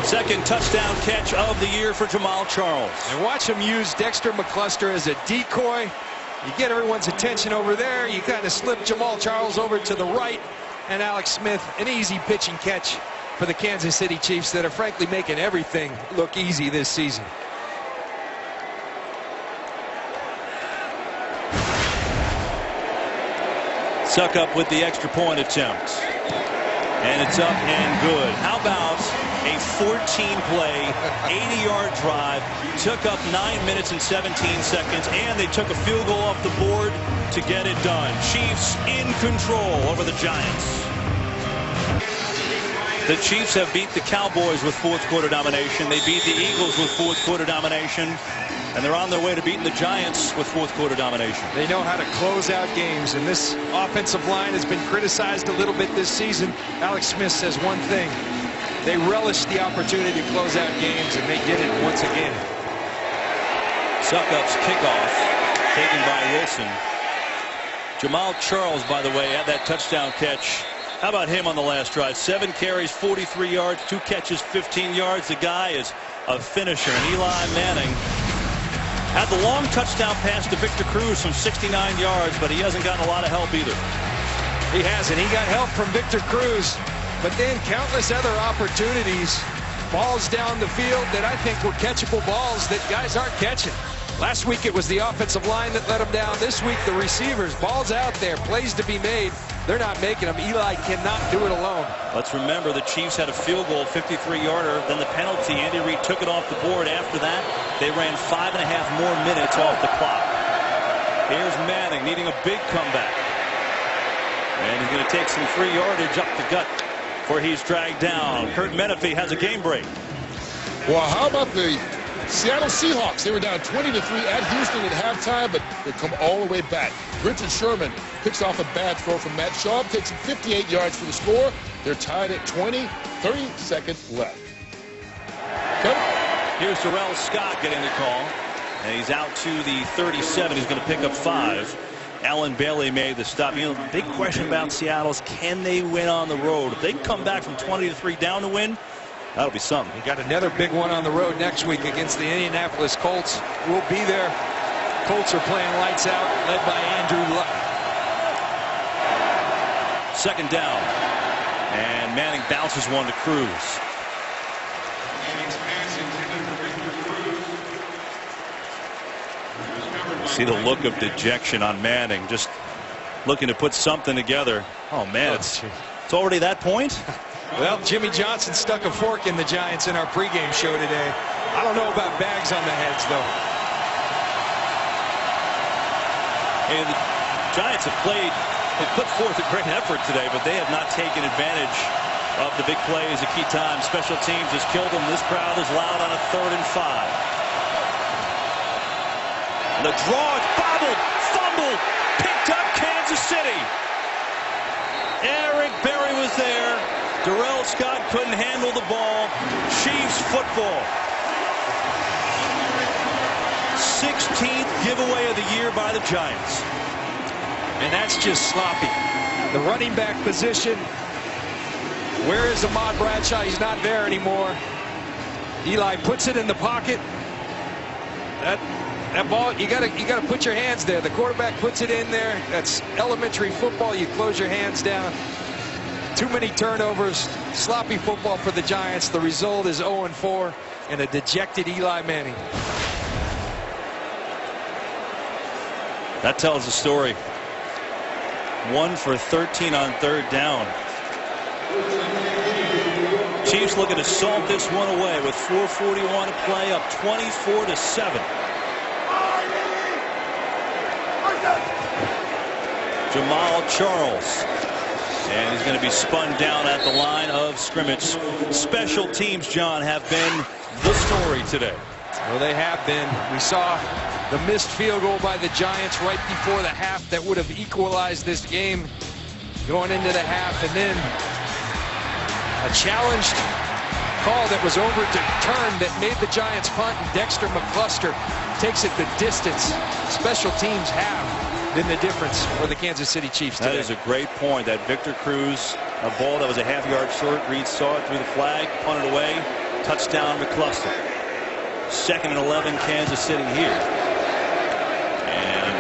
Second touchdown catch of the year for Jamal Charles. And watch him use Dexter McCluster as a decoy. You get everyone's attention over there. You kind of slip Jamal Charles over to the right. And Alex Smith, an easy pitch and catch for the Kansas City Chiefs that are frankly making everything look easy this season. Suck up with the extra point attempt. And it's up and good. How about a 14-play, 80-yard drive? Took up 9 minutes and 17 seconds, and they took a field goal off the board to get it done. Chiefs in control over the Giants. The Chiefs have beat the Cowboys with 4th quarter domination. They beat the Eagles with 4th quarter domination. And they're on their way to beating the Giants with 4th quarter domination. They know how to close out games, and this offensive line has been criticized a little bit this season. Alex Smith says one thing: they relish the opportunity to close out games, and they did it once again. Suckup's kickoff taken by Wilson. Jamal Charles, by the way, had that touchdown catch. How about him on the last drive? 7 carries, 43 yards, 2 catches, 15 yards. The guy is a finisher. And Eli Manning had the long touchdown pass to Victor Cruz from 69 yards, but he hasn't gotten a lot of help either. He hasn't. He got help from Victor Cruz, but then countless other opportunities. Balls down the field that I think were catchable balls that guys aren't catching. Last week it was the offensive line that let them down. This week the receivers. Balls out there, plays to be made. They're not making them. Eli cannot do it alone. Let's remember the Chiefs had a field goal, 53-yarder. Then the penalty. Andy Reid took it off the board. After that, they ran 5.5 more minutes off the clock. Here's Manning needing a big comeback. And he's going to take some free yardage up the gut before he's dragged down. Kurt Menefee has a game break. Well, how about the Seattle Seahawks? They were down 20-3 at Houston at halftime, but they come all the way back. Richard Sherman picks off a bad throw from Matt Schaub, takes him 58 yards for the score. They're tied at 20, 30 seconds left. Here's Terrell Scott getting the call, and he's out to the 37. He's going to pick up 5. Alan Bailey made the stop. You know, the big question about Seattle is, can they win on the road? If they come back from 20-3 down to win, that'll be something. We got another big one on the road next week against the Indianapolis Colts. We'll be there. Colts are playing lights out, led by Andrew Luck. 2nd down, and Manning bounces one to Cruz. See the look of dejection on Manning, just looking to put something together. Oh man, it's already that point. Well, Jimmy Johnson stuck a fork in the Giants in our pregame show today. I don't know about bags on the heads, though. And the Giants have put forth a great effort today, but they have not taken advantage of the big plays at key times. Special teams has killed them. This crowd is loud on a 3rd and 5. The draw is bobbled, fumbled, picked up Kansas City. Eric Berry was there. Darrell Scott couldn't handle the ball. Chiefs football. 16th giveaway of the year by the Giants. And that's just sloppy. The running back position. Where is Ahmad Bradshaw? He's not there anymore. Eli puts it in the pocket. That ball, you gotta put your hands there. The quarterback puts it in there. That's elementary football. You close your hands down. Too many turnovers. Sloppy football for the Giants. The result is 0-4 and a dejected Eli Manning. That tells the story. 1 for 13 on 3rd down. Chiefs looking to salt this one away with 4:41 to play, up 24-7. Jamal Charles. And he's going to be spun down at the line of scrimmage. Special teams, John, have been the story today. Well, they have been. We saw the missed field goal by the Giants right before the half that would have equalized this game going into the half, and then a challenged call that was overturned that made the Giants punt, and Dexter McCluster takes it the distance. Special teams have been the difference for the Kansas City Chiefs today. That is a great point. That Victor Cruz, a ball that was a half-yard short. Reed saw it through the flag, punted away, touchdown McCluster. 2nd and 11, Kansas City here. And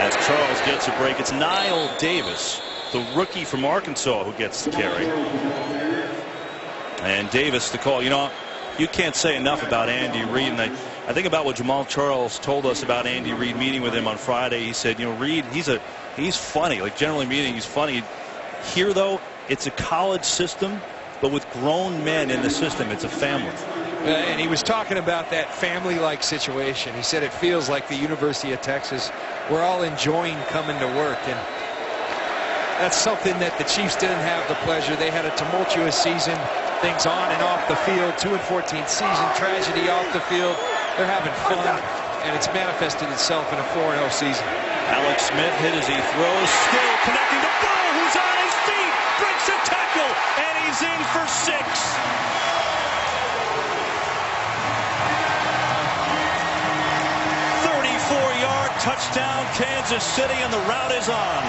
as Charles gets a break, it's Niall Davis, the rookie from Arkansas, who gets the carry. And Davis the call. You know, you can't say enough about Andy Reid. And I think about what Jamal Charles told us about Andy Reid meeting with him on Friday. He said, you know, Reid, he's funny. Like, generally meaning he's funny. Here, though, it's a college system, but with grown men in the system, it's a family. And he was talking about that family-like situation. He said it feels like the University of Texas. We're all enjoying coming to work, and that's something that the Chiefs didn't have the pleasure. They had a tumultuous season, things on and off the field, 2-14 season, tragedy off the field. They're having fun, and it's manifested itself in a 4-0 season. Alex Smith hit as he throws, still connecting to Bo, who's on his feet, breaks a tackle, and he's in for 6. 34-yard touchdown, Kansas City, and the route is on.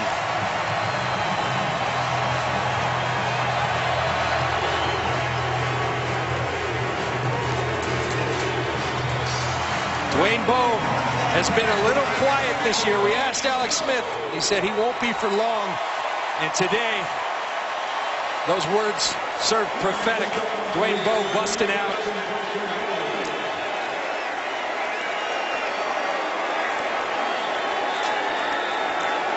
Dwayne Bowe has been a little quiet this year. We asked Alex Smith. He said he won't be for long. And today, those words serve prophetic. Dwayne Bowe busting out.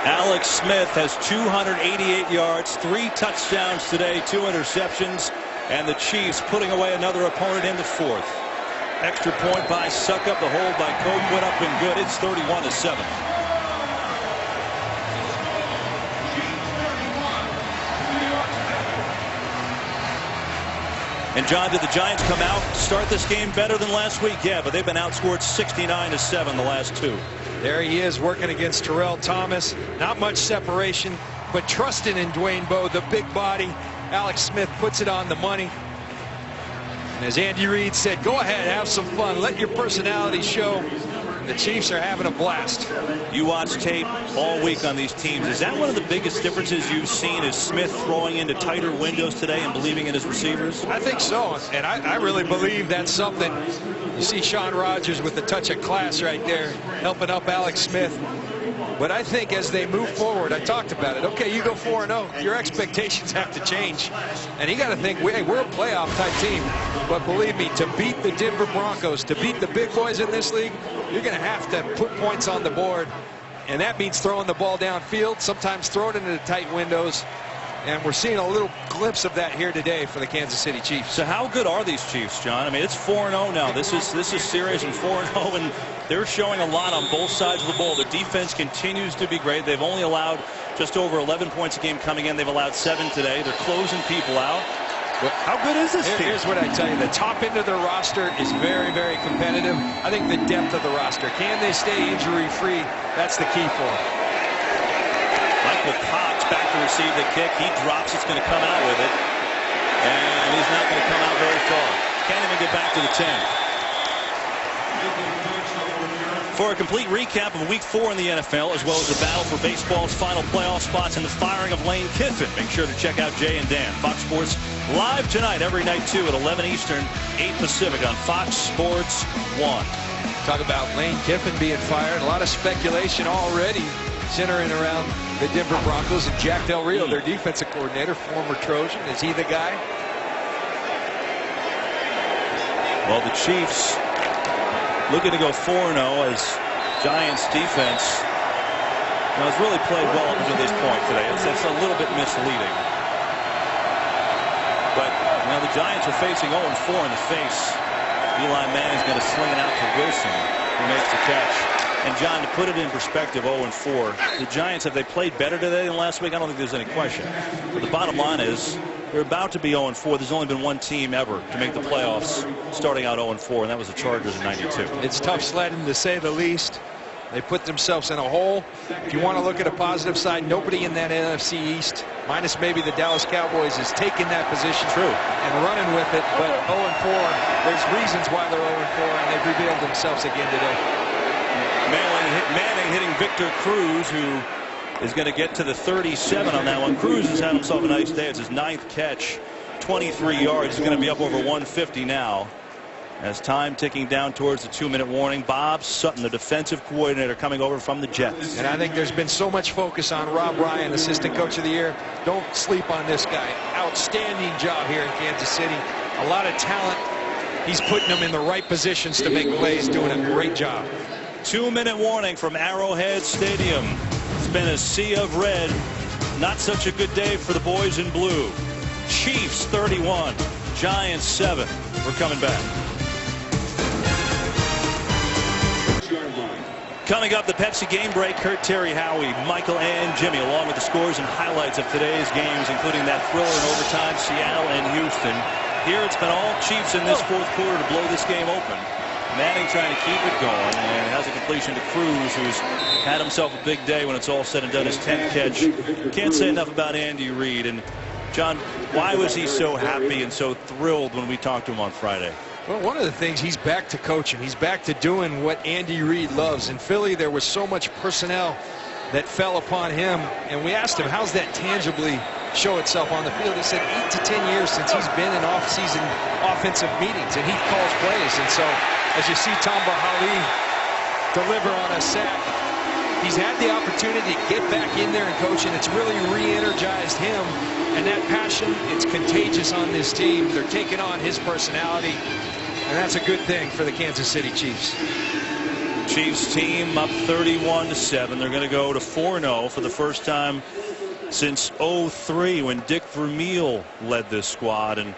Alex Smith has 288 yards, 3 touchdowns today, 2 interceptions, and the Chiefs putting away another opponent in the 4th. Extra point by Suckup. The hold by Copewood up and good. It's 31-7. And John, did the Giants come out, start this game better than last week? Yeah, but they've been outscored 69-7 the last 2. There he is working against Terrell Thomas. Not much separation, but trusting in Dwayne Bowe, the big body. Alex Smith puts it on the money. And as Andy Reid said, go ahead, have some fun. Let your personality show. And the Chiefs are having a blast. You watch tape all week on these teams. Is that one of the biggest differences you've seen, is Smith throwing into tighter windows today and believing in his receivers? I think so. And I really believe that's something. You see Sean Rogers with the touch of class right there, helping up Alex Smith. But I think as they move forward, I talked about it. Okay, you go 4-0, your expectations have to change. And you got to think, hey, we're a playoff-type team. But believe me, to beat the Denver Broncos, to beat the big boys in this league, you're going to have to put points on the board. And that means throwing the ball downfield, sometimes throwing it into tight windows. And we're seeing a little glimpse of that here today for the Kansas City Chiefs. So how good are these Chiefs, John? I mean, it's 4-0 now. This is serious, and 4-0, and they're showing a lot on both sides of the ball. Their defense continues to be great. They've only allowed just over 11 points a game coming in. They've allowed 7 today. They're closing people out. How good is this team? Here's what I tell you. The top end of their roster is very, very competitive. I think the depth of the roster. Can they stay injury-free? That's the key for them. Michael Cox back to receive the kick. He drops. It's going to come out with it. And he's not going to come out very far. Can't even get back to the 10. For a complete recap of Week 4 in the NFL, as well as the battle for baseball's final playoff spots and the firing of Lane Kiffin, make sure to check out Jay and Dan. Fox Sports live tonight, every night, too, at 11 Eastern, 8 Pacific on Fox Sports 1. Talk about Lane Kiffin being fired. A lot of speculation already centering around the Denver Broncos and Jack Del Rio, their defensive coordinator, former Trojan. Is he the guy? Well, the Chiefs looking to go 4-0 as Giants defense has really played well up until this point today. It's a little bit misleading. But the Giants are facing 0-4 in the face. Eli Manning is going to sling it out to Wilson, who makes the catch. And John, to put it in perspective, 0-4, the Giants, have they played better today than last week? I don't think there's any question. But the bottom line is they're about to be 0-4. There's only been one team ever to make the playoffs starting out 0-4, and that was the Chargers in '92. It's tough sledding, to say the least. They put themselves in a hole. If you want to look at a positive side, nobody in that NFC East, minus maybe the Dallas Cowboys, is taking that position and running with it. But 0-4, there's reasons why they're 0-4, and they've revealed themselves again today. Manning hitting Victor Cruz, who is going to get to the 37 on that one. Cruz has had himself a nice day. It's his 9th catch, 23 yards. He's going to be up over 150 now. As time ticking down towards the 2-minute warning. Bob Sutton, the defensive coordinator, coming over from the Jets. And I think there's been so much focus on Rob Ryan, assistant coach of the year. Don't sleep on this guy. Outstanding job here in Kansas City. A lot of talent. He's putting them in the right positions to make plays, doing a great job. 2-minute warning from Arrowhead Stadium. It's been a sea of red. Not such a good day for the boys in blue. Chiefs 31, Giants 7. We're coming back. Coming up, the Pepsi game break. Kurt, Terry, Howie, Michael, and Jimmy, along with the scores and highlights of today's games, including that thriller in overtime, Seattle and Houston. Here it's been all Chiefs in this fourth quarter to blow this game open. Manning trying to keep it going, and has a completion to Cruz, who's had himself a big day when it's all said and done. His 10th catch. Can't say enough about Andy Reid. And John, why was he so happy and so thrilled when we talked to him on Friday? Well, one of the things, he's back to coaching. He's back to doing what Andy Reid loves. In Philly, there was so much personnel that fell upon him, and we asked him, how's that tangibly show itself on the field? He said 8 to 10 years since he's been in off-season offensive meetings, and he calls plays. And so, as you see Tom Bahali deliver on a sack, he's had the opportunity to get back in there and coach, and it's really re-energized him. And that passion, it's contagious on this team. They're taking on his personality, and that's a good thing for the Kansas City Chiefs. Chiefs team up 31-7. They're going to go to 4-0 for the first time since '03 when Dick Vermeil led this squad. And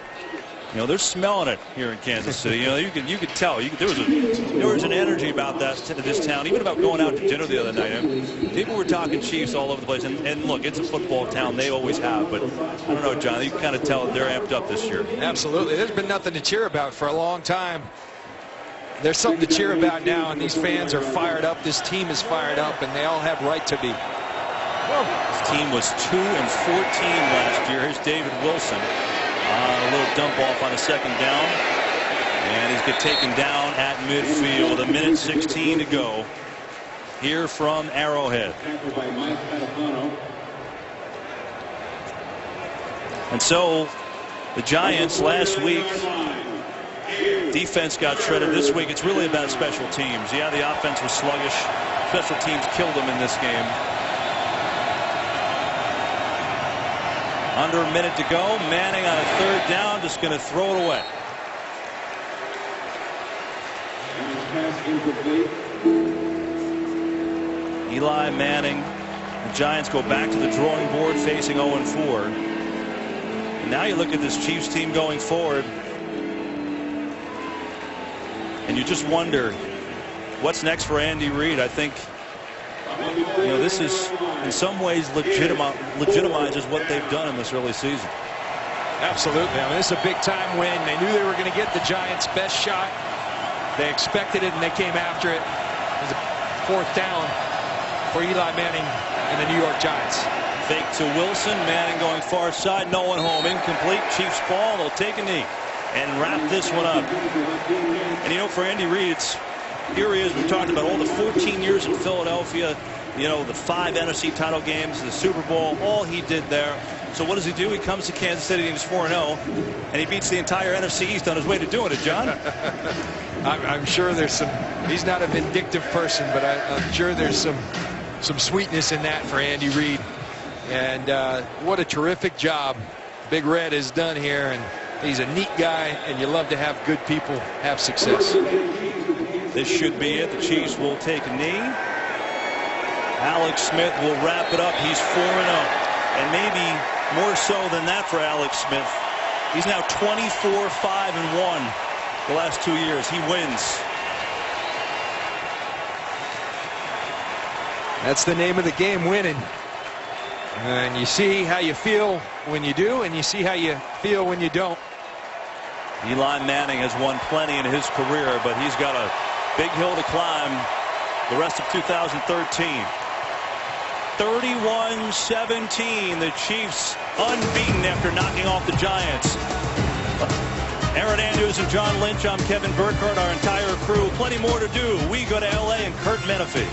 they're smelling it here in Kansas City. You could tell. There was an energy about this town, even about going out to dinner the other night. People were talking Chiefs all over the place. And look, it's a football town. They always have. But I don't know, John. You can kind of tell that they're amped up this year. Absolutely. There's been nothing to cheer about for a long time. There's something to cheer about now, and these fans are fired up. This team is fired up, and they all have right to be. This team was 2-14 last year. Here's David Wilson. A little dump off on a second down, and he's get taken down at midfield. 1:16 to go here from Arrowhead. And so the Giants last week, defense got shredded. This week it's really about special teams. Yeah, the offense was sluggish. Special teams killed them in this game. Under a minute to go. Manning on a third down, just going to throw it away. Eli Manning. The Giants go back to the drawing board, facing 0-4. Now you look at this Chiefs team going forward, and you just wonder what's next for Andy Reid. I think, you know, this is in some ways legitimizes what they've done in this early season. Absolutely. I mean, this is a big-time win. They knew they were going to get the Giants' best shot. They expected it, and they came after it. It was a 4th down for Eli Manning and the New York Giants. Fake to Wilson. Manning going far side. No one home. Incomplete. Chiefs ball. They'll take a knee and wrap this one up. And, you know, for Andy Reid, here he is. We talked about all the 14 years in Philadelphia, you know, the 5 NFC title games, the Super Bowl, all he did there. So what does he do? He comes to Kansas City and he's 4-0, and he beats the entire NFC East on his way to doing it, John. I'm sure there's some, he's not a vindictive person, but I'm sure there's some sweetness in that for Andy Reid. And what a terrific job Big Red has done here. And he's a neat guy, and you love to have good people have success. This should be it. The Chiefs will take a knee. Alex Smith will wrap it up. He's 4-0. And maybe more so than that for Alex Smith. He's now 24-5-1 the last 2 years. He wins. That's the name of the game, winning. And you see how you feel when you do, and you see how you feel when you don't. Eli Manning has won plenty in his career, but he's got a big hill to climb the rest of 2013. 31-17. The Chiefs unbeaten after knocking off the Giants. Aaron Andrews and John Lynch. I'm Kevin Burkhardt, our entire crew. Plenty more to do. We go to LA and Kurt Menefee.